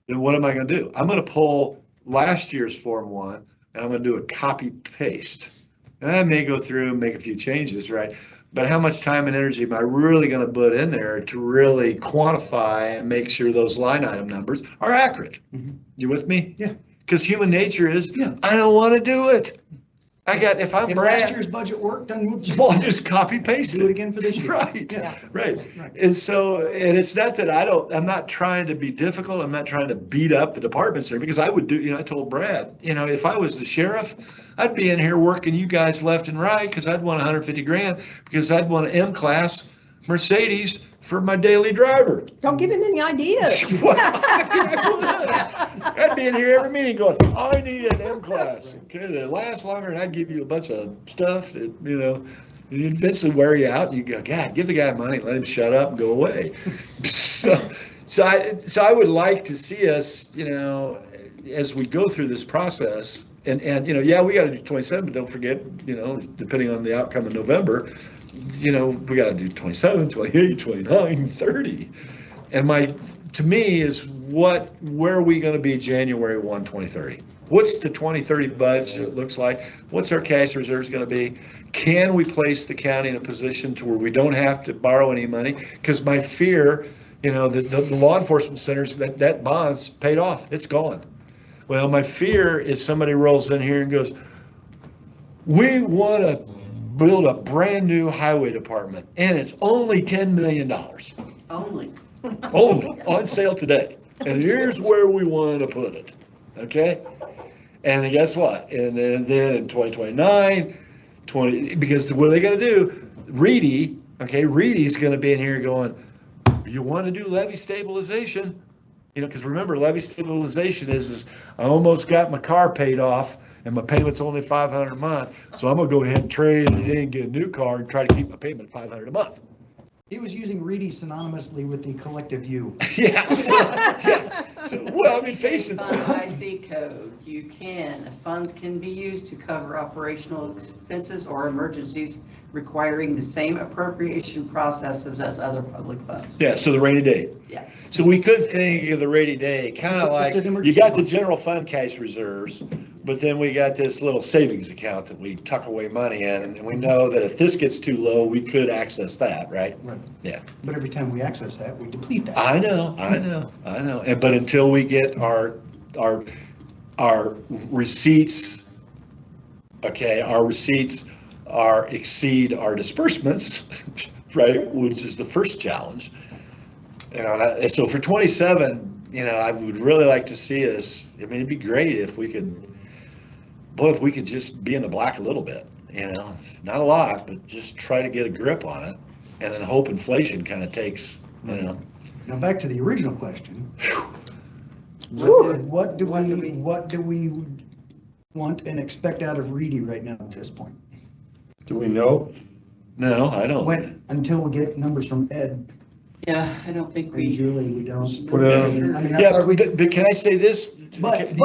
Speaker 4: Then what am I going to do? I'm going to pull last year's Form 1 and I'm going to do a copy paste. And I may go through and make a few changes, right? But how much time and energy am I really going to put in there to really quantify and make sure those line item numbers are accurate? Mm-hmm. You with me?
Speaker 1: Yeah.
Speaker 4: Because human nature is, I don't want to do it. If
Speaker 1: last year's budget worked, then
Speaker 4: we'll just copy paste
Speaker 1: do it again for this year.
Speaker 4: Right.
Speaker 1: Yeah.
Speaker 4: Right. And so, and it's not that I'm not trying to be difficult. I'm not trying to beat up the departments there, because I would do, I told Brad, if I was the sheriff, I'd be in here working you guys left and right because I'd want 150 grand because I'd want an M-Class Mercedes for my daily driver.
Speaker 8: Don't give him any ideas.
Speaker 4: Well, I'd be in here every meeting going, I need an M-Class, okay, that lasts longer, and I'd give you a bunch of stuff that, you'd eventually wear you out, and you go, God, give the guy money, let him shut up and go away. So I would like to see us, as we go through this process, and yeah, we got to do 27, but don't forget, depending on the outcome of November, we got to do 27, 28, 29, 30. And to me is where are we going to be January 1, 2030? What's the 2030 budget looks like? What's our cash reserves going to be? Can we place the county in a position to where we don't have to borrow any money? Because my fear, the law enforcement centers, that bond's paid off. It's gone. Well, my fear is somebody rolls in here and goes, we want to build a brand new highway department and it's only $10 million.
Speaker 12: Only.
Speaker 4: Only on sale today. And here's where we want to put it. Okay? And then guess what? And then in 2029, because what are they going to do? Reedy's going to be in here going, you want to do levy stabilization? Because remember, levy stabilization is I almost got my car paid off and my payment's only $500 a month. So I'm going to go ahead and trade it in and get a new car and try to keep my payment at $500 a month.
Speaker 1: He was using Reedy synonymously with the collective you.
Speaker 4: Yeah. So, well, I mean, face it.
Speaker 12: Fund IC code, funds can be used to cover operational expenses or emergencies requiring the same appropriation processes as other public funds.
Speaker 4: Yeah, so the rainy day.
Speaker 12: Yeah.
Speaker 4: So we could think of the rainy day kind of like, you got the general fund cash reserves, but then we got this little savings account that we tuck away money in, and we know that if this gets too low, we could access that, right?
Speaker 1: Right.
Speaker 4: Yeah.
Speaker 1: But every time we access that, we deplete that.
Speaker 4: I know. But until we get our receipts, okay, our receipts exceed our disbursements, right, which is the first challenge. And so for 27, I would really like to see us, it'd be great if we could just be in the black a little bit, not a lot, but just try to get a grip on it and then hope inflation kind of takes,
Speaker 1: Now back to the original question. What do we want and expect out of Reedy right now at this point?
Speaker 16: Do we know?
Speaker 4: No, I don't.
Speaker 1: Until we get numbers from Ed
Speaker 12: Yeah, I don't think
Speaker 1: and Julie, we don't.
Speaker 16: Put it on.
Speaker 4: But can I say this?
Speaker 1: But if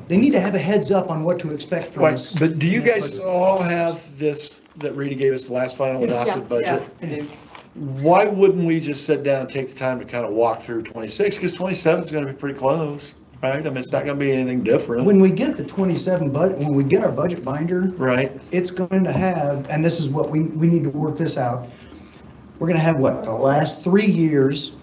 Speaker 1: they need to have a heads up on what to expect from
Speaker 4: Right,
Speaker 1: us.
Speaker 4: but do you guys all have this, that Reedy gave us the last final adopted budget?
Speaker 12: I do.
Speaker 4: Why wouldn't we just sit down and take the time to kind of walk through 26? Because 27 is going to be pretty close, right? It's not going to be anything different.
Speaker 1: When we get the 27 budget, when we get our budget binder,
Speaker 4: Right.
Speaker 1: it's going to have, and this is what we need to work this out. We're going to have what, the last 3 years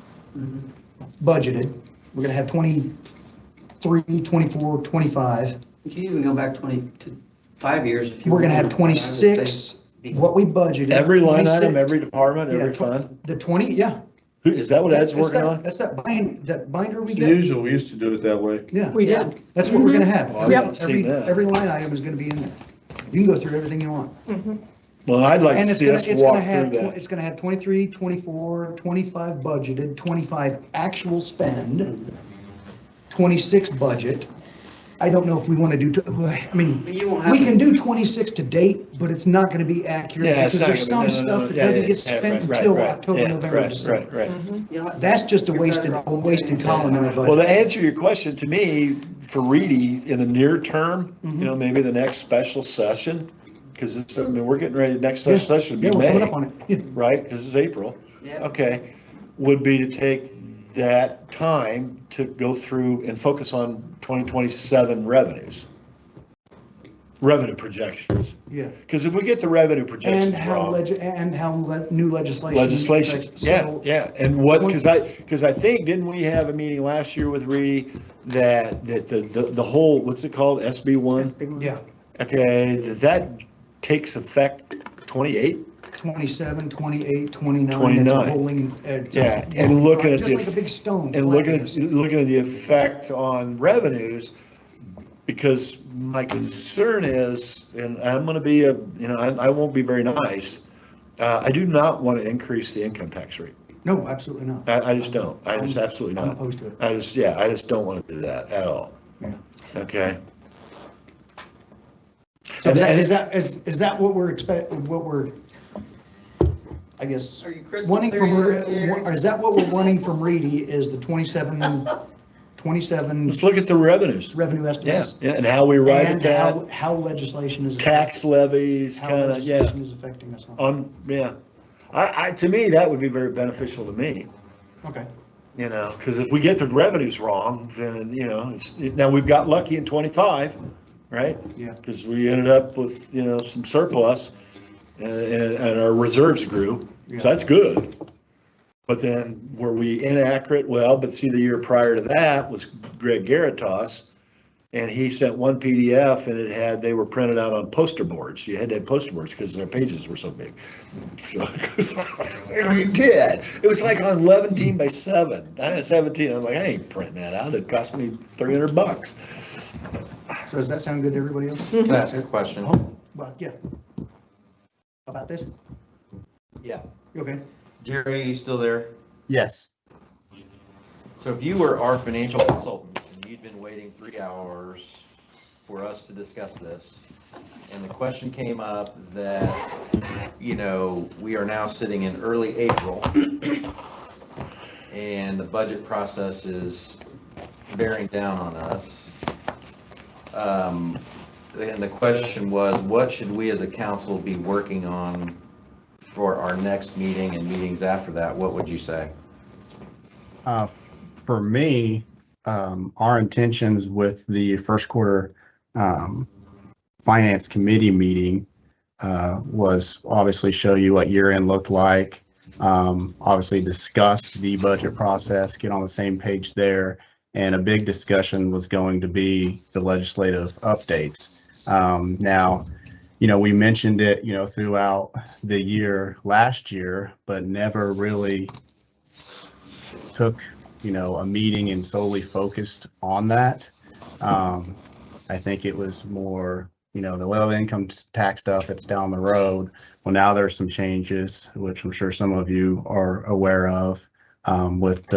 Speaker 1: budgeted. We're going to have 23, 24, 25.
Speaker 12: You can even go back 25 years if you.
Speaker 1: We're going to have
Speaker 12: want.
Speaker 1: 26, what we budgeted.
Speaker 4: Every line
Speaker 1: 26
Speaker 4: item, every department, every
Speaker 1: yeah,
Speaker 4: fund?
Speaker 1: The 20, yeah.
Speaker 4: Is that what Ed's
Speaker 1: That's
Speaker 4: working on?
Speaker 1: That's that binder we
Speaker 16: It's
Speaker 1: get.
Speaker 16: usual, we used to do it that way.
Speaker 1: Yeah.
Speaker 8: We did.
Speaker 1: That's what we're going to have.
Speaker 4: Well, I haven't seen that.
Speaker 1: Every line item is going to be in there. You can go through everything you want.
Speaker 4: Well, I'd like to
Speaker 1: And it's
Speaker 4: see
Speaker 1: gonna,
Speaker 4: us
Speaker 1: it's gonna
Speaker 4: walk
Speaker 1: have,
Speaker 4: through that.
Speaker 1: it's gonna have 23, 24, 25 budgeted, 25 actual spend, 26 budget. I don't know if we want to do, I mean,
Speaker 12: But you won't have.
Speaker 1: we can do 26 to date, but it's not gonna be accurate
Speaker 4: Yeah, it's
Speaker 1: because
Speaker 4: not
Speaker 1: there's
Speaker 4: gonna
Speaker 1: some
Speaker 4: be-
Speaker 1: stuff that
Speaker 4: yeah,
Speaker 1: doesn't
Speaker 4: yeah,
Speaker 1: get
Speaker 4: yeah,
Speaker 1: spent
Speaker 4: right,
Speaker 1: until
Speaker 4: right,
Speaker 1: October,
Speaker 4: yeah,
Speaker 1: November,
Speaker 4: right,
Speaker 1: December.
Speaker 4: Right.
Speaker 12: You'll have-
Speaker 1: That's just a
Speaker 12: You're
Speaker 1: wasted
Speaker 12: better off
Speaker 1: column in our
Speaker 4: Well,
Speaker 1: budget.
Speaker 4: to answer your question, to me, for Reedy, in the near term, maybe the next special session, because we're getting ready, the next
Speaker 1: Yeah.
Speaker 4: special session
Speaker 1: Yeah,
Speaker 4: would
Speaker 1: we're
Speaker 4: be
Speaker 1: coming
Speaker 4: May,
Speaker 1: up on it.
Speaker 4: right? Because it's April.
Speaker 12: Yeah.
Speaker 4: Okay, would be to take that time to go through and focus on 2027 revenue projections.
Speaker 1: Yeah.
Speaker 4: Because if we get the revenue projections
Speaker 1: And how,
Speaker 4: wrong.
Speaker 1: new legislation.
Speaker 4: Legislation, yeah,
Speaker 1: So-
Speaker 4: yeah, and what, because I think, didn't we have a meeting last year with Reedy that the whole, what's it called, SB1?
Speaker 1: Yeah.
Speaker 4: Okay, that takes effect 28,
Speaker 1: 27, 28, 29. That's a
Speaker 4: 29.
Speaker 1: rolling.
Speaker 4: Yeah, and looking at
Speaker 1: Just like a big stone.
Speaker 4: and looking at,
Speaker 1: flattening us.
Speaker 4: looking at the effect on revenues, because my concern is, and I'm gonna be I won't be very nice. I do not want to increase the income tax rate.
Speaker 1: No, absolutely not.
Speaker 4: I just don't. I just absolutely
Speaker 1: I'm
Speaker 4: not.
Speaker 1: opposed to it.
Speaker 4: I just don't want to do that at all.
Speaker 1: Yeah.
Speaker 4: Okay.
Speaker 1: So
Speaker 4: And- and-
Speaker 1: is that what we're what we're, I guess,
Speaker 12: Are you crystal
Speaker 1: wanting from,
Speaker 12: clear here?
Speaker 1: or is that what we're wanting from Reedy is the 27
Speaker 4: Let's look at the revenues.
Speaker 1: revenue
Speaker 4: Yeah,
Speaker 1: estimates?
Speaker 4: yeah, and how we arrive at
Speaker 1: And
Speaker 4: that,
Speaker 1: how legislation is.
Speaker 4: tax levies,
Speaker 1: How
Speaker 4: kind of, yeah,
Speaker 1: legislation is affecting us.
Speaker 4: yeah. To me, that would be very beneficial to me,
Speaker 1: Okay.
Speaker 4: because if we get the revenues wrong, then, now we've got lucky in 25, right?
Speaker 1: Yeah.
Speaker 4: Because we ended up with, some surplus and our reserves grew,
Speaker 1: Yeah.
Speaker 4: so that's good. But then were we inaccurate? Well, but see, the year prior to that was Greg Garitas, and he sent one PDF and they were printed out on poster boards. You had to have poster boards because their pages were so big. So, you did. It was like on 11 by 7. I had 17. I was like, I ain't printing that out. It cost me $300.
Speaker 1: So does that sound good to everybody else?
Speaker 3: Can I ask a question?
Speaker 1: Oh, well, yeah. About this?
Speaker 3: Yeah.
Speaker 1: You okay?
Speaker 3: Jerry, are you still there?
Speaker 15: Yes.
Speaker 3: So if you were our financial consultant and you'd been waiting 3 hours for us to discuss this, and the question came up that, we are now sitting in early April, and the budget process is bearing down on us. And the question was, what should we as a council be working on for our next meeting and meetings after that? What would you say?
Speaker 15: For me, our intentions with the first quarter finance committee meeting was obviously show you what year end looked like, obviously discuss the budget process, get on the same page there. And a big discussion was going to be the legislative updates. Now, we mentioned it, throughout the year last year, but never really took, a meeting and solely focused on that. I think it was more, the low income tax stuff, it's down the road. Well, now there's some changes, which I'm sure some of you are aware of, with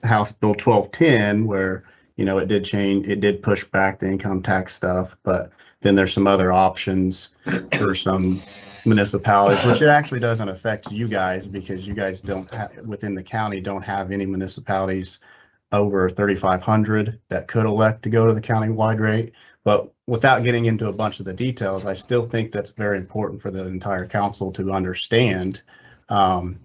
Speaker 15: House Bill 1210, where, it did change, it did push back the income tax stuff, but then there's some other options for some municipalities, which it actually doesn't affect you guys because you guys don't have, within the county, don't have any municipalities over 3,500 that could elect to go to the county-wide rate. But without getting into a bunch of the details, I still think that's very important for the entire council to understand. And,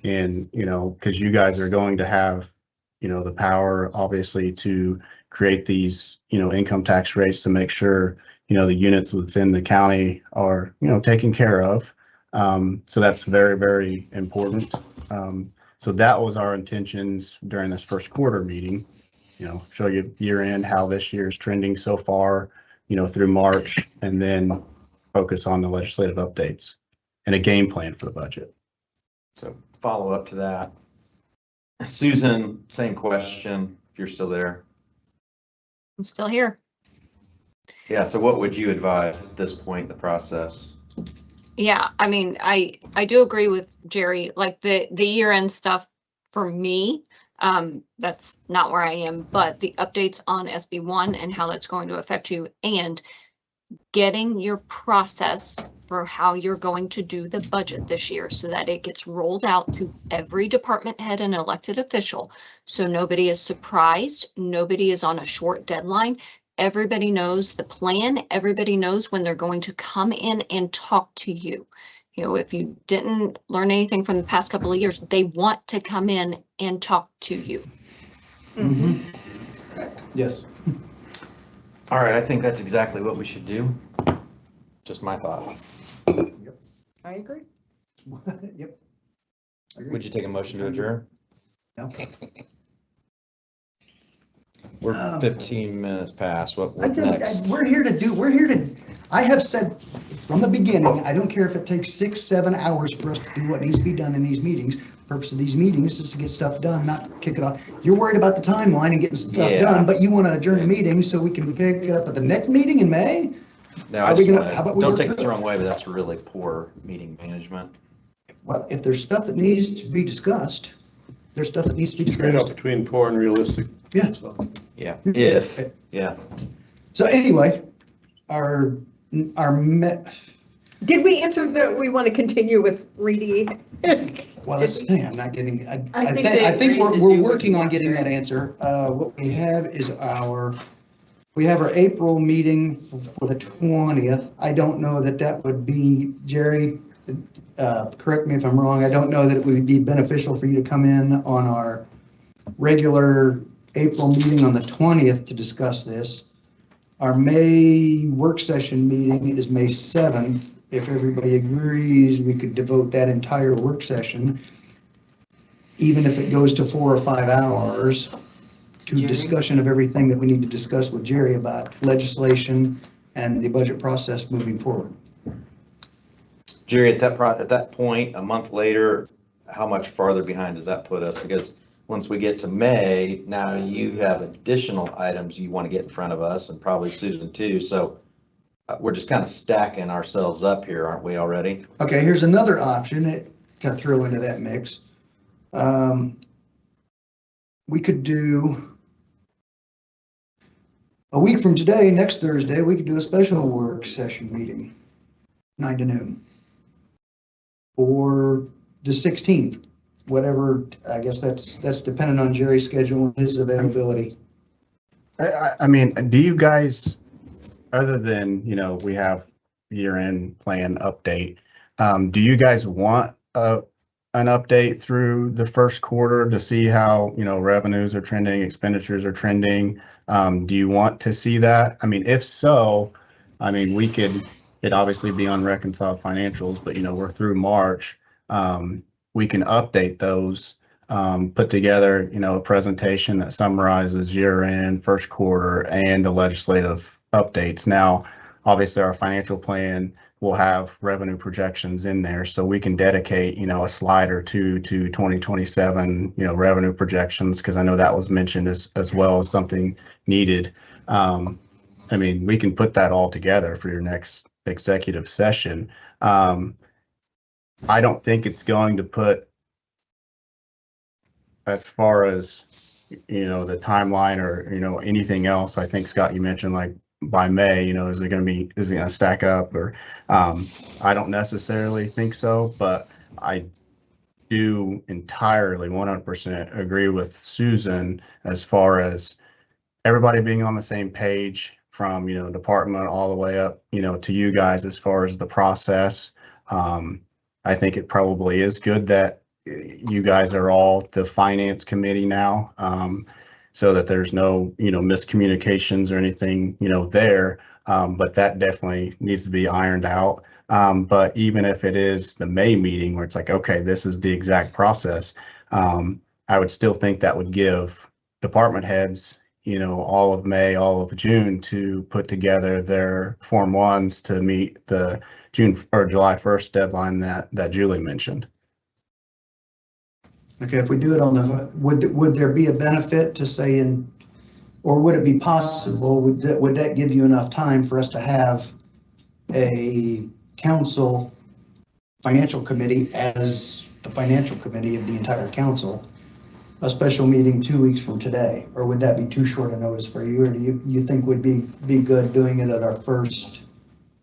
Speaker 15: because you guys are going to have, the power, obviously, to create these, income tax rates to make sure, the units within the county are, taken care of. So that's very, very important. So that was our intentions during this first quarter meeting, show you year end, how this year is trending so far, through March, and then focus on the legislative updates and a game plan for the budget.
Speaker 3: So follow up to that. Susan, same question, if you're still there.
Speaker 13: I'm still here.
Speaker 3: Yeah, so what would you advise at this point in the process?
Speaker 13: Yeah, I mean, I do agree with Jerry, like the year-end stuff for me, that's not where I am, but the updates on SB1 and how that's going to affect you and getting your process for how you're going to do the budget this year so that it gets rolled out to every department head and elected official. So nobody is surprised, nobody is on a short deadline. Everybody knows the plan. Everybody knows when they're going to come in and talk to you. If you didn't learn anything from the past couple of years, they want to come in and talk to you.
Speaker 1: Mm-hmm. Yes.
Speaker 3: All right, I think that's exactly what we should do. Just my thought.
Speaker 8: I agree.
Speaker 1: Yep.
Speaker 3: Would you take a motion to adjourn?
Speaker 1: No.
Speaker 3: We're 15 minutes past. What
Speaker 1: I
Speaker 3: next?
Speaker 1: we're here to, I have said from the beginning, I don't care if it takes 6, 7 hours for us to do what needs to be done in these meetings. Purpose of these meetings is to get stuff done, not kick it off. You're worried about the timeline and getting stuff
Speaker 3: Yeah.
Speaker 1: done, but you want to adjourn the meeting so we can pick it up at the next meeting in May?
Speaker 3: No,
Speaker 1: Are
Speaker 3: I
Speaker 1: we
Speaker 3: just
Speaker 1: gonna- how about we
Speaker 3: don't
Speaker 1: work
Speaker 3: take this
Speaker 1: through
Speaker 3: the
Speaker 1: it?
Speaker 3: wrong way, but that's really poor meeting management.
Speaker 1: Well, if there's stuff that needs to be discussed, there's stuff that needs to be
Speaker 16: Straight up
Speaker 1: discussed.
Speaker 16: between poor and realistic.
Speaker 1: Yeah.
Speaker 16: So,
Speaker 3: Yeah,
Speaker 1: Okay.
Speaker 3: yeah.
Speaker 1: So anyway, our
Speaker 8: Did we answer that we want to continue with Reedy?
Speaker 1: well, that's the thing, I'm not getting, I
Speaker 12: I think
Speaker 1: think,
Speaker 12: they
Speaker 1: I think
Speaker 12: agreed to
Speaker 1: we're
Speaker 12: do what
Speaker 1: working
Speaker 12: you
Speaker 1: on
Speaker 12: want,
Speaker 1: getting that
Speaker 12: Barry.
Speaker 1: answer. What we have is we have our April meeting for the 20th. I don't know that that would be, Jerry, correct me if I'm wrong, I don't know that it would be beneficial for you to come in on our regular April meeting on the 20th to discuss this. Our May work session meeting is May 7th. If everybody agrees, we could devote that entire work session, even if it goes to 4 or 5 hours, to
Speaker 12: Jerry?
Speaker 1: discussion of everything that we need to discuss with Jerry about legislation and the budget process moving forward.
Speaker 3: Jerry, at that point, a month later, how much farther behind does that put us? Because once we get to May, now you have additional items you want to get in front of us, and probably Susan too, so we're just kind of stacking ourselves up here, aren't we already?
Speaker 1: Okay, here's another option to throw into that mix. We could do, a week from today, next Thursday, we could do a special work session meeting, 9 to noon. Or the 16th, whatever, I guess that's dependent on Jerry's schedule and his availability.
Speaker 15: I mean, do you guys, other than, we have year-end plan update, do you guys want an update through the first quarter to see how, revenues are trending, expenditures are trending? Do you want to see that? I mean, if so, it'd obviously be on reconciled financials, but, we're through March. We can update those, put together, a presentation that summarizes year-end, first quarter, and the legislative updates. Now, obviously, our financial plan will have revenue projections in there, so we can dedicate, a slide or two to 2027, revenue projections, because I know that was mentioned as well as something needed. We can put that all together for your next executive session. I don't think it's going to put, as far as, the timeline or, anything else. I think, Scott, you mentioned like by May, is it going to stack up or, I don't necessarily think so, but I do entirely 100% agree with Susan as far as everybody being on the same page from, department all the way up, to you guys as far as the process. I think it probably is good that you guys are all the finance committee now, so that there's no, miscommunications or anything, there. But that definitely needs to be ironed out. But even if it is the May meeting where it's like, okay, this is the exact process, I would still think that would give department heads, all of May, all of June to put together their Form 1s to meet the June or July 1st deadline that Julie mentioned.
Speaker 1: Okay, if we do it on the, would there be a benefit to saying, or would it be possible, would that give you enough time for us to have a council financial committee as the financial committee of the entire council, a special meeting 2 weeks from today? Or would that be too short a notice for you? Or do you think would be good doing it at our first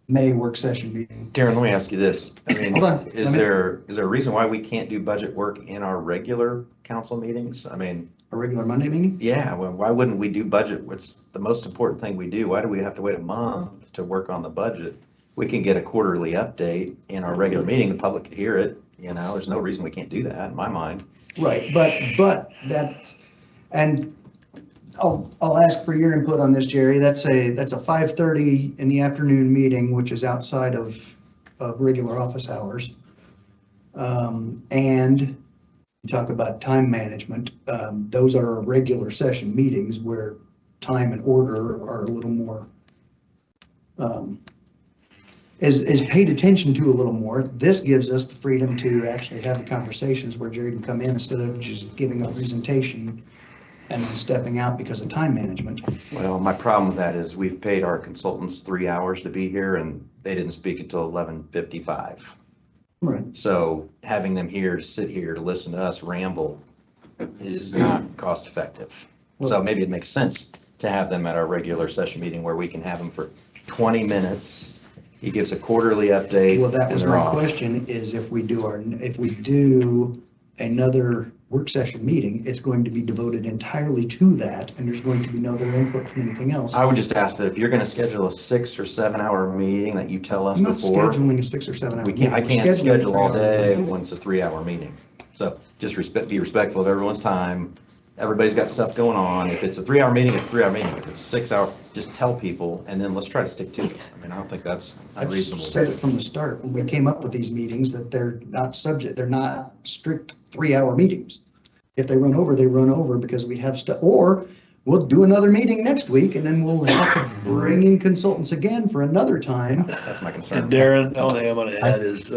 Speaker 1: May work session meeting?
Speaker 3: Darren, let me ask you this.
Speaker 1: Hold on.
Speaker 3: Is there a reason why we can't do budget work in our regular council meetings?
Speaker 1: A regular Monday meeting?
Speaker 3: Yeah, well, why wouldn't we do budget? What's the most important thing we do? Why do we have to wait a month to work on the budget? We can get a quarterly update in our regular meeting. The public could hear it. There's no reason we can't do that in my mind.
Speaker 1: Right, but that, and I'll ask for your input on this, Jerry. That's a 5:30 in the afternoon meeting, which is outside of regular office hours. And you talk about time management. Those are regular session meetings where time and order are a little more is paid attention to a little more. This gives us the freedom to actually have the conversations where Jerry can come in instead of just giving a presentation and then stepping out because of time management.
Speaker 3: Well, my problem with that is we've paid our consultants 3 hours to be here and they didn't speak until 11:55.
Speaker 1: Right.
Speaker 3: So having them here to sit here to listen to us ramble is not cost effective. So maybe it makes sense to have them at our regular session meeting where we can have them for 20 minutes. He gives a quarterly update.
Speaker 1: Well, that
Speaker 3: and
Speaker 1: was
Speaker 3: they're
Speaker 1: my
Speaker 3: off.
Speaker 1: question, is if we do another work session meeting, it's going to be devoted entirely to that, and there's going to be no other input from anything else.
Speaker 3: I would just ask that if you're gonna schedule a 6 or 7 hour meeting, that you tell us
Speaker 1: I'm not
Speaker 3: before.
Speaker 1: scheduling a 6 or 7 hour
Speaker 3: We
Speaker 1: meeting.
Speaker 3: can't, I
Speaker 1: We're
Speaker 3: can't
Speaker 1: scheduling a
Speaker 3: schedule all
Speaker 1: 3 hour
Speaker 3: day
Speaker 1: meeting.
Speaker 3: when it's a 3 hour meeting. So just be respectful of everyone's time. Everybody's got stuff going on. If it's a 3 hour meeting, it's a 3 hour meeting. If it's 6 hour, just tell people and then let's try to stick to it. I mean, I don't think that's
Speaker 1: I've
Speaker 3: unreasonable.
Speaker 1: said it from the start, when we came up with these meetings, that they're not strict 3 hour meetings. If they run over, they run over because we have stuff, or we'll do another meeting next week and then we'll have to bring in consultants again for another time.
Speaker 3: That's my concern.
Speaker 4: And Darren, the only thing I'm gonna add is,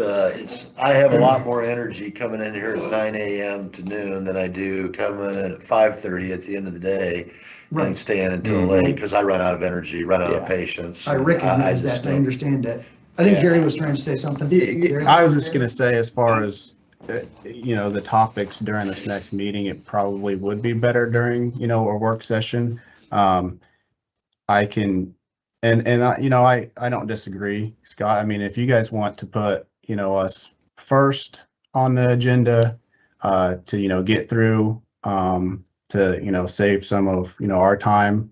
Speaker 4: I have a lot more energy coming in here at 9 AM to noon than I do coming in at 5:30 at the end of the day and staying until late, because I run out of energy, run out of patience.
Speaker 1: I recognize that, I understand that. I think Gary was trying to say something. Gary?
Speaker 15: I was just gonna say, as far as, the topics during this next meeting, it probably would be better during, a work session. I can, I don't disagree, Scott. I mean, if you guys want to put, us first on the agenda, to, get through, to, save some of, our time,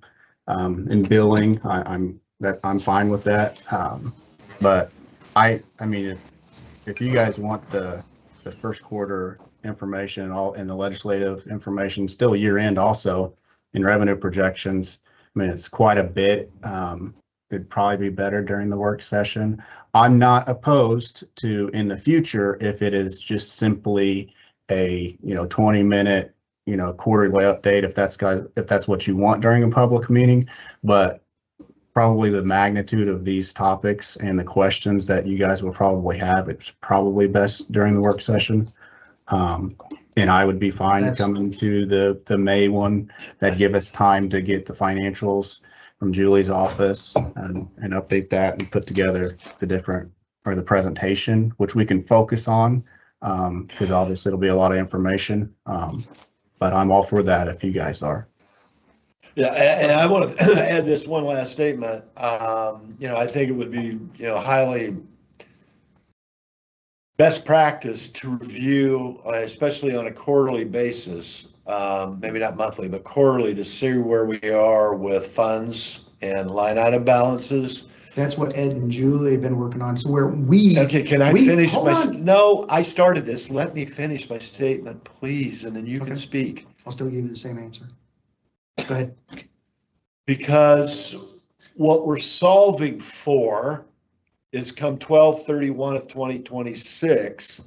Speaker 15: in billing, I'm fine with that. But I mean, if you guys want the first quarter information and the legislative information, still year end also in revenue projections, I mean, it's quite a bit. It'd probably be better during the work session. I'm not opposed to in the future if it is just simply a 20-minute quarterly update, if that's what you want during a public meeting. But probably the magnitude of these topics and the questions that you guys will probably have, it's probably best during the work session. And I would be fine coming to the May one. That'd give us time to get the financials from Julie's office and update that and put together the presentation, which we can focus on, because obviously it'll be a lot of information. But I'm all for that if you guys are.
Speaker 4: Yeah, and I want to add this one last statement. I think it would be, highly best practice to review, especially on a quarterly basis, maybe not monthly, but quarterly, to see where we are with funds and line item balances.
Speaker 1: That's what Ed and Julie have been working on. So where we.
Speaker 4: Okay, can I finish no, I started this. Let me finish my statement, please, and then you can speak.
Speaker 1: I'll still give you the same answer. Go ahead.
Speaker 4: Because what we're solving for is come 12/31 of 2026,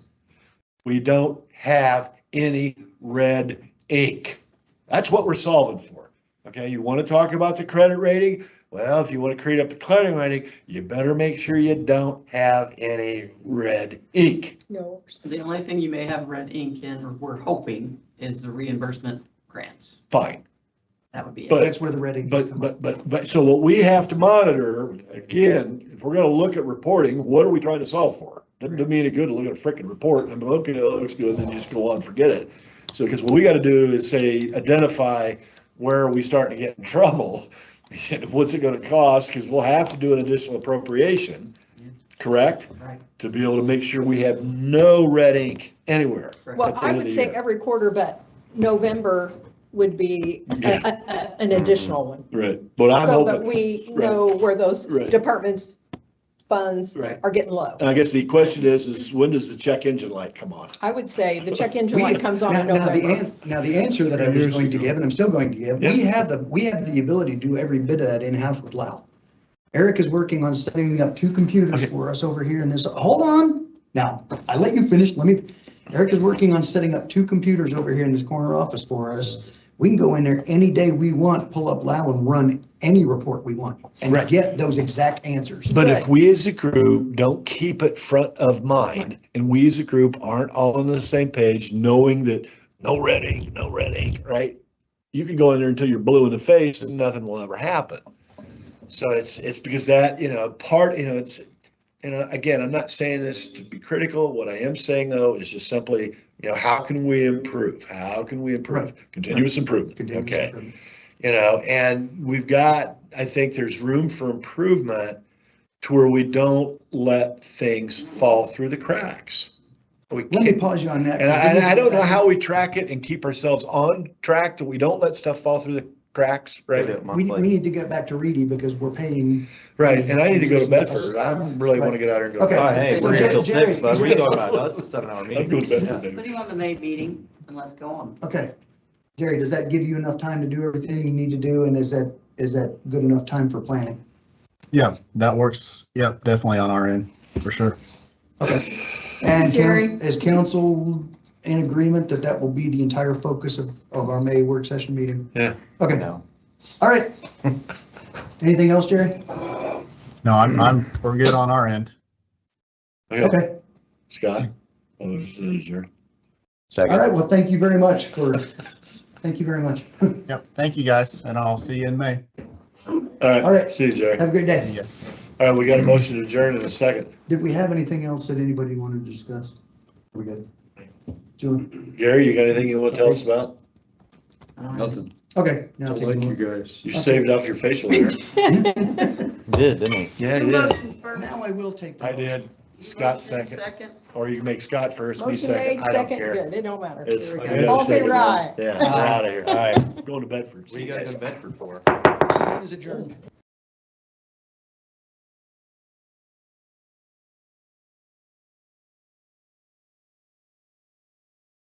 Speaker 4: we don't have any red ink. That's what we're solving for. Okay, you want to talk about the credit rating? Well, if you want to create up the credit rating, you better make sure you don't have any red ink.
Speaker 12: No. The only thing you may have red ink in, or we're hoping, is the reimbursement grants.
Speaker 4: Fine.
Speaker 12: That would be it.
Speaker 4: But
Speaker 1: that's where the red ink.
Speaker 4: But so what we have to monitor, again, if we're going to look at reporting, what are we trying to solve for? Doesn't do me any good to look at a freaking report and I'm okay, that looks good, then you just go on and forget it. So, because what we got to do is say, identify where are we starting to get in trouble? What's it going to cost? Because we'll have to do an additional appropriation, correct?
Speaker 12: Right.
Speaker 4: To be able to make sure we have no red ink anywhere.
Speaker 8: Well, I would say every quarter, but November would be an additional one.
Speaker 4: Right. But I'm
Speaker 8: so
Speaker 4: hoping
Speaker 8: that we know where those departments' funds are getting low.
Speaker 4: And I guess the question is when does the check engine light come on?
Speaker 8: I would say the check engine light comes on in November.
Speaker 1: Now the answer that I was going to give, and I'm still going to give, we have the ability to do every bit of that in-house with Lau. Eric is working on setting up 2 computers for us over here in this. Hold on. Now, I let you finish. Eric is working on setting up 2 computers over here in this corner office for us We can go in there any day we want, pull up Lao and run any report we want and
Speaker 4: Right.
Speaker 1: get those exact answers.
Speaker 4: But if we as a group don't keep it front of mind, and we as a group aren't all on the same page, knowing that no red ink, right? You can go in there until you're blue in the face and nothing will ever happen. So it's because that, it's, again, I'm not saying this to be critical. What I am saying though is just simply, how can we improve? How can we improve?
Speaker 1: Right.
Speaker 4: Continuous improvement.
Speaker 1: Continuous
Speaker 4: Okay.
Speaker 1: improvement.
Speaker 4: And we've got, I think there's room for improvement to where we don't let things fall through the cracks.
Speaker 1: Let me pause you on that.
Speaker 4: And I don't know how we track it and keep ourselves on track that we don't let stuff fall through the cracks, right?
Speaker 1: We need to get back to Reedy because we're paying.
Speaker 4: Right, and I need to go to Bedford. I really want to get out there and go.
Speaker 1: Okay.
Speaker 4: to
Speaker 3: Oh,
Speaker 4: Bedford.
Speaker 3: hey,
Speaker 1: So
Speaker 3: we're here till
Speaker 1: Jerry-
Speaker 3: 6, bud. What are you talking about? No, that's a 7-hour meeting.
Speaker 4: I'm going to Bedford,
Speaker 12: Put
Speaker 4: dude.
Speaker 12: him on the May meeting and let's go on.
Speaker 1: Okay. Jerry, does that give you enough time to do everything you need to do? And is that good enough time for planning?
Speaker 15: Yeah, that works. Yeah, definitely on our end, for sure.
Speaker 1: Okay. And
Speaker 8: Jerry?
Speaker 1: is council in agreement that that will be the entire focus of our May work session meeting?
Speaker 4: Yeah.
Speaker 1: Okay.
Speaker 3: No.
Speaker 1: All right. Anything else, Jerry?
Speaker 15: No, we're good on our end.
Speaker 1: Okay.
Speaker 4: Scott? Oh, this is your.
Speaker 1: All right. Well, thank you very much. Thank you very much.
Speaker 15: Yep, thank you guys, and I'll see you in May.
Speaker 4: All
Speaker 1: All right.
Speaker 4: See you, Jerry.
Speaker 1: Have a good day.
Speaker 15: Yeah.
Speaker 4: All right, we got a motion to adjourn in a second.
Speaker 1: Did we have anything else that anybody wanted to discuss? We good? Julie?
Speaker 4: Gary, you got anything you want to tell us about?
Speaker 12: Nothing.
Speaker 1: Okay. Now
Speaker 16: I
Speaker 1: take a
Speaker 16: like you
Speaker 1: look.
Speaker 16: guys.
Speaker 4: You saved off your facial hair.
Speaker 3: Did, didn't we?
Speaker 4: Yeah,
Speaker 1: Now I will take. the
Speaker 4: I did. Scott second. Or you can make Scott first, me
Speaker 8: Motion made,
Speaker 4: second. I don't
Speaker 8: second,
Speaker 4: care.
Speaker 8: good, it don't matter.
Speaker 4: It's.
Speaker 8: Here we
Speaker 4: I
Speaker 8: go.
Speaker 4: got a
Speaker 8: All in favor,
Speaker 4: second.
Speaker 8: aye.
Speaker 4: Yeah, we're out of here.
Speaker 14: All right.
Speaker 4: Going to Bedford.
Speaker 3: What are you guys in Bedford for?
Speaker 1: Is adjourned.